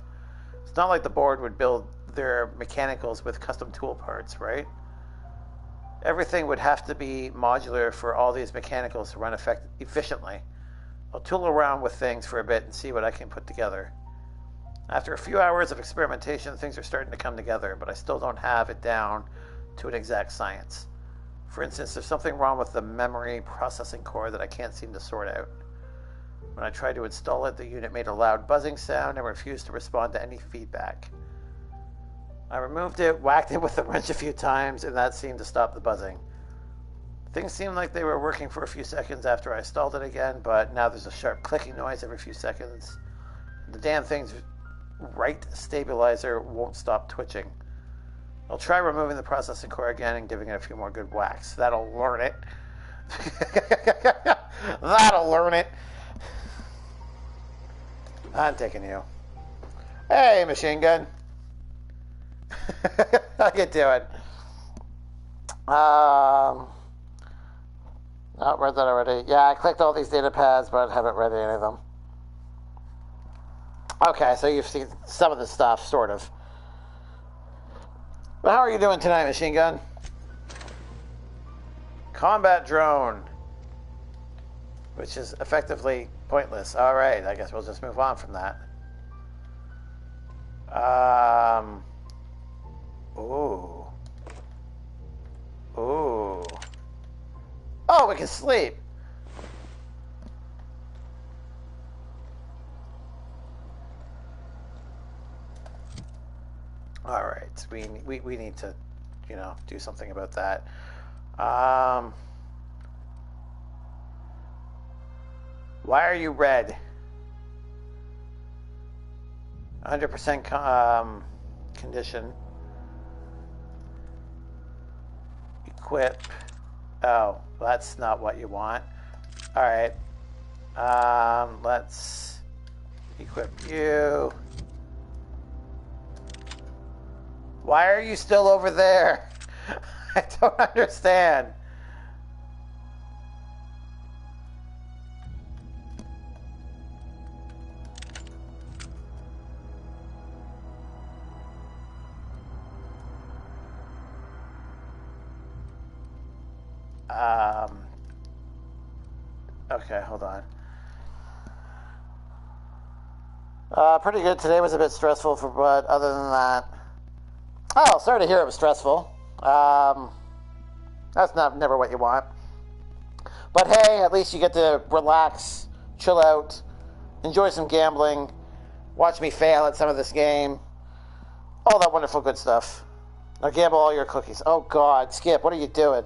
It's not like the board would build their mechanicals with custom tool parts, right? Everything would have to be modular for all these mechanicals to run efficiently. I'll tool around with things for a bit and see what I can put together. After a few hours of experimentation, things are starting to come together, but I still don't have it down to an exact science. For instance, there's something wrong with the memory processing core that I can't seem to sort out. When I tried to install it, the unit made a loud buzzing sound and refused to respond to any feedback. I removed it, whacked it with a wrench a few times, and that seemed to stop the buzzing. Things seemed like they were working for a few seconds after I installed it again, but now there's a sharp clicking noise every few seconds. The damn thing's right stabilizer won't stop twitching. I'll try removing the processing core again and giving it a few more good whacks. That'll learn it. That'll learn it. I'm taking you. Hey, machine gun. How you doing? Not read that already. Yeah, I clicked all these data pads, but haven't read any of them. Okay, so you've seen some of the stuff, sort of. But how are you doing tonight, machine gun? Combat drone. Which is effectively pointless. Alright, I guess we'll just move on from that. Ooh. Ooh. Oh, we can sleep. All right. We need to, you know, do something about that. Why are you red? 100% condition. Equip. Oh, that's not what you want. All right. Let's equip you. Why are you still over there? I don't understand. Okay, hold on. Pretty good. Today was a bit stressful, but other than that... Oh, sorry to hear it was stressful. That's never what you want. But hey, at least you get to relax, chill out, enjoy some gambling, watch me fail at some of this game. All that wonderful good stuff. Now gamble all your cookies. Oh God, Skip, what are you doing?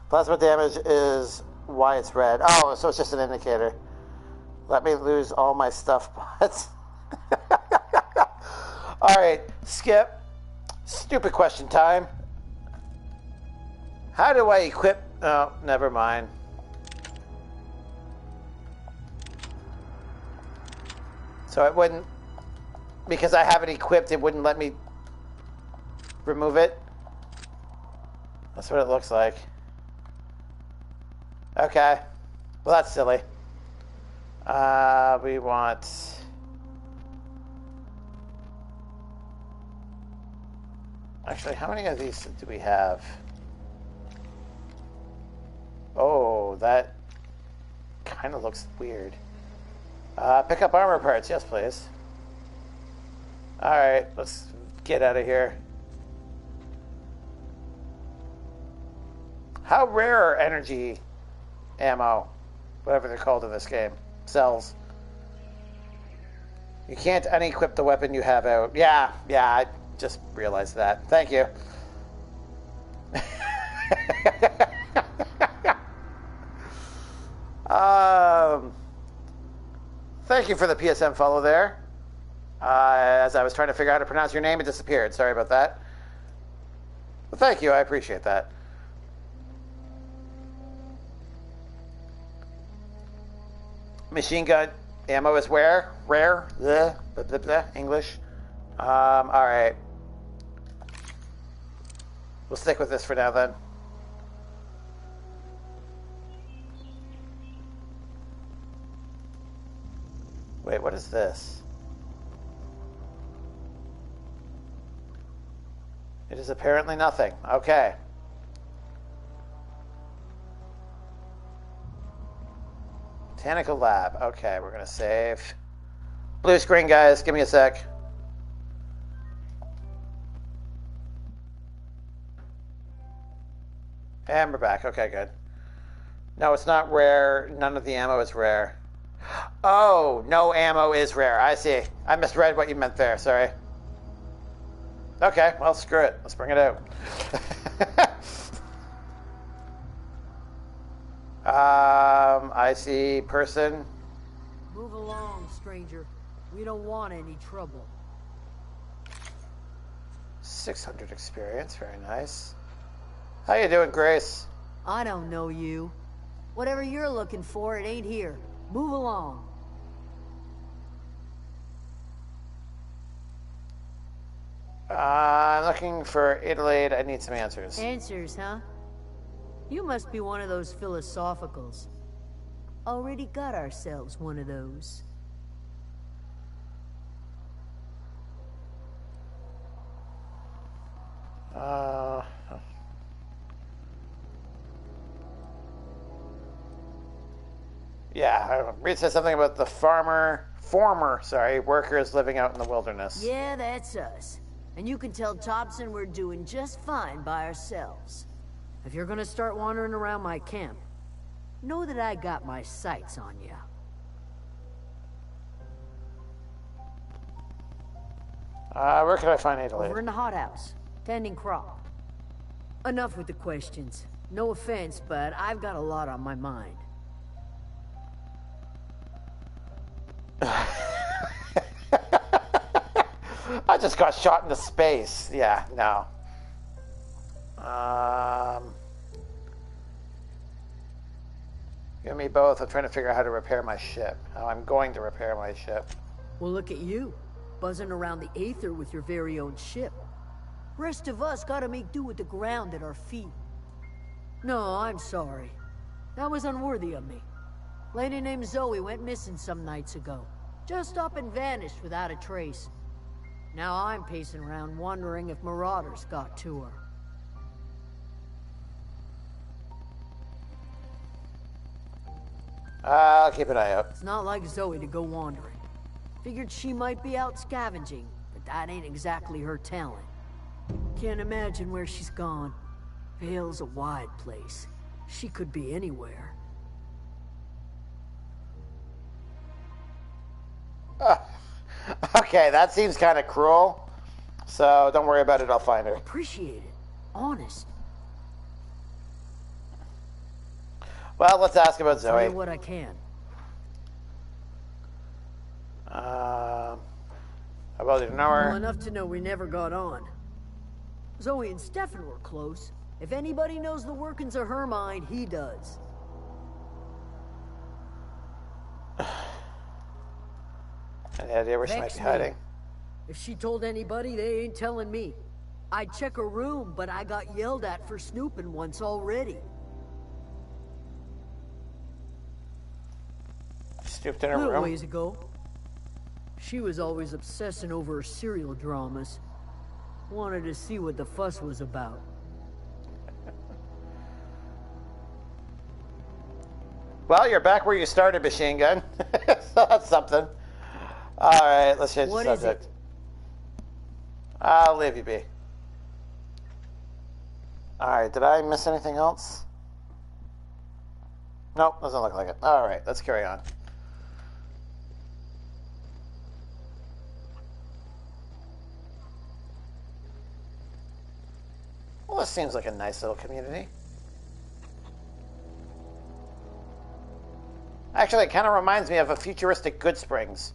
Plasma damage is why it's red. Oh, so it's just an indicator. Let me lose all my stuff bots. Alright, Skip. Stupid question time. How do I equip... Oh, never mind. So it wouldn't... Because I have it equipped, it wouldn't let me remove it. That's what it looks like. Okay. Well, that's silly. We want... Actually, how many of these do we have? Oh, that kind of looks weird. Pick up armor parts. Yes, please. Alright, let's get out of here. How rare are energy ammo? Whatever they're called in this game. Cells. You can't unequip the weapon you have out. Yeah, I just realized that. Thank you. Thank you for the PSM follow there. As I was trying to figure out how to pronounce your name, it disappeared. Sorry about that. But thank you, I appreciate that. Machine gun ammo is rare. English. Alright. We'll stick with this for now then. Wait, what is this? It is apparently nothing. Okay. Botanical lab. Okay, we're going to save. Blue screen, guys. Give me a sec. And we're back. Okay, good. No, it's not rare. None of the ammo is rare. Oh, no ammo is rare. I see. I misread what you meant there. Sorry. Okay, well, screw it. Let's bring it out. I see person. Move along, stranger. We don't want any trouble. 600 experience. Very nice. How you doing, Grace? I don't know you. Whatever you're looking for, it ain't here. Move along. I'm looking for Adelaide. I need some answers. Answers, huh? You must be one of those philosophicals. Already got ourselves one of those. Yeah, Reed said something about the former workers living out in the wilderness. Yeah, that's us. And you can tell Thompson we're doing just fine by ourselves. If you're gonna start wandering around my camp, know that I got my sights on you. Where can I find Adelaide? Over in the hothouse, tending crop. Enough with the questions. No offense, but I've got a lot on my mind. I just got shot into space. Yeah, no. You and me both. I'm trying to figure out how to repair my ship. How I'm going to repair my ship. Well, look at you, buzzing around the aether with your very own ship. Rest of us gotta make do with the ground at our feet. No, I'm sorry. That was unworthy of me. Lady named Zoe went missing some nights ago. Just up and vanished without a trace. Now I'm pacing around wondering if marauders got to her. I'll keep an eye out. It's not like Zoe to go wandering. Figured she might be out scavenging, but that ain't exactly her talent. Can't imagine where she's gone. Vale's a wide place. She could be anywhere. Okay, that seems kind of cruel. So don't worry about it, I'll find her. Appreciate it. Honest. Well, let's ask about Tell Zoe. you what I can. Well, you know her. Well, enough to know we never got on. Zoe and Stefan were close. If anybody knows the workings of her mind, he does. Any idea where she might be hiding? If she told anybody, they ain't telling me. I'd check her room, but I got yelled at for snooping once already. Snooped in her Little room? ways ago. She was always obsessing over her serial dramas. Wanted to see what the fuss was about. Well, you're back where you started, machine gun. So that's something. Alright, let's change the subject. I'll leave you be. Alright, did I miss anything else? Nope, doesn't look like it. Alright, let's carry on. Well, this seems like a nice little community. Actually, it kind of reminds me of a futuristic Good Springs.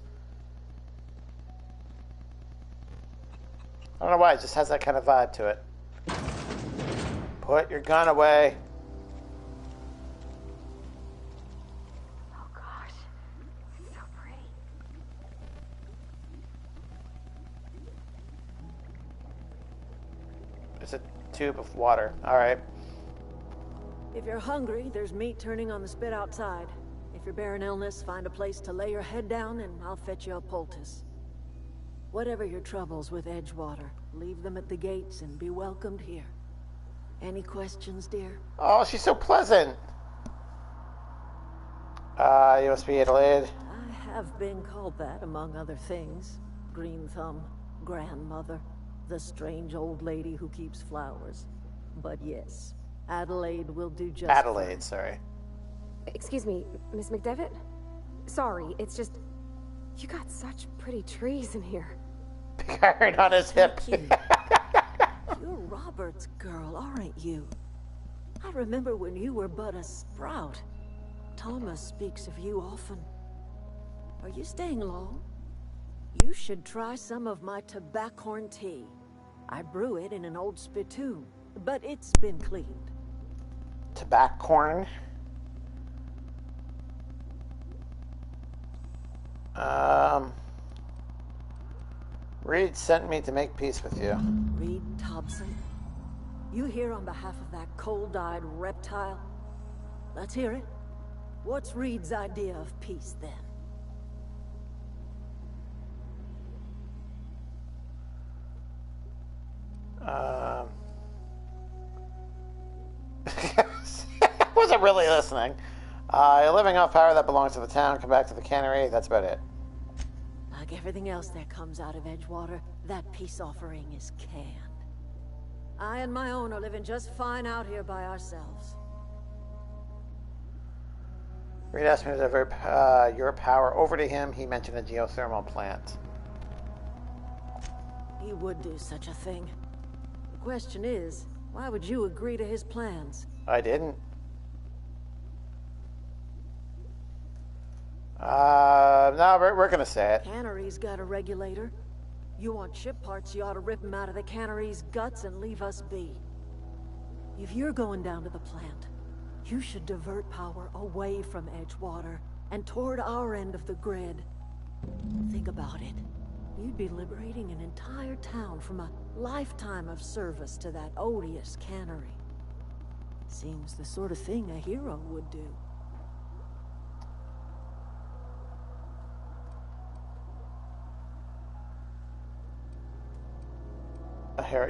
I don't know why, it just has that kind of vibe to it. Put your gun away. Oh gosh, so pretty. There's a tube of water. All right. If you're hungry, there's meat turning on the spit outside. If you're bearing illness, find a place to lay your head down and I'll fetch you a poultice. Whatever your troubles with Edgewater, leave them at the gates and be welcomed here. Any questions, dear? Oh, she's so pleasant. You must be Adelaide. I have been called that, among other things. Green Thumb, grandmother, the strange old lady who keeps flowers. But yes, Adelaide will do just Adelaide, fine. sorry. Excuse me, Miss McDevitt? Sorry, it's just... You got such pretty trees in here. Big iron on his hip. You're Robert's girl, aren't you? I remember when you were but a sprout. Thomas speaks of you often. Are you staying long? You should try some of my tobaccorn tea. I brew it in an old spittoon, but it's been cleaned. Tobaccorn? Reed sent me to make peace with you. Reed Thompson? You here on behalf of that cold-eyed reptile? Let's hear it. What's Reed's idea of peace, then? I wasn't really listening. You're living off power that belongs to the town. Come back to the cannery. That's about it. Like everything else that comes out of Edgewater, that peace offering is canned. I and my own are living just fine out here by ourselves. Reed asked me to divert your power over to him. He mentioned a geothermal plant. He would do such a thing. The question is, why would you agree to his plans? I didn't. No, we're gonna say it. Cannery's got a regulator. You want chip parts, you ought to rip him out of the cannery's guts and leave us be. If you're going down to the plant, you should divert power away from Edgewater and toward our end of the grid. Think about it. You'd be liberating an entire town from a lifetime of service to that odious cannery. Seems the sort of thing a hero would do.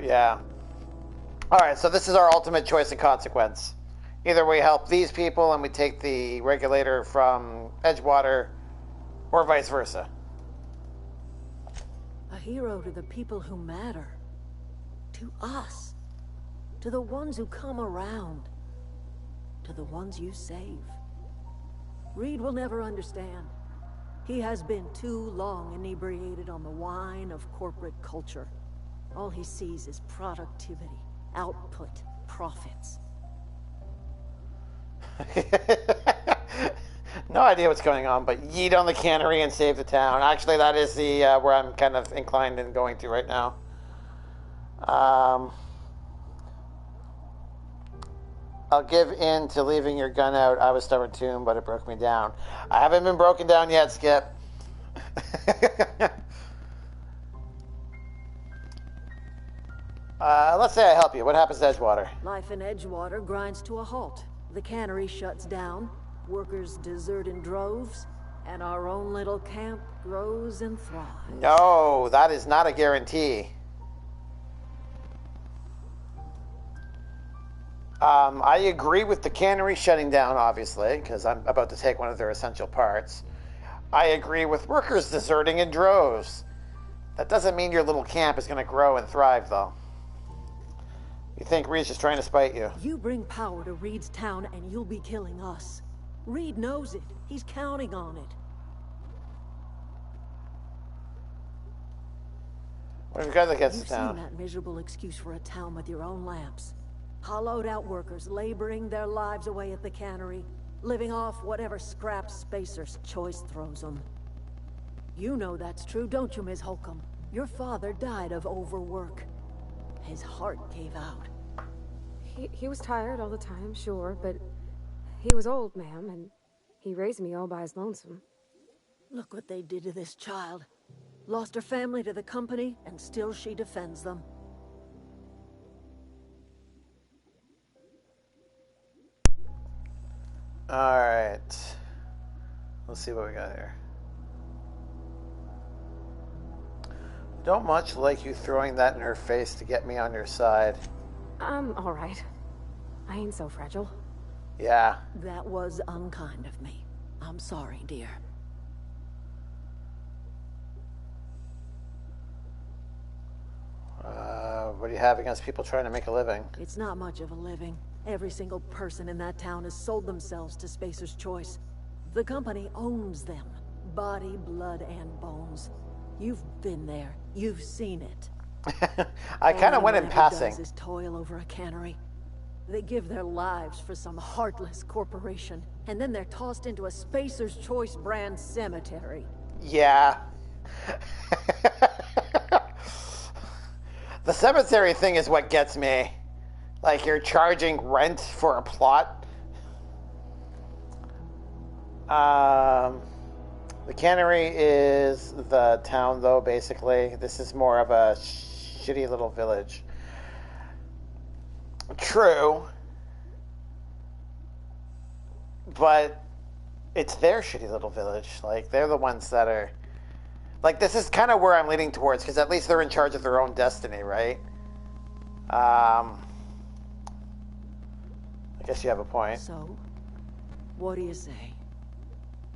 Yeah. Alright, so this is our ultimate choice and consequence. Either we help these people and we take the regulator from Edgewater, or vice versa. A hero to the people who matter. To us. To the ones who come around. To the ones you save. Reed will never understand. He has been too long inebriated on the wine of corporate culture. All he sees is productivity, output, profits. No idea what's going on, but yeet on the cannery and save the town. Actually, that is the where I'm kind of inclined in going to right now. I'll give in to leaving your gun out. I was stubborn too, but it broke me down. I haven't been broken down yet, Skip. Let's say I help you. What happens to Edgewater? Life in Edgewater grinds to a halt. The cannery shuts down, workers desert in droves, and our own little camp grows and thrives. No, that is not a guarantee. I agree with the cannery shutting down, obviously, because I'm about to take one of their essential parts. I agree with workers deserting in droves. That doesn't mean your little camp is going to grow and thrive, though. You think Reed's just trying to spite you? You bring power to Reed's town and you'll be killing us. Reed knows it. He's counting on it. What have you got against the town? You've seen that miserable excuse for a town with your own lamps. Hollowed out workers laboring their lives away at the cannery, living off whatever scraps Spacer's Choice throws them. You know that's true, don't you, Ms. Holcomb? Your father died of overwork. His heart gave out. He was tired all the time, sure, but he was old, ma'am, and he raised me all by his lonesome. Look what they did to this child. Lost her family to the company, and still she defends them. Alright. Let's see what we got here. Don't much like you throwing that in her face to get me on your side. I'm alright. I ain't so fragile. Yeah. That was unkind of me. I'm sorry, dear. What do you have against people trying to make a living? It's not much of a living. Every single person in that town has sold themselves to Spacer's Choice. The company owns them. Body, blood, and bones. You've been there. You've seen it. I kind of went in passing. Does is toil over a cannery. They give their lives for some heartless corporation, and then they're tossed into a Spacer's Choice brand cemetery. Yeah. The cemetery thing is what gets me. Like, you're charging rent for a plot. The cannery is the town, though, basically. This is more of a shitty little village. True. But it's their shitty little village. Like, they're the ones that are... Like, this is kind of where I'm leaning towards, because at least they're in charge of their own destiny, right? I guess you have a point. So, what do you say?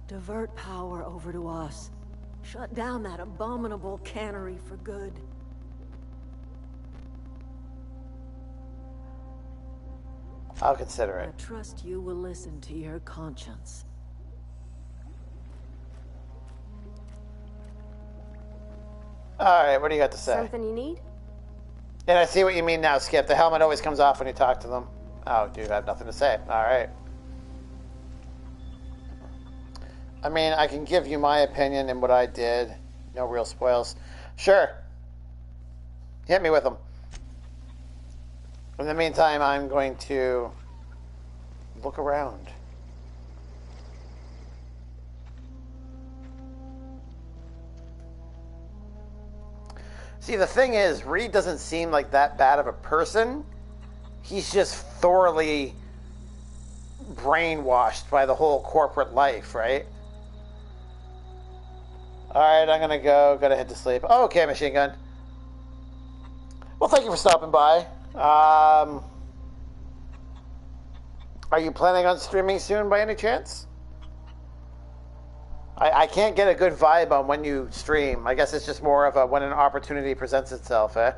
Divert power over to us. Shut down that abominable cannery for good. I'll consider it. I trust you will listen to your conscience. Alright, what do you got to say? Something you need? And I see what you mean now, Skip. The helmet always comes off when you talk to them. Oh, dude, I have nothing to say. Alright. I mean, I can give you my opinion and what I did. No real spoils. Sure. Hit me with them. In the meantime, I'm going to look around. See, the thing is, Reed doesn't seem like that bad of a person. He's just thoroughly brainwashed by the whole corporate life, right? Alright, I'm gonna gotta head to sleep. Oh, okay, machine gun. Well, thank you for stopping by. Are you planning on streaming soon by any chance? I can't get a good vibe on when you stream. I guess it's just more of a when an opportunity presents itself, eh?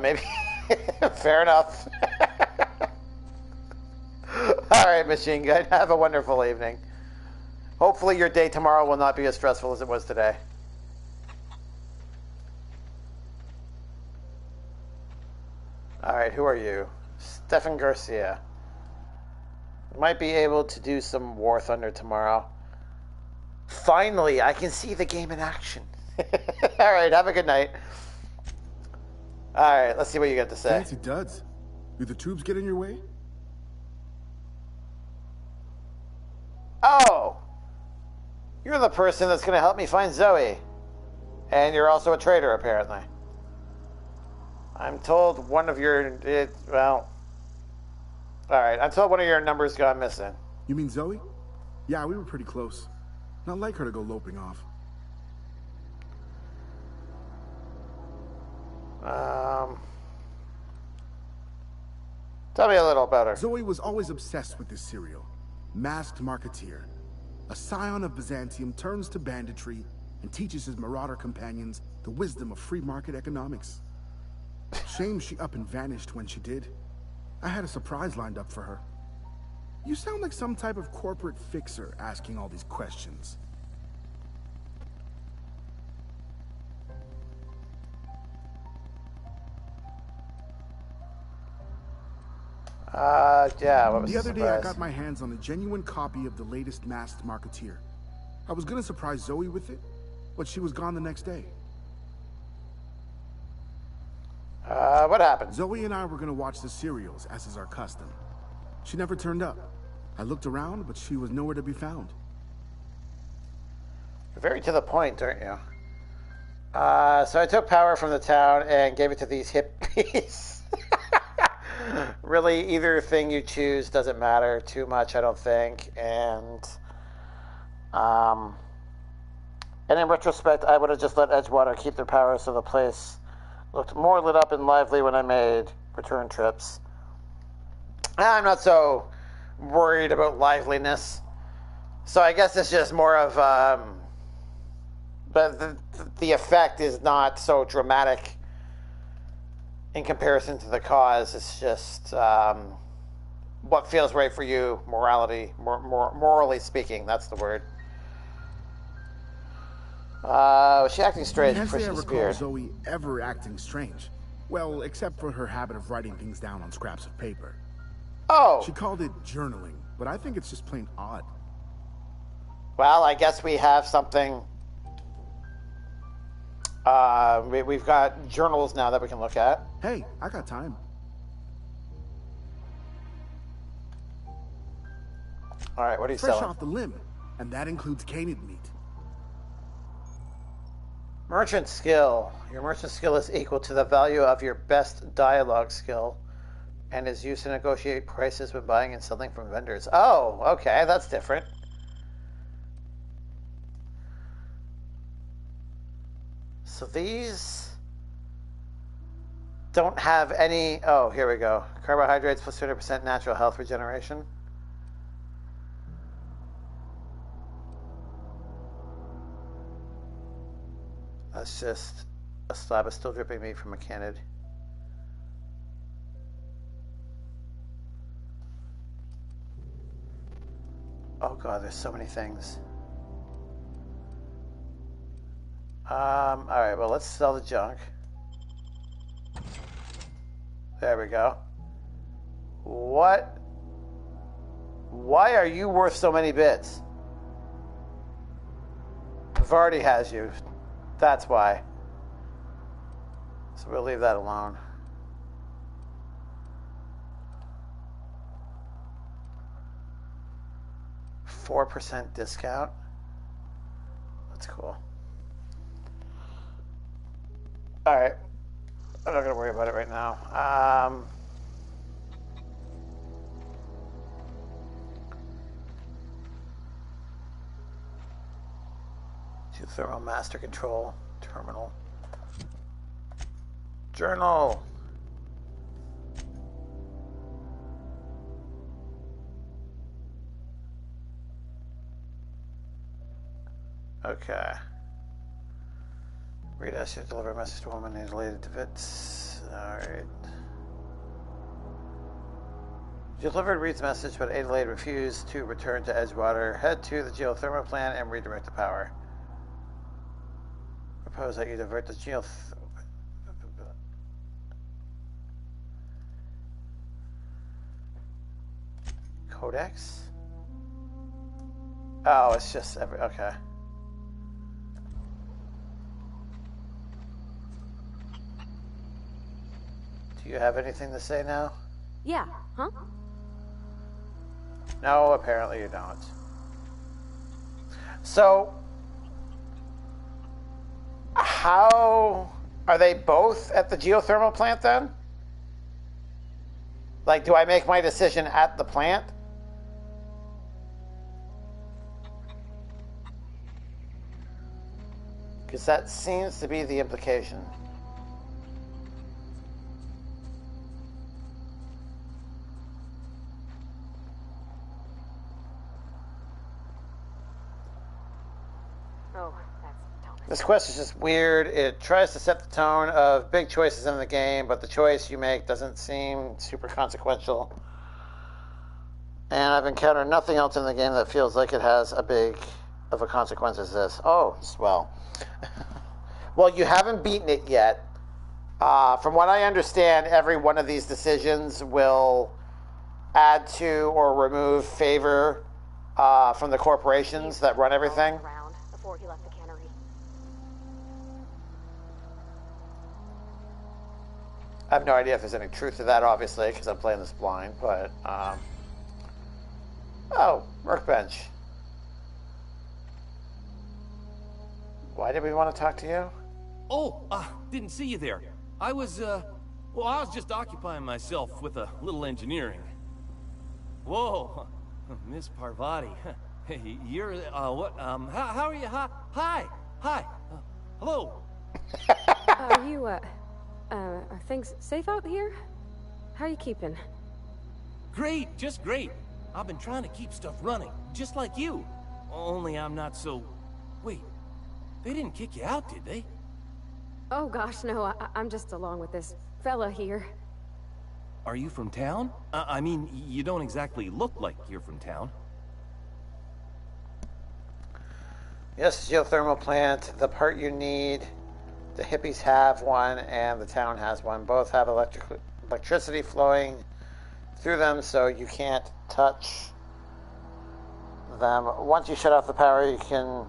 Maybe. Fair enough. Alright, machine gun. Have a wonderful evening. Hopefully your day tomorrow will not be as stressful as it was today. Alright, who are you? Stefan Garcia. Might be able to do some War Thunder tomorrow. Finally, I can see the game in action. Alright, have a good night. Alright, let's see what you got to say. Fancy duds. Do the tubes get in your way? Oh! You're the person that's going to help me find Zoe. And you're also a traitor, apparently. I'm told one of your... well... Alright, I'm told one of your numbers got missing. You mean Zoe? Yeah, we were pretty close. Not like her to go loping off. Tell me a little about her. Zoe was always obsessed with this serial. Masked Marketeer. A scion of Byzantium turns to banditry and teaches his marauder companions the wisdom of free market economics. Shame she up and vanished when she did. I had a surprise lined up for her. You sound like some type of corporate fixer asking all these questions. Yeah, what was the other day I surprise? got my hands on a genuine copy of the latest Masked Marketeer. I was gonna surprise Zoe with it, but she was gone the next day. What happened? Zoe and I were gonna watch the serials, as is our custom. She never turned up. I looked around, but she was nowhere to be found. You're very to the point, aren't you? So I took power from the town and gave it to these hippies. Really, either thing you choose doesn't matter too much, I don't think. And in retrospect, I would have just let Edgewater keep their power so the place looked more lit up and lively when I made return trips. I'm not so worried about liveliness. So I guess it's just more of... but the effect is not so dramatic in comparison to the cause. It's just what feels right for you, morally speaking. That's the word. Was she acting strange before she I recall disappeared? Zoe ever acting strange. Well, except for her habit of writing things down on scraps of paper. Oh! She called it journaling, but I think it's just plain odd. Well, I guess we have something. We've got journals now that we can look at. Hey, I got time. All right, what are you Fresh selling? off the limb, and that includes canid meat. Merchant skill. Your merchant skill is equal to the value of your best dialogue skill and is used to negotiate prices when buying and selling from vendors. Oh, okay, that's different. So these don't have any... Oh, here we go. Carbohydrates plus 20% natural health regeneration. That's just a slab of still dripping meat from a canid. God, there's so many things. Alright, well, let's sell the junk. There we go. What? Why are you worth so many bits? Vardy has you. That's why. So we'll leave that alone. %4 discount. That's cool. Alright. I'm not going to worry about it right now. Geothermal master control terminal. Journal. Okay. Read asked you to deliver a message to a woman who's related to bits. Alright. Delivered Reed's message, but Adelaide refused to return to Edgewater. Head to the geothermal plant and redirect the power. Propose that you divert the Codex? Oh, it's just okay. Do you have anything to say now? Yeah, huh? No, apparently you don't. So, how are they both at the geothermal plant then? Like, do I make my decision at the plant? Because that seems to be the implication. This quest is just weird. It tries to set the tone of big choices in the game, but the choice you make doesn't seem super consequential. And I've encountered nothing else in the game that feels like it has a big of a consequence as this. Oh, well. Well, you haven't beaten it yet. From what I understand, every one of these decisions will add to or remove favor from the corporations that run everything. Before he left the cannery. I have no idea if there's any truth to that, obviously, because I'm playing this blind, but, oh, workbench. Why did we want to talk to you? Oh, didn't see you there. I was just occupying myself with a little engineering. Whoa, Miss Parvati. Hey, you're, what, how are you? Hi, hello. Are you, are things safe out here? How are you keeping? Great, just great. I've been trying to keep stuff running, just like you. Only I'm not so... Wait, they didn't kick you out, did they? Oh gosh, no, I'm just along with this fella here. Are you from town? I mean, you don't exactly look like you're from town. Yes, geothermal plant. The part you need, the hippies have one and the town has one. Both have electricity flowing through them, so you can't touch them. Once you shut off the power, you can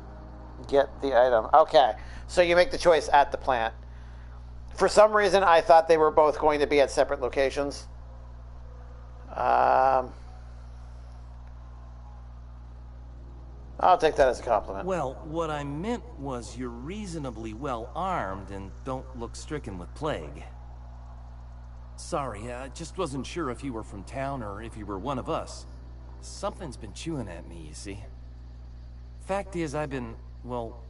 get the item. Okay, so you make the choice at the plant. For some reason, I thought they were both going to be at separate locations. I'll take that as a compliment. Well, what I meant was you're reasonably well armed and don't look stricken with plague. Sorry, I just wasn't sure if you were from town or if you were one of us. Something's been chewing at me, you see. Fact is, I've been, well,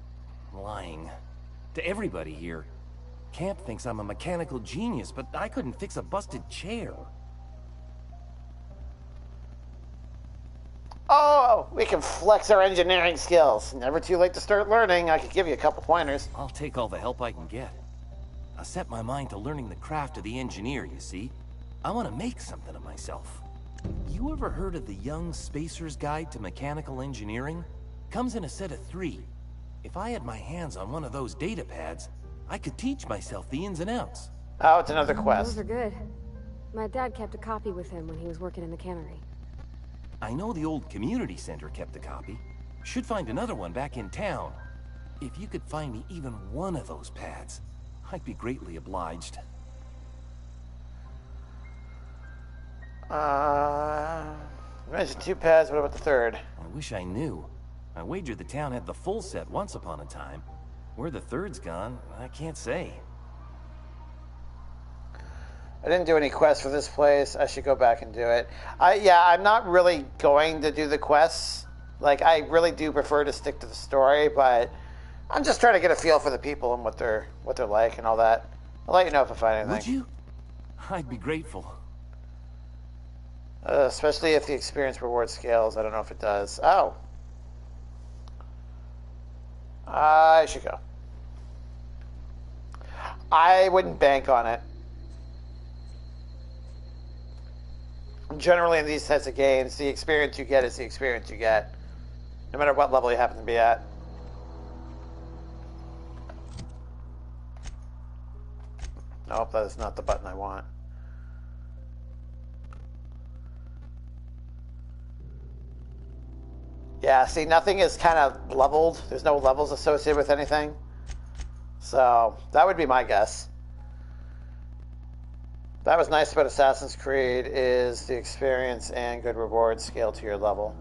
lying. To everybody here. Camp thinks I'm a mechanical genius, but I couldn't fix a busted chair. Oh, we can flex our engineering skills. Never too late to start learning. I could give you a couple pointers. I'll take all the help I can get. I set my mind to learning the craft of the engineer, you see. I want to make something of myself. You ever heard of the Young Spacer's Guide to Mechanical Engineering? Comes in a set of 3. If I had my hands on one of those data pads, I could teach myself the ins and outs. Oh, it's another quest. Those are good. My dad kept a copy with him when he was working in the cannery. I know the old community center kept a copy. Should find another one back in town. If you could find me even one of those pads, I'd be greatly obliged. You mentioned 2 pads, what about the 3rd? I wish I knew. I wagered the town had the full set once upon a time. Where the 3rd's gone, I can't say. I didn't do any quests for this place. I should go back and do it. I'm not really going to do the quests. Like, I really do prefer to stick to the story, but I'm just trying to get a feel for the people and what they're like and all that. I'll let you know if I find anything. Would you? I'd be grateful. Especially if the experience reward scales. I don't know if it does. Oh. I should go. I wouldn't bank on it. Generally in these types of games, the experience you get is the experience you get. No matter what level you happen to be at. Nope, that is not the button I want. Yeah, see, nothing is kind of leveled. There's no levels associated with anything. So, that would be my guess. That was nice about Assassin's Creed is the experience and good rewards scale to your level.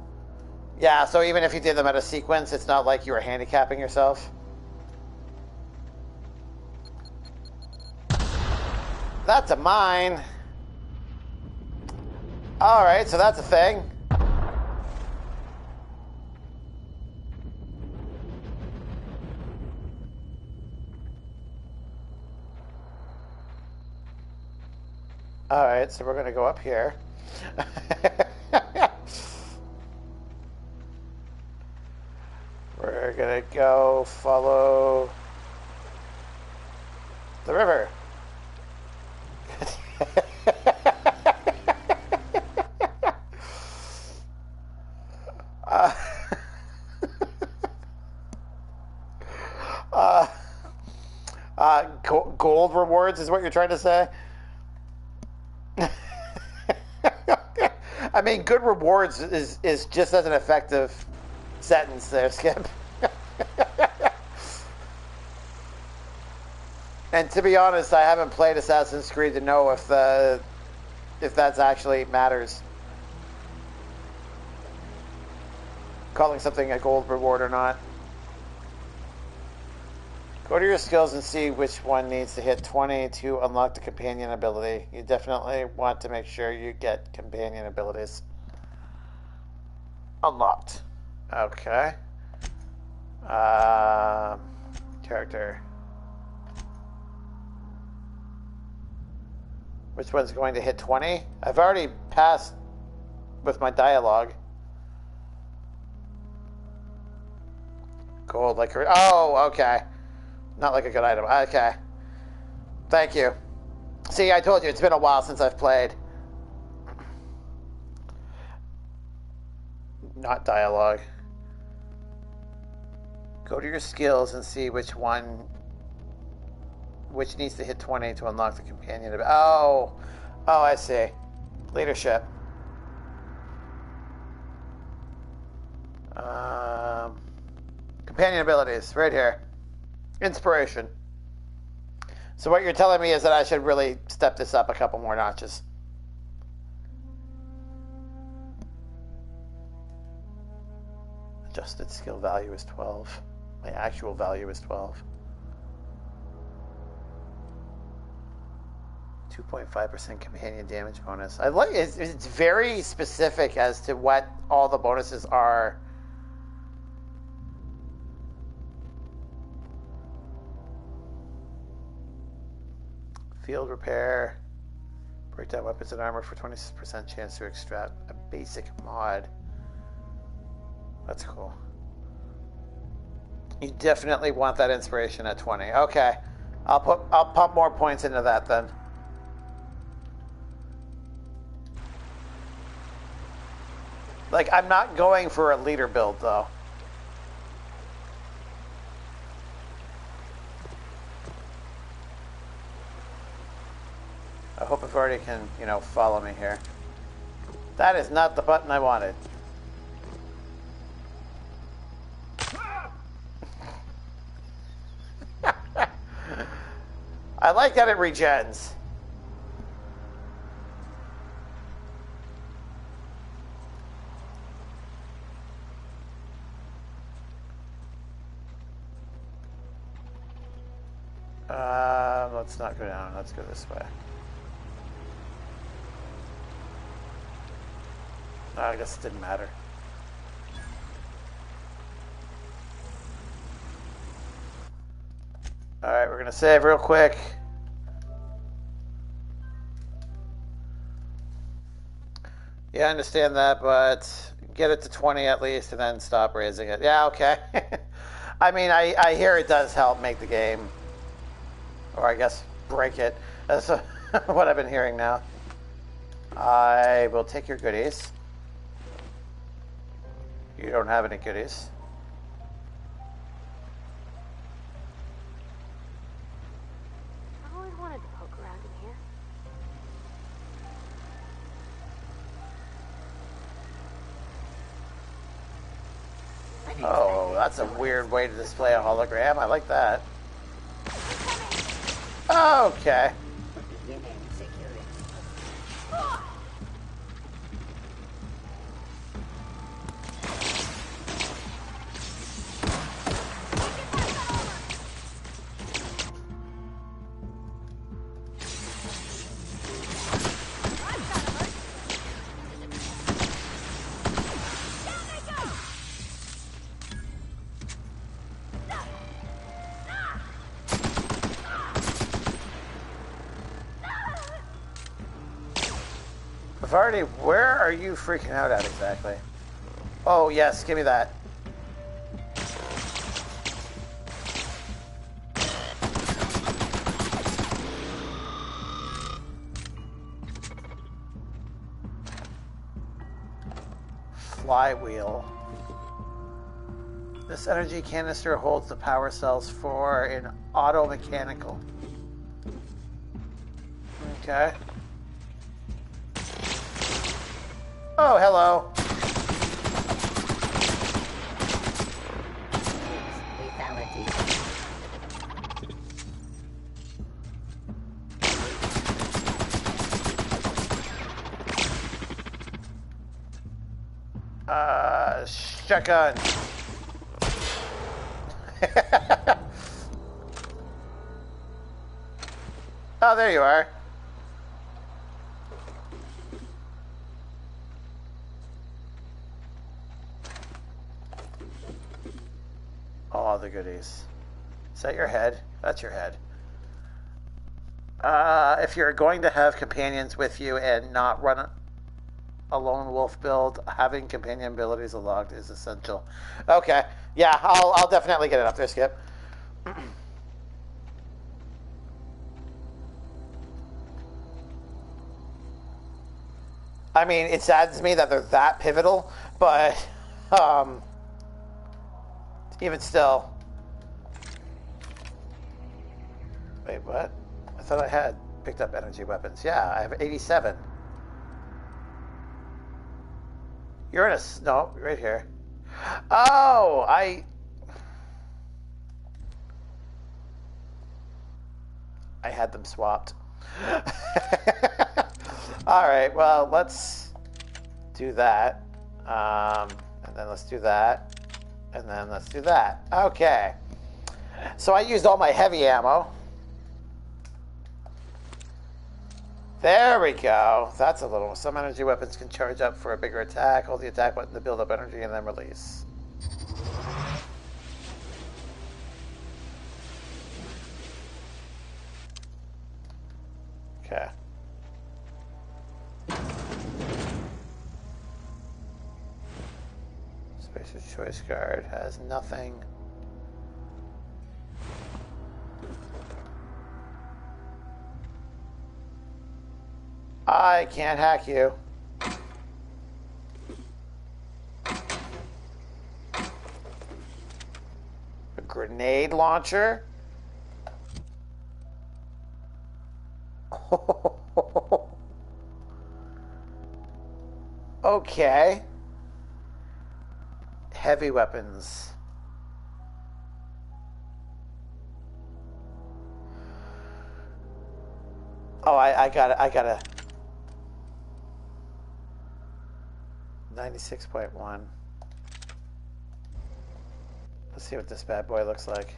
Yeah, so even if you did them at a sequence, it's not like you were handicapping yourself. That's a mine. Alright, so that's a thing. Alright, so we're going to go up here. We're going to go follow the river. Gold rewards is what you're trying to say? I mean, good rewards is just as an effective sentence there, Skip. And to be honest, I haven't played Assassin's Creed to know if that's actually matters. Calling something a gold reward or not. Go to your skills and see which one needs to hit 20 to unlock the companion ability. You definitely want to make sure you get companion abilities unlocked. Okay. Character. Which one's going to hit 20? I've already passed with my dialogue. Gold, like... Oh, okay. Not like a good item. Okay. Thank you. See, I told you, it's been a while since I've played. Not dialogue. Go to your skills and see which needs to hit 20 to unlock the companion. Oh, I see. Leadership. Companion abilities, right here. Inspiration. So what you're telling me is that I should really step this up a couple more notches. Adjusted skill value is 12. My actual value is 12. 2.5% companion damage bonus. I like it. It's very specific as to what all the bonuses are. Field repair. Break down weapons and armor for 20% chance to extract a basic mod. That's cool. You definitely want that inspiration at 20. Okay. I'll pump more points into that then. Like, I'm not going for a leader build, though. I hope Vardy can, you know, follow me here. That is not the button I wanted. I like that it regens. Let's not go down. Let's go this way. I guess it didn't matter. Alright, we're going to save real quick. Yeah, I understand that, but get it to 20 at least and then stop raising it. Yeah, okay. I mean, I hear it does help make the game. Or I guess break it. That's what I've been hearing now. I will take your goodies. You don't have any goodies. I always wanted to poke around in here. Oh, that's a weird way to display a hologram. I like that. Okay. Vardy, where are you freaking out at exactly? Oh, yes, give me that. Flywheel. This energy canister holds the power cells for an auto mechanical. Okay. Oh, hello. Shotgun. Oh, there you are. All the goodies. Is that your head? That's your head. If you're going to have companions with you and not run a lone wolf build, having companion abilities unlocked is essential. Okay. Yeah, I'll definitely get it up there, Skip. I mean, it saddens me that they're that pivotal, but even still. Wait, what? I thought I had picked up energy weapons. Yeah, I have 87. You're in a... No, right here. Oh, I had them swapped. Alright, well, let's do that. And then let's do that. And then let's do that. Okay. So I used all my heavy ammo. There we go. That's a little... Some energy weapons can charge up for a bigger attack. Hold the attack button to build up energy and then release. Okay. Spacer's Choice Guard has nothing. I can't hack you. grenade launcher. Okay. Heavy weapons. Oh, I got it. I got it. 96.1. Let's see what this bad boy looks like.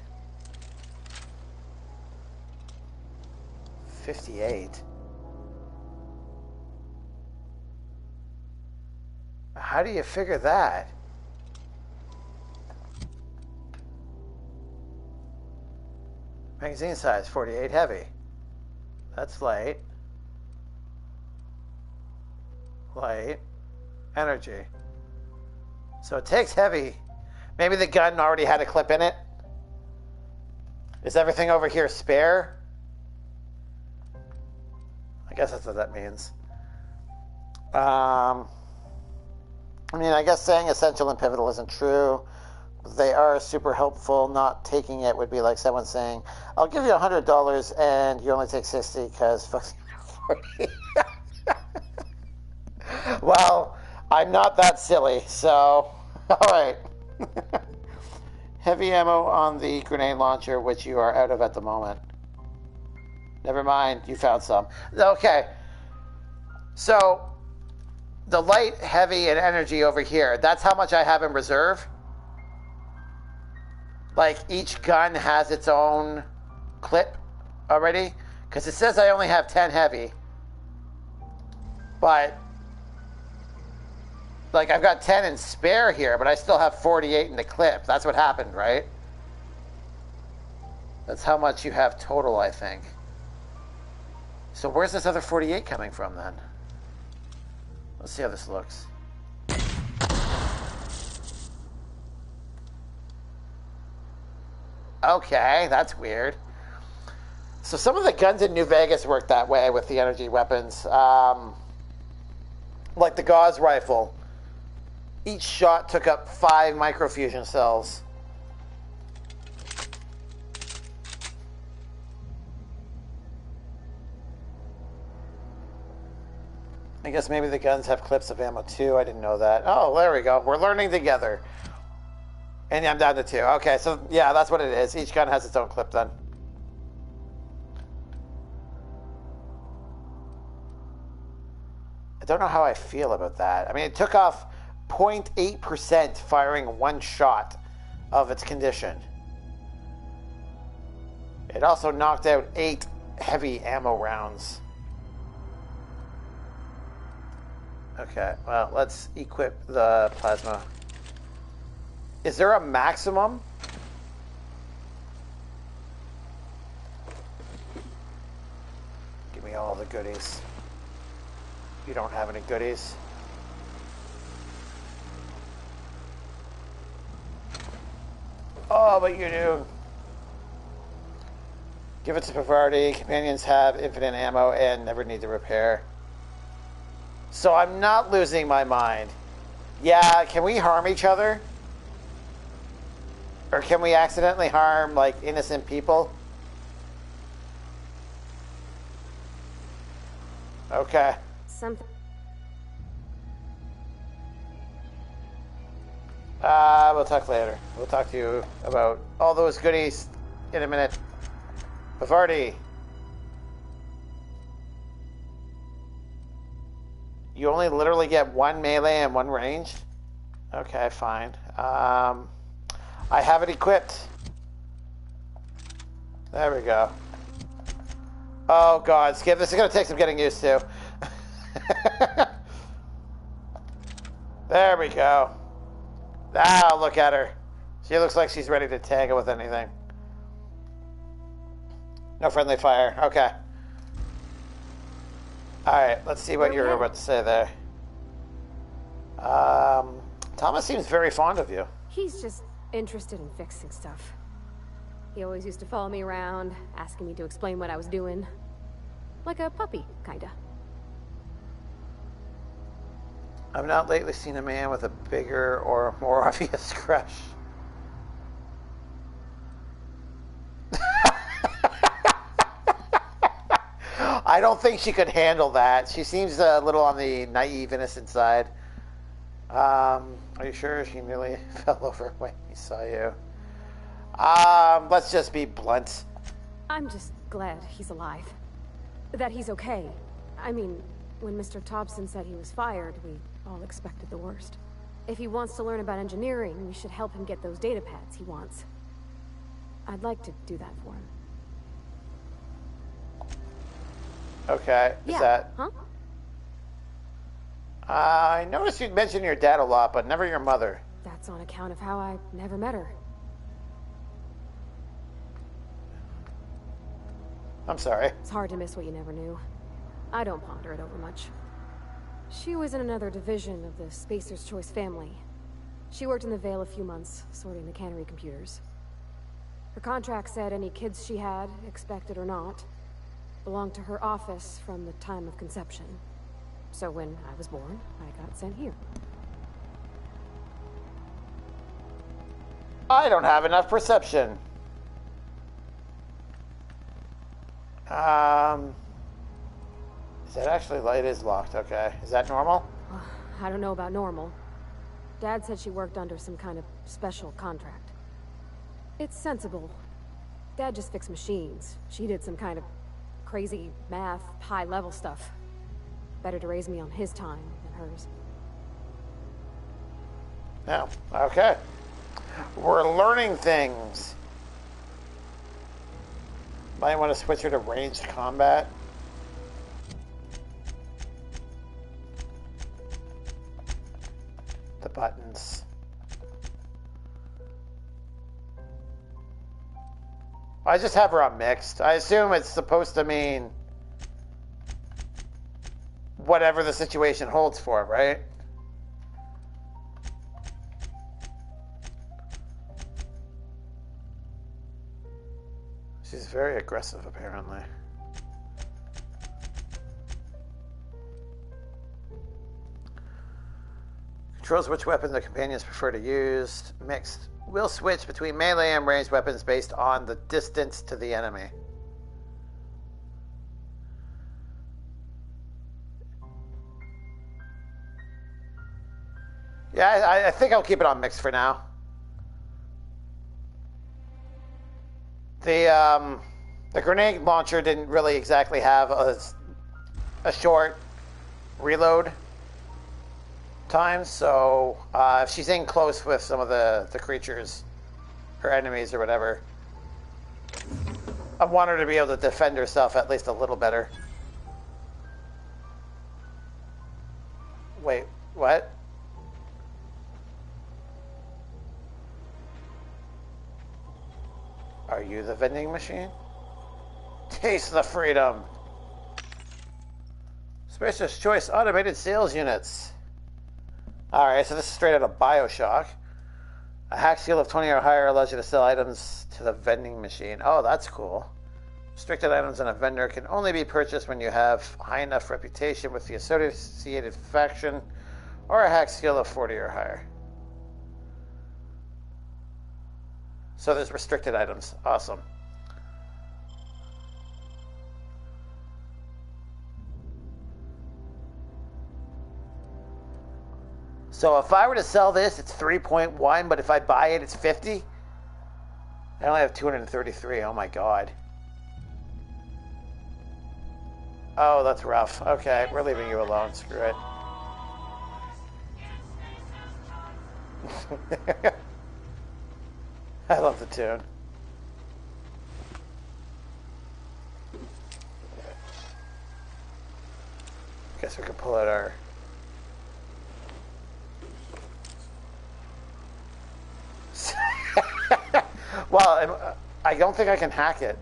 58. How do you figure that? Magazine size 48 heavy. That's light. Light. Energy. So it takes heavy. Maybe the gun already had a clip in it. Is everything over here spare? I guess that's what that means. I mean, I guess saying essential and pivotal isn't true. They are super helpful. Not taking it would be like someone saying, I'll give you $100 and you only take 60 because fuck 40. Well, I'm not that silly, so all right. Heavy ammo on the grenade launcher, which you are out of at the moment. Never mind, you found some. Okay. So the light, heavy, and energy over here, that's how much I have in reserve. Like, each gun has its own clip already. Because it says I only have 10 heavy. But, like, I've got 10 in spare here, but I still have 48 in the clip. That's what happened, right? That's how much you have total, I think. So where's this other 48 coming from, then? Let's see how this looks. Okay, that's weird. So some of the guns in New Vegas work that way with the energy weapons. Like the Gauss rifle. Each shot took up 5 microfusion cells. I guess maybe the guns have clips of ammo too. I didn't know that. Oh, there we go. We're learning together. And I'm down to 2. Okay, so yeah, that's what it is. Each gun has its own clip then. I don't know how I feel about that. I mean, it took off 0.8% firing 1 shot of its condition. It also knocked out 8 heavy ammo rounds. Okay, well, let's equip the plasma. Is there a maximum? Give me all the goodies. You don't have any goodies. Oh, but you do. Give it to Pavardi. Companions have infinite ammo and never need to repair. So I'm not losing my mind. Yeah, can we harm each other? Or can we accidentally harm, like, innocent people? Okay. Something. We'll talk later. We'll talk to you about all those goodies in a minute. Bavardi. You only literally get 1 melee and 1 range? Okay, fine. I have it equipped. There we go. Oh god, Skip, this is going to take some getting used to. There we go. Now look at her. She looks like she's ready to tag it with anything. No friendly fire. Okay. Alright, let's see what you're about to say there. Thomas seems very fond of you. He's just interested in fixing stuff. He always used to follow me around, asking me to explain what I was doing. Like a puppy, kinda. I've not lately seen a man with a bigger or more obvious crush. I don't think she could handle that. She seems a little on the naive, innocent side. Are you sure she nearly fell over when he saw you? Let's just be blunt. I'm just glad he's alive. That he's okay. I mean, when Mr. Thompson said he was fired, we all expected the worst. If he wants to learn about engineering, we should help him get those data pads he wants. I'd like to do that for him. Okay, yeah. That... Huh? I noticed you'd mention your dad a lot, but never your mother. That's on account of how I never met her. I'm sorry. It's hard to miss what you never knew. I don't ponder it over much. She was in another division of the Spacer's Choice family. She worked in the Vale a few months, sorting the cannery computers. Her contract said any kids she had, expected or not, belonged to her office from the time of conception. So when I was born, I got sent here. I don't have enough perception. Is that actually light? It is locked, okay. Is that normal? I don't know about normal. Dad said she worked under some kind of special contract. It's sensible. Dad just fixed machines. She did some kind of crazy math, high-level stuff. Better to raise me on his time than hers. No. Okay. We're learning things. Might want to switch her to ranged combat. The buttons. I just have her on mixed. I assume it's supposed to mean whatever the situation holds for it, right? She's very aggressive, apparently. Controls which weapon the companions prefer to use. Mixed. Will switch between melee and ranged weapons based on the distance to the enemy. Yeah, I think I'll keep it on mixed for now. The grenade launcher didn't really exactly have a short reload time, so if she's in close with some of the creatures, her enemies or whatever, I want her to be able to defend herself at least a little better. Wait, what? Are you the vending machine? Taste the freedom. Spacer's Choice automated sales units. Alright, so this is straight out of BioShock. A hack skill of 20 or higher allows you to sell items to the vending machine. Oh, that's cool. Restricted items on a vendor can only be purchased when you have high enough reputation with the associated faction or a hack skill of 40 or higher. So there's restricted items. Awesome. So if I were to sell this, it's 3.1, but if I buy it, it's 50? I only have 233. Oh my god. Oh, that's rough. Okay, we're leaving you alone. Screw it. I love the tune. Guess we could pull out our... Well, I don't think I can hack it.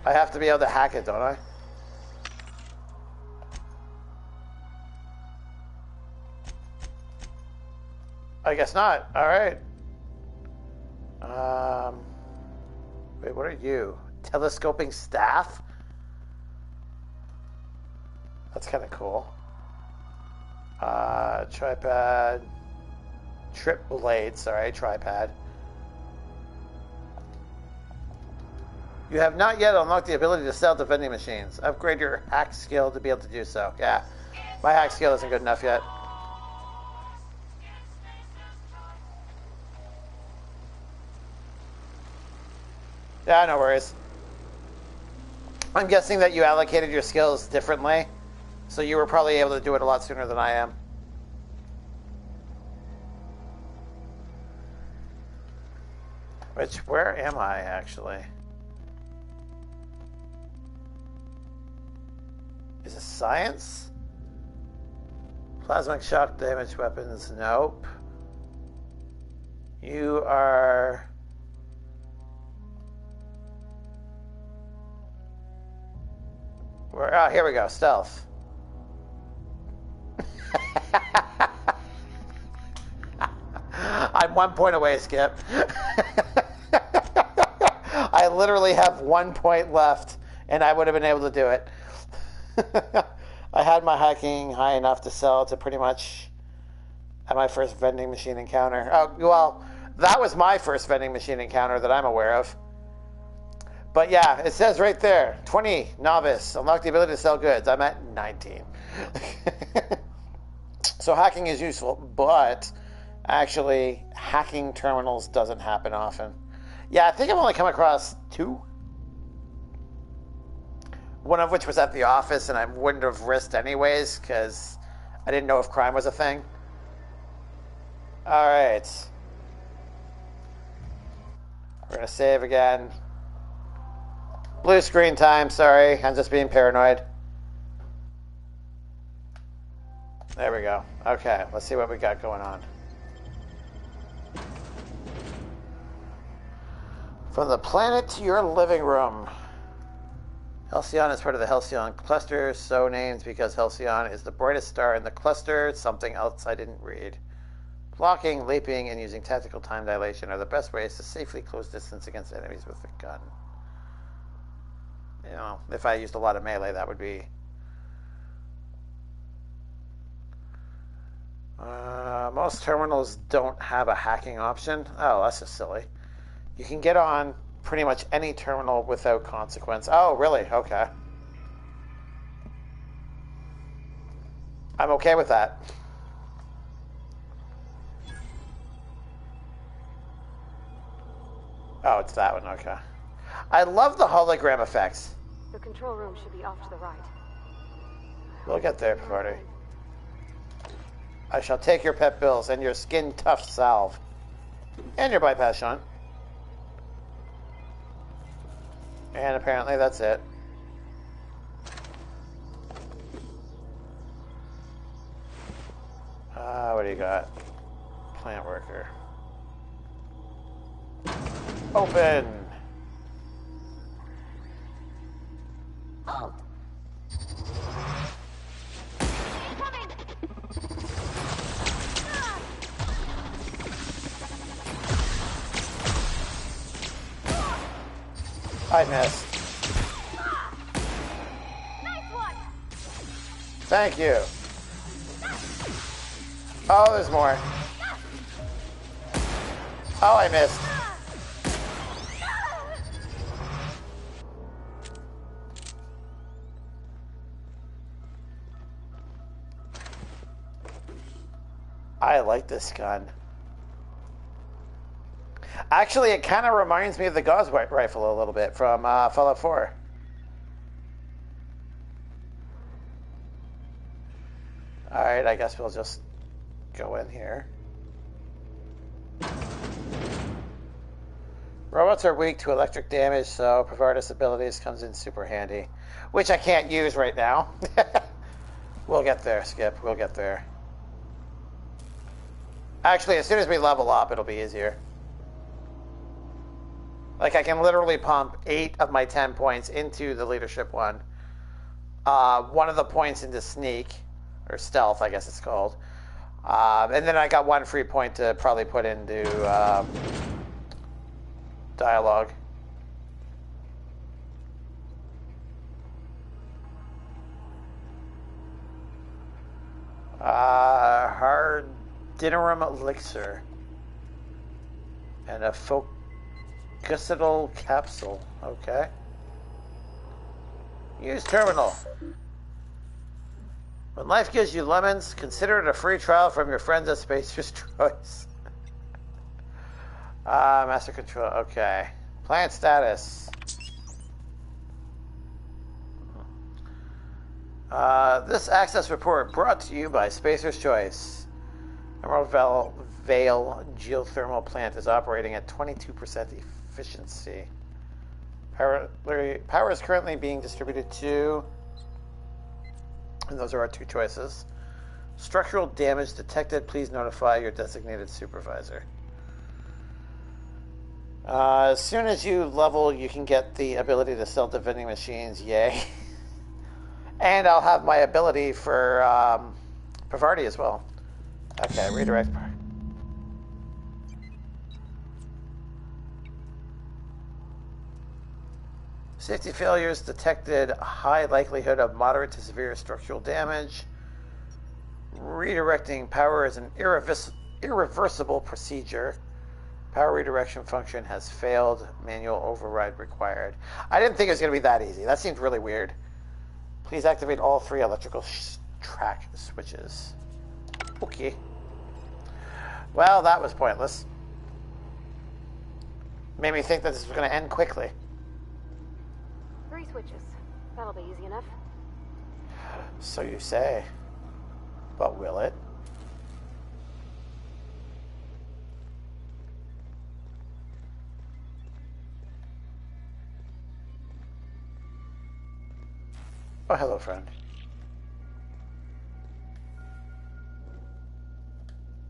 I have to be able to hack it, don't I? I guess not. All right. Wait, what are you? Telescoping staff? That's kind of cool. Tripod. Trip blade. Sorry, tripod. You have not yet unlocked the ability to sell to vending machines. Upgrade your hack skill to be able to do so. Yeah, my hack skill isn't good enough yet. Yeah, no worries. I'm guessing that you allocated your skills differently, so you were probably able to do it a lot sooner than I am. Which, where am I, actually? Is it science? Plasmic shock damage weapons, nope. You are... Where, oh, here we go, stealth. I'm 1 point away, Skip. I literally have 1 point left, and I would have been able to do it. I had my hacking high enough to sell to pretty much at my first vending machine encounter. Oh, well, that was my first vending machine encounter that I'm aware of. But yeah, it says right there, 20, novice, unlock the ability to sell goods. I'm at 19. So hacking is useful, but actually hacking terminals doesn't happen often. Yeah, I think I've only come across 2. One of which was at the office, and I wouldn't have risked anyways, because I didn't know if crime was a thing. Alright. We're going to save again. Blue screen time, sorry. I'm just being paranoid. There we go. Okay, let's see what we got going on. From the planet to your living room. Halcyon is part of the Halcyon cluster, so named because Halcyon is the brightest star in the cluster. Something else I didn't read. Blocking, leaping, and using tactical time dilation are the best ways to safely close distance against enemies with a gun. You know, if I used a lot of melee, that would be... most terminals don't have a hacking option. Oh, that's just silly. You can get on pretty much any terminal without consequence. Oh, really? Okay. I'm okay with that. Oh, it's that one. Okay. I love the hologram effects. The control room should be off to the right. We'll get there, party. I shall take your pet bills and your skin tough salve. And your bypass shunt. And apparently that's it. What do you got? Plant worker. Open! Halt. Coming. I missed. Nice one. Thank you. Oh, there's more. Oh, I missed. I like this gun. Actually, it kind of reminds me of the Gauss rifle a little bit from Fallout 4. Alright, I guess we'll just go in here. Robots are weak to electric damage, so Pravardis abilities comes in super handy. Which I can't use right now. We'll get there, Skip. We'll get there. Actually, as soon as we level up, it'll be easier. Like, I can literally pump 8 of my 10 points into the leadership one. 1 of the points into sneak, or stealth, I guess it's called. And then I got 1 free point to probably put into dialogue. Hard Dinerum elixir. And a focusidal capsule. Okay. Use terminal. When life gives you lemons, consider it a free trial from your friends at Spacer's Choice. Master control. Okay. Plant status. This access report brought to you by Spacer's Choice. Emerald Vale geothermal plant is operating at 22% efficiency. Power is currently being distributed to, and those are our two choices. Structural damage detected. Please notify your designated supervisor. As soon as you level, you can get the ability to sell to vending machines. Yay. And I'll have my ability for Pavarti as well. Okay, redirect. Safety failures detected. High likelihood of moderate to severe structural damage. Redirecting power is an irreversible procedure. Power redirection function has failed. Manual override required. I didn't think it was going to be that easy. That seemed really weird. Please activate all 3 electrical track switches. Okay. Well, that was pointless. Made me think that this was going to end quickly. 3 switches. That'll be easy enough. So you say. But will it? Oh, hello, friend.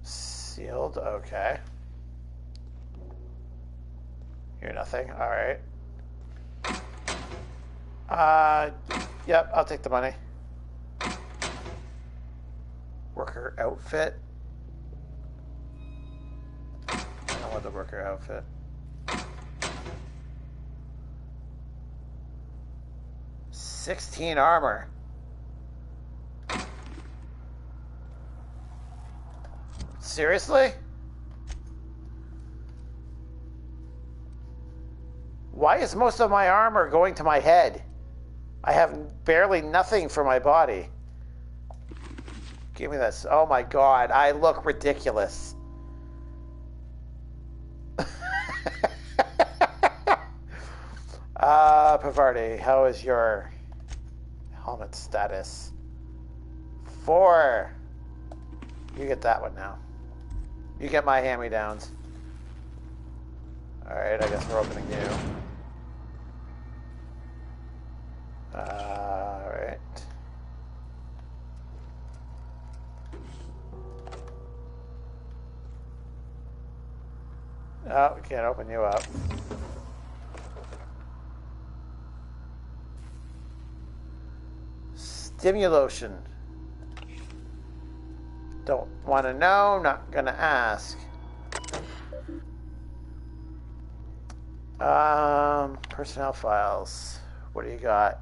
Sealed, okay. You're nothing, alright. Yep, I'll take the money. Worker outfit. I don't want the worker outfit. $16 armor. Seriously? Why is most of my armor going to my head? I have barely nothing for my body. Give me this. Oh my god, I look ridiculous. Pavarti, how is your helmet status? 4. You get that one now. You get my hand-me-downs. Alright, I guess we're opening you. Alright. Oh, we can't open you up. Stimulation. Don't want to know, not gonna ask. Personnel files. What do you got?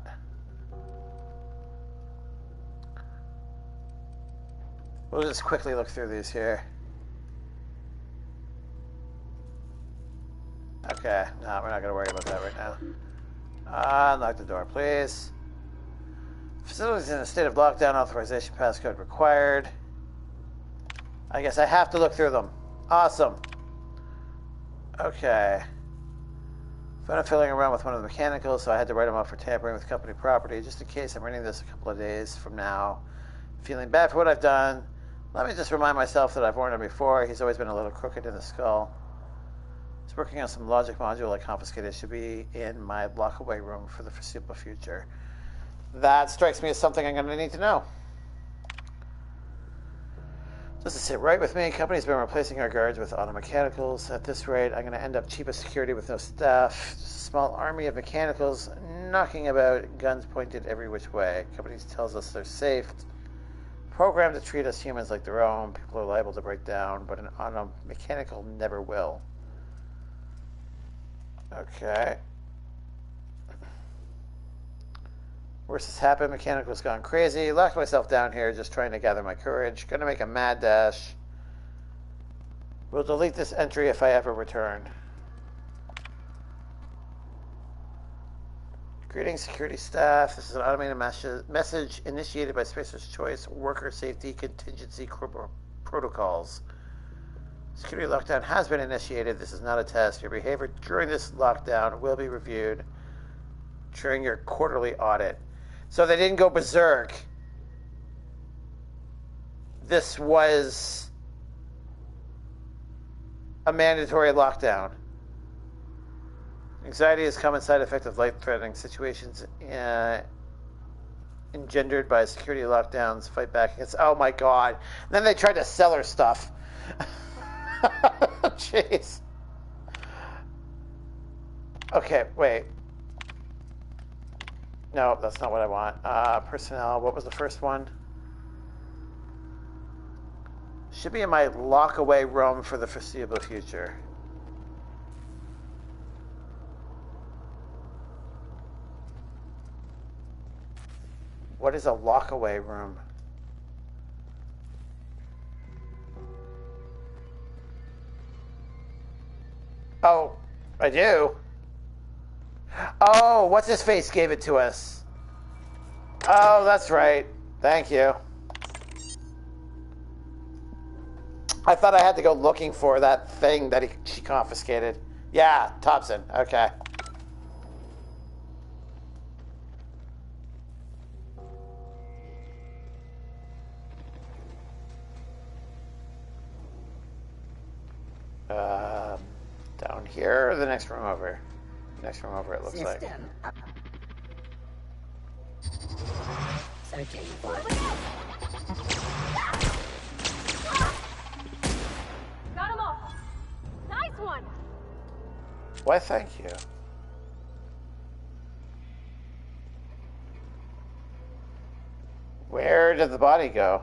We'll just quickly look through these here. Okay, no, we're not gonna worry about that right now. Unlock the door, please. Facilities in a state of lockdown, authorization passcode required. I guess I have to look through them. Awesome. Okay. Found out fiddling around with one of the mechanicals, so I had to write him up for tampering with company property, just in case I'm reading this a couple of days from now. Feeling bad for what I've done. Let me just remind myself that I've warned him before. He's always been a little crooked in the skull. He's working on some logic module I confiscated. Should be in my lockaway room for the foreseeable future. That strikes me as something I'm going to need to know. Doesn't sit right with me. Company's been replacing our guards with auto mechanicals. At this rate, I'm going to end up cheap as security with no staff. Just a small army of mechanicals knocking about, guns pointed every which way. Company tells us they're safe. Programmed to treat us humans like their own. People are liable to break down, but an auto mechanical never will. Okay. Worse has happened. Mechanical's gone crazy. Locked myself down here just trying to gather my courage. Gonna make a mad dash. We'll delete this entry if I ever return. Greetings, security staff. This is an automated message initiated by Spacer's Choice Worker Safety Contingency Protocols. Security lockdown has been initiated. This is not a test. Your behavior during this lockdown will be reviewed during your quarterly audit. So they didn't go berserk. This was a mandatory lockdown. Anxiety is a common side effect of life-threatening situations engendered by security lockdowns. Fight back against... Oh my god. And then they tried to sell her stuff. Jeez. Okay, wait. No, that's not what I want. Personnel, what was the first one? Should be in my lock-away room for the foreseeable future. What is a lock-away room? Oh, I do? Oh, what's his face gave it to us? Oh, that's right. Thank you. I thought I had to go looking for that thing that she confiscated. Yeah, Thompson. Okay. Down here or the next room over? Next room over, it looks like. Searching for... Got him off. Nice one. Why, thank you. Where did the body go?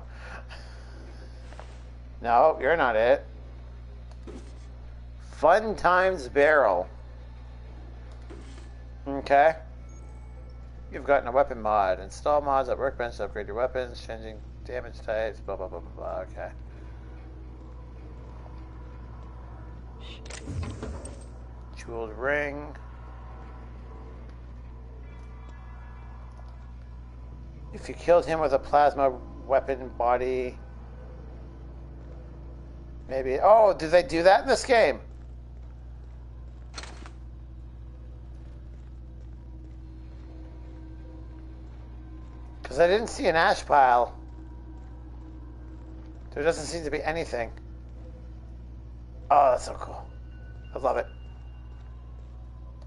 No, you're not it. Fun Times Barrel. Okay. You've gotten a weapon mod. Install mods at Workbench to upgrade your weapons, changing damage types, blah, blah, blah, blah, blah. Okay. Jeweled ring. If you killed him with a plasma weapon body... Maybe... Oh, did they do that in this game? Because I didn't see an ash pile. There doesn't seem to be anything. Oh, that's so cool. I love it.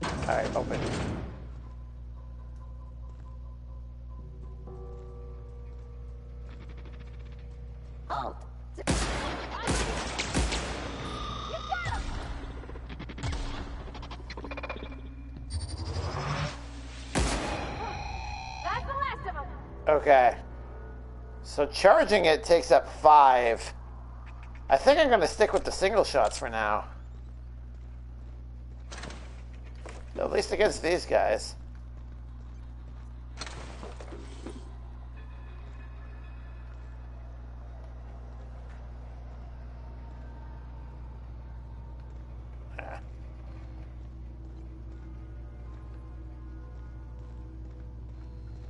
Alright, open. Oh. Okay. So charging it takes up 5. I think I'm going to stick with the single shots for now. At least against these guys.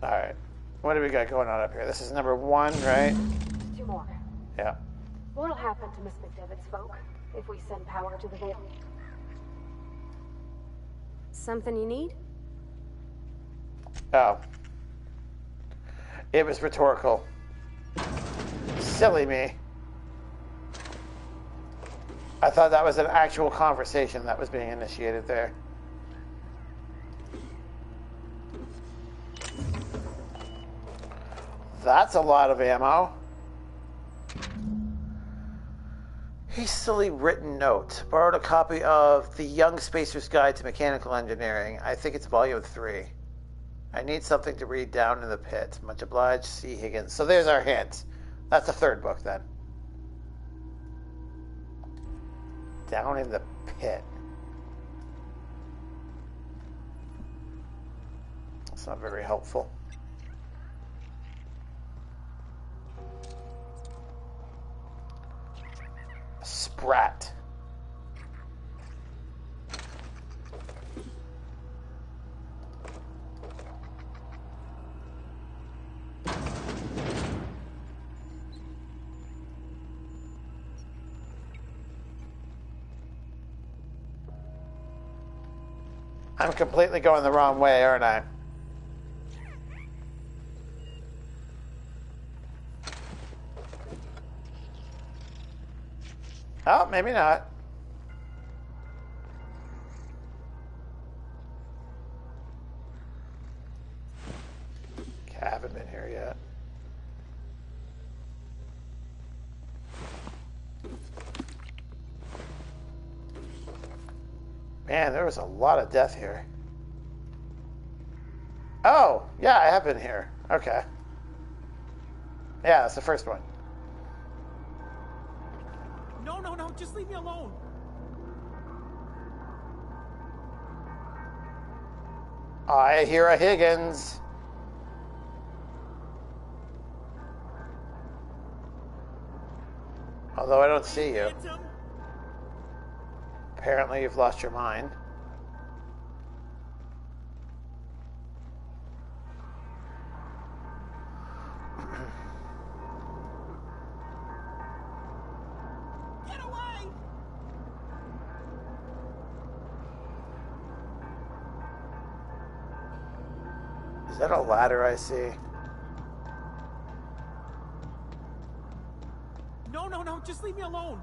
Alright. What do we got going on up here? This is number 1, right? 2 more. Yeah. What'll happen to Miss McDevitt's folk if we send power to the Veil? Something you need? Oh. It was rhetorical. Silly me. I thought that was an actual conversation that was being initiated there. That's a lot of ammo. Hastily written note. Borrowed a copy of The Young Spacer's Guide to Mechanical Engineering. I think it's volume 3. I need something to read down in the pit. Much obliged, C. Higgins. So there's our hint. That's the 3rd book then. Down in the pit. That's not very helpful. Sprat. I'm completely going the wrong way, aren't I? Oh, maybe not. Okay, I haven't been here yet. Man, there was a lot of death here. Oh, yeah, I have been here. Okay. Yeah, that's the first one. No, just leave me alone. I hear a Higgins. Although I don't see you. Apparently you've lost your mind. Get away! Is that a ladder I see? No, just leave me alone.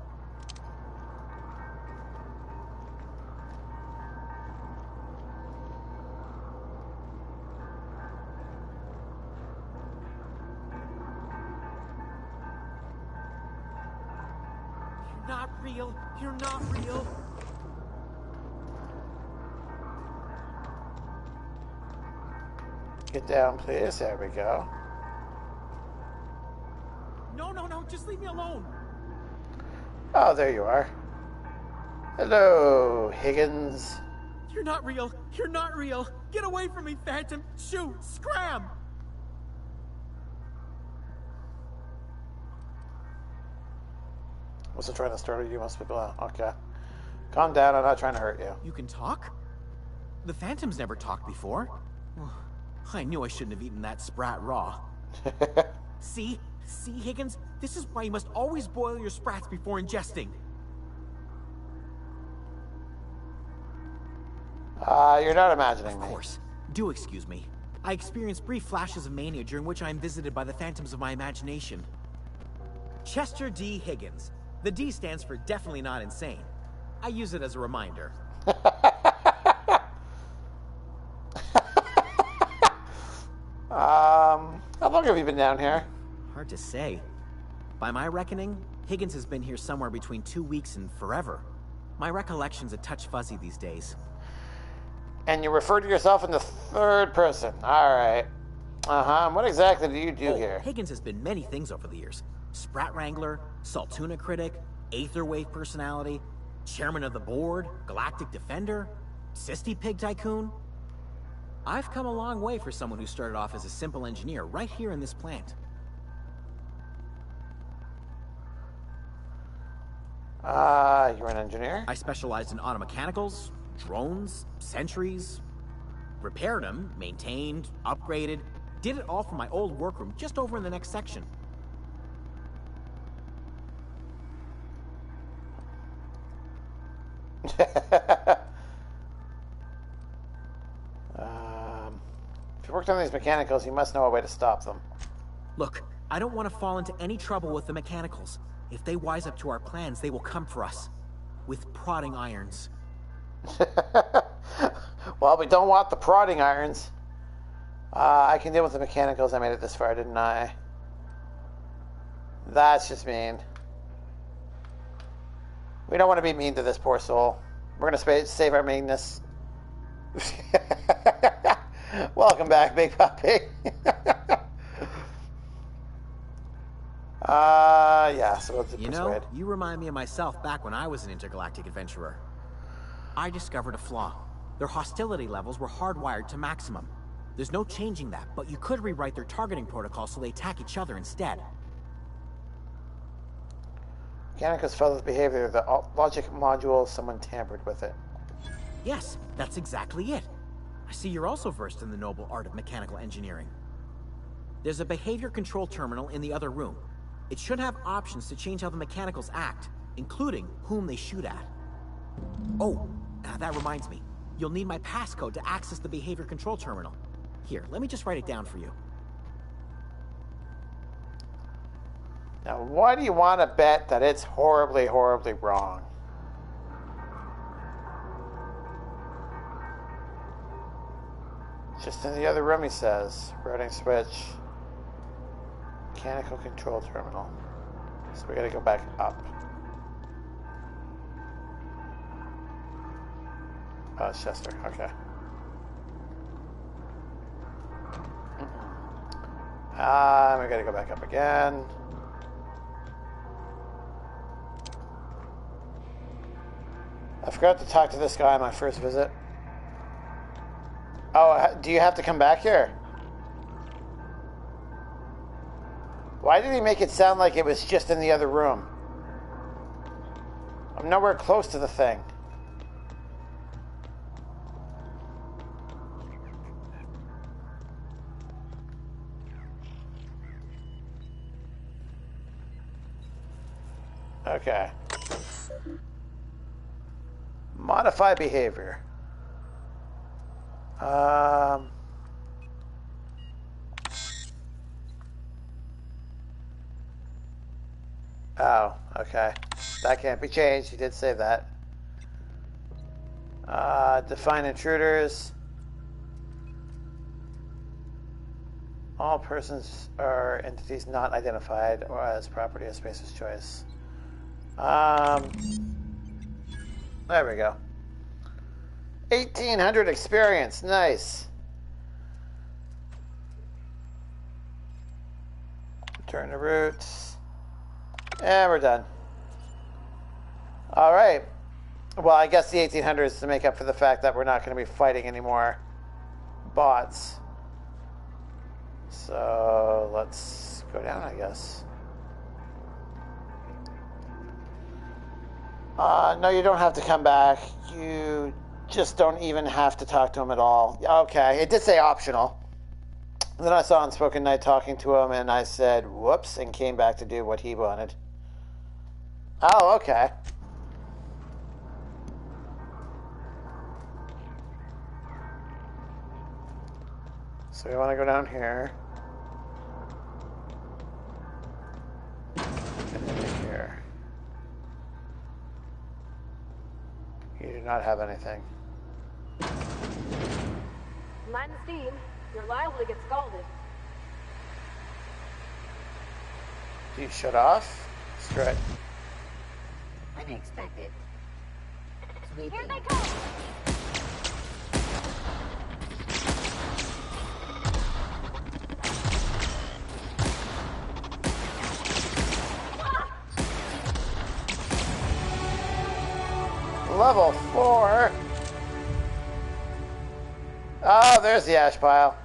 You're not real. You're not real. Get down, please. There we go. No, just leave me alone. Oh, there you are. Hello, Higgins. You're not real. You're not real. Get away from me, Phantom. Shoot. Scram. Was it trying to startle you? Must be okay. Calm down. I'm not trying to hurt you. You can talk? The Phantom's never talked before. I knew I shouldn't have eaten that sprat raw. See, Higgins? This is why you must always boil your sprats before ingesting. You're not imagining me. Of course. Do excuse me. I experience brief flashes of mania during which I am visited by the phantoms of my imagination. Chester D. Higgins. The D stands for definitely not insane. I use it as a reminder. How long have you been down here? Hard to say. By my reckoning, Higgins has been here somewhere between 2 weeks and forever. My recollection's a touch fuzzy these days. And you refer to yourself in the third person. All right. Uh-huh. What exactly do you do here? Higgins has been many things over the years. Sprat Wrangler, Saltuna Critic, Aetherwave Personality, Chairman of the Board, Galactic Defender, Sisty Pig Tycoon. I've come a long way for someone who started off as a simple engineer right here in this plant. You're an engineer? I specialized in automechanicals, drones, sentries. Repaired them, maintained, upgraded. Did it all from my old workroom just over in the next section. If you worked on these mechanicals, you must know a way to stop them. Look, I don't want to fall into any trouble with the mechanicals. If they wise up to our plans, they will come for us. With prodding irons. Well, we don't want the prodding irons. I can deal with the mechanicals. I made it this far, didn't I? That's just mean. We don't want to be mean to this poor soul. We're going to save our meanness. Welcome back, big puppy. Yeah, so we'll you know, you remind me of myself back when I was an intergalactic adventurer. I discovered a flaw. Their hostility levels were hardwired to maximum. There's no changing that, but you could rewrite their targeting protocol so they attack each other instead. Mechanicals fellows behavior, the logic module, someone tampered with it. Yes, that's exactly it. I see you're also versed in the noble art of mechanical engineering. There's a behavior control terminal in the other room. It should have options to change how the mechanicals act, including whom they shoot at. Oh, that reminds me. You'll need my passcode to access the behavior control terminal. Here, let me just write it down for you. Now, why do you want to bet that it's horribly, horribly wrong? Just in the other room, he says. Routing switch. Mechanical control terminal. So we gotta go back up. Oh, it's Chester. Okay. We gotta go back up again. I forgot to talk to this guy on my first visit. Oh, do you have to come back here? Why did he make it sound like it was just in the other room? I'm nowhere close to the thing. Okay. Modify behavior. Oh, okay. That can't be changed. He did say that. Define intruders. All persons or entities not identified or as property of Spacer's choice. There we go. 1,800 experience. Nice. Return to roots. And we're done. All right. Well, I guess the 1,800 is to make up for the fact that we're not going to be fighting any more bots. So let's go down, I guess. No, you don't have to come back. You just don't even have to talk to him at all. Okay, it did say optional. Then I saw Unspoken Night talking to him, and I said, whoops, and came back to do what he wanted. Oh, okay. So we want to go down here. And then here. You do not have anything. Mind the steam. You're liable to get scalded. Do you shut off? Screw it. Unexpected. Here they come! Level 4. Oh, there's the ash pile.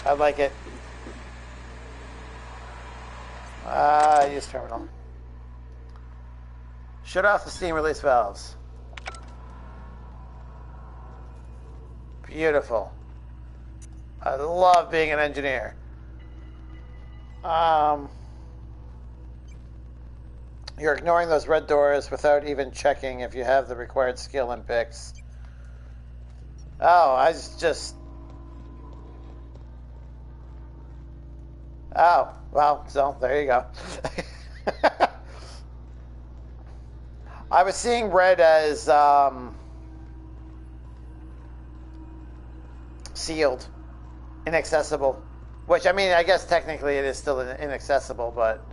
I like it. Use terminal. Shut off the steam release valves. Beautiful. I love being an engineer. You're ignoring those red doors without even checking if you have the required skill and picks. Oh, I just... Oh, well, so there you go. I was seeing red as sealed, inaccessible. Which, I mean, I guess technically it is still inaccessible, but...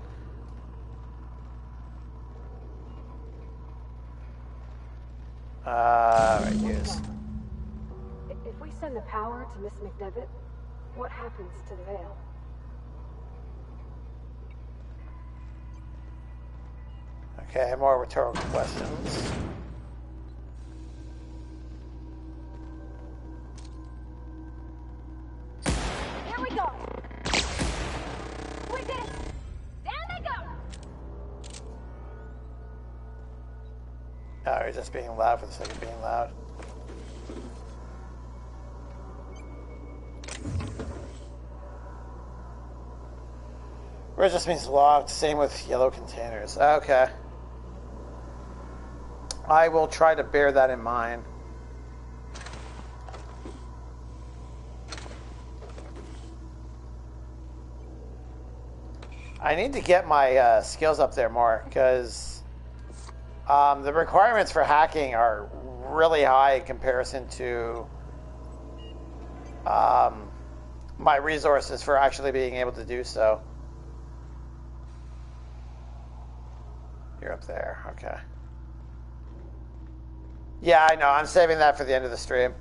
Right, use. If we send the power to Miss McDevitt, what happens to the veil? Okay, more rhetorical questions. Here we go! We did it! Down they go! Oh, you're just being loud for the sake of being loud. Red just means locked, same with yellow containers. Okay. I will try to bear that in mind. I need to get my skills up there more, because the requirements for hacking are really high in comparison to my resources for actually being able to do so. You're up there, okay. Yeah, I know, I'm saving that for the end of the stream.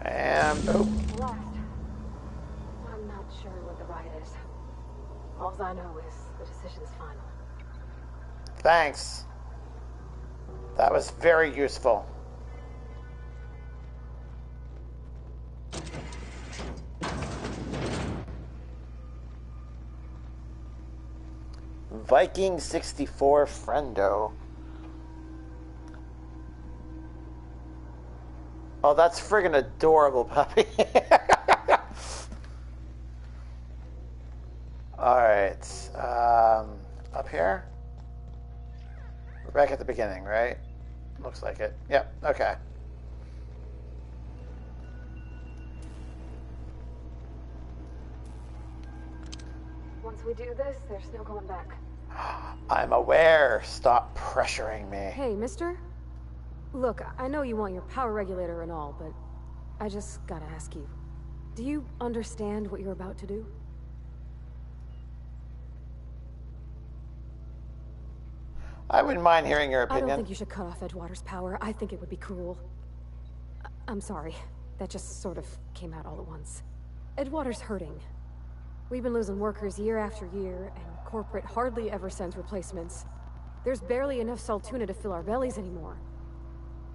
And boom. I'm not sure what the right is. All I know is the decision's final. Thanks. That was very useful. Viking 64 friendo. Oh, that's friggin' adorable, puppy. Alright. Up here? We're back at the beginning, right? Looks like it. Yep, okay. Once we do this, there's no going back. I'm aware. Stop pressuring me. Hey, mister? Look, I know you want your power regulator and all, but I just gotta ask you. Do you understand what you're about to do? I wouldn't mind hearing your opinion. I don't think you should cut off Edgewater's power. I think it would be cruel. I'm sorry. That just sort of came out all at once. Edgewater's hurting. We've been losing workers year after year, and corporate hardly ever sends replacements. There's barely enough Saltuna to fill our bellies anymore.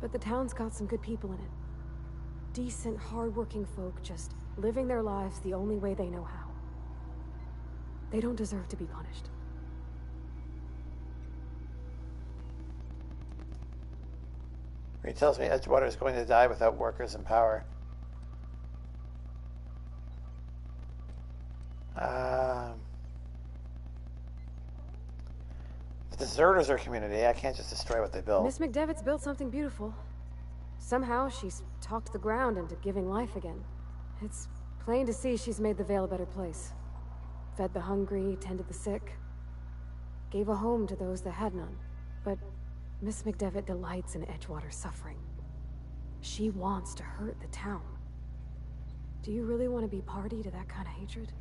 But the town's got some good people in it. Decent, hard-working folk just living their lives the only way they know how. They don't deserve to be punished. He tells me Edgewater is going to die without workers in power. The deserters are community. I can't just destroy what they built. Miss McDevitt's built something beautiful. Somehow she's talked the ground into giving life again. It's plain to see she's made the Vale a better place. Fed the hungry, tended the sick. Gave a home to those that had none. But Miss McDevitt delights in Edgewater's suffering. She wants to hurt the town. Do you really want to be party to that kind of hatred?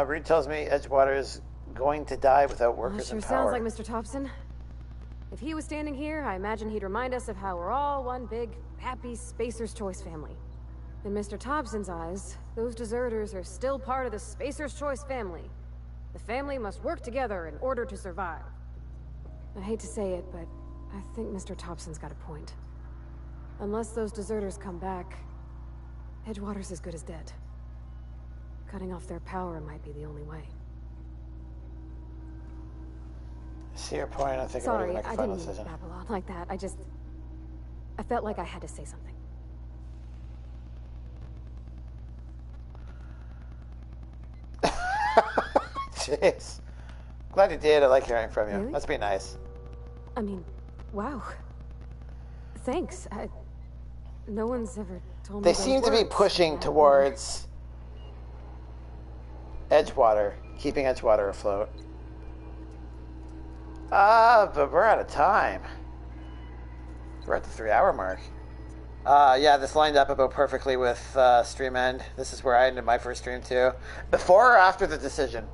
Reed tells me Edgewater is going to die without workers Sure in power. sounds like Mr. Thompson. If he was standing here, I imagine he'd remind us of how we're all one big, happy Spacer's Choice family. In Mr. Thompson's eyes, those deserters are still part of the Spacer's Choice family. The family must work together in order to survive. I hate to say it, but I think Mr. Thompson's got a point. Unless those deserters come back, Edgewater's as good as dead. Cutting off their power might be the only way. I see your point. I think Sorry, I'm going to make a I final didn't decision. babble on like that. I felt like I had to say something. Jeez. Glad you did. I like hearing from you. Really? Must be nice. I mean, wow. Thanks. No one's ever told me They those seem to be words. pushing towards Edgewater, keeping Edgewater afloat. But we're out of time. We're at the 3-hour mark. Yeah, this lined up about perfectly with stream end. This is where I ended my first stream too. Before or after the decision?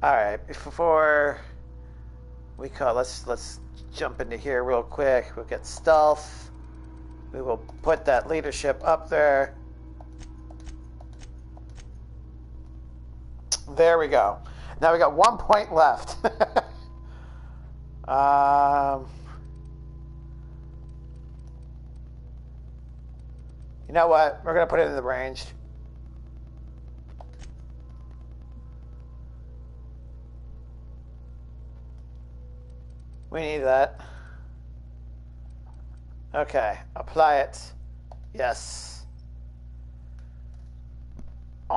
Alright, before we call, let's jump into here real quick. We'll get stealth. We will put that leadership up there. There we go. Now we got 1 point left. You know what? We're going to put it in the range. We need that. Okay, apply it. Yes.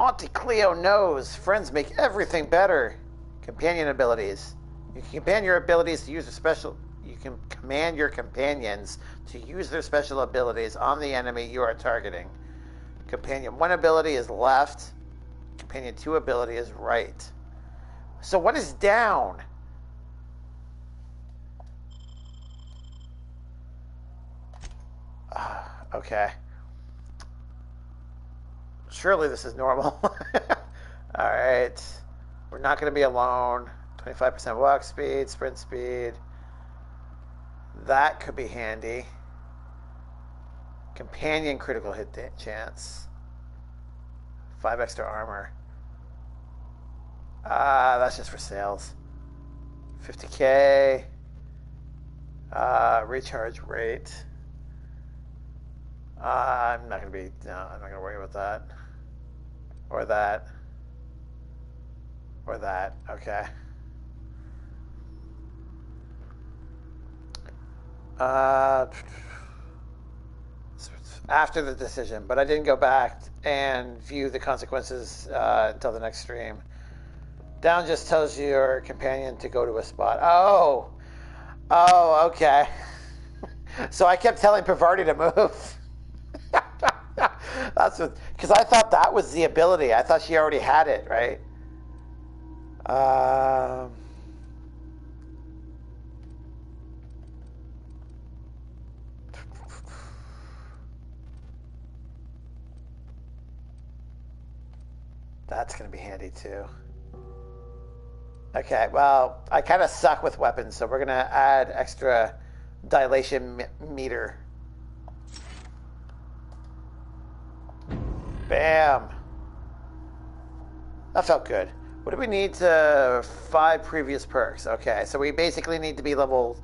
Auntie Cleo knows. Friends make everything better. Companion abilities. You can command your abilities to use a special. You can command your companions to use their special abilities on the enemy you are targeting. Companion 1 ability is left. Companion 2 ability is right. So what is down? Okay. Surely this is normal. Alright. We're not going to be alone. 25% walk speed, sprint speed. That could be handy. Companion critical hit chance. 5 extra armor. That's just for sales. 50k. Recharge rate. I'm not gonna be. No, I'm not gonna worry about that. Or that. Or that. Okay. After the decision, but I didn't go back and view the consequences until the next stream. Down just tells your companion to go to a spot. Oh, okay. So I kept telling Pavarti to move. That's what, because I thought that was the ability. I thought she already had it, right? That's going to be handy too. Okay, well, I kind of suck with weapons, so we're going to add extra dilation meter. Bam. That felt good. What do we need to 5 previous perks? Okay, so we basically need to be level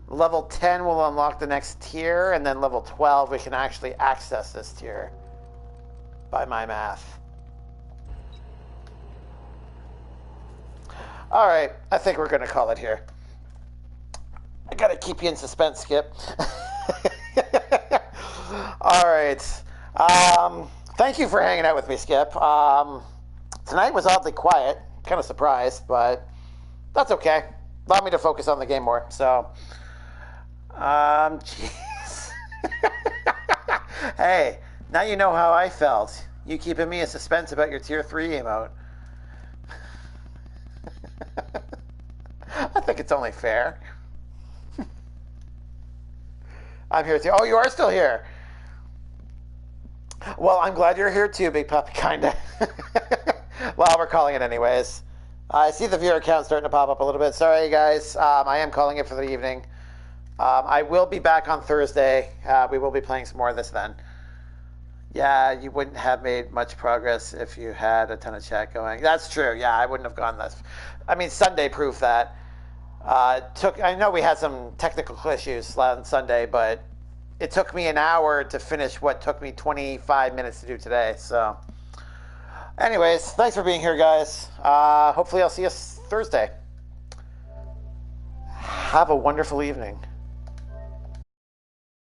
10 will unlock the next tier, and then level 12 we can actually access this tier by my math. All right, I think we're going to call it here. I got to keep you in suspense, Skip. All right. Thank you for hanging out with me, Skip. Tonight was oddly quiet. Kind of surprised, but that's okay. Allowed me to focus on the game more. So, jeez. Hey, now you know how I felt. You keeping me in suspense about your tier 3 emote. I think it's only fair. I'm here too. Oh, you are still here. Well, I'm glad you're here too, Big Puppy, kinda. Well, we're calling it anyways. I see the viewer count starting to pop up a little bit. Sorry, guys. I am calling it for the evening. I will be back on Thursday. We will be playing some more of this then. Yeah, you wouldn't have made much progress if you had a ton of chat going. That's true. Yeah, I wouldn't have gone this. I mean, Sunday proved that. I know we had some technical issues on Sunday, but it took me an hour to finish what took me 25 minutes to do today. So, anyways, thanks for being here, guys. Hopefully I'll see you Thursday. Have a wonderful evening.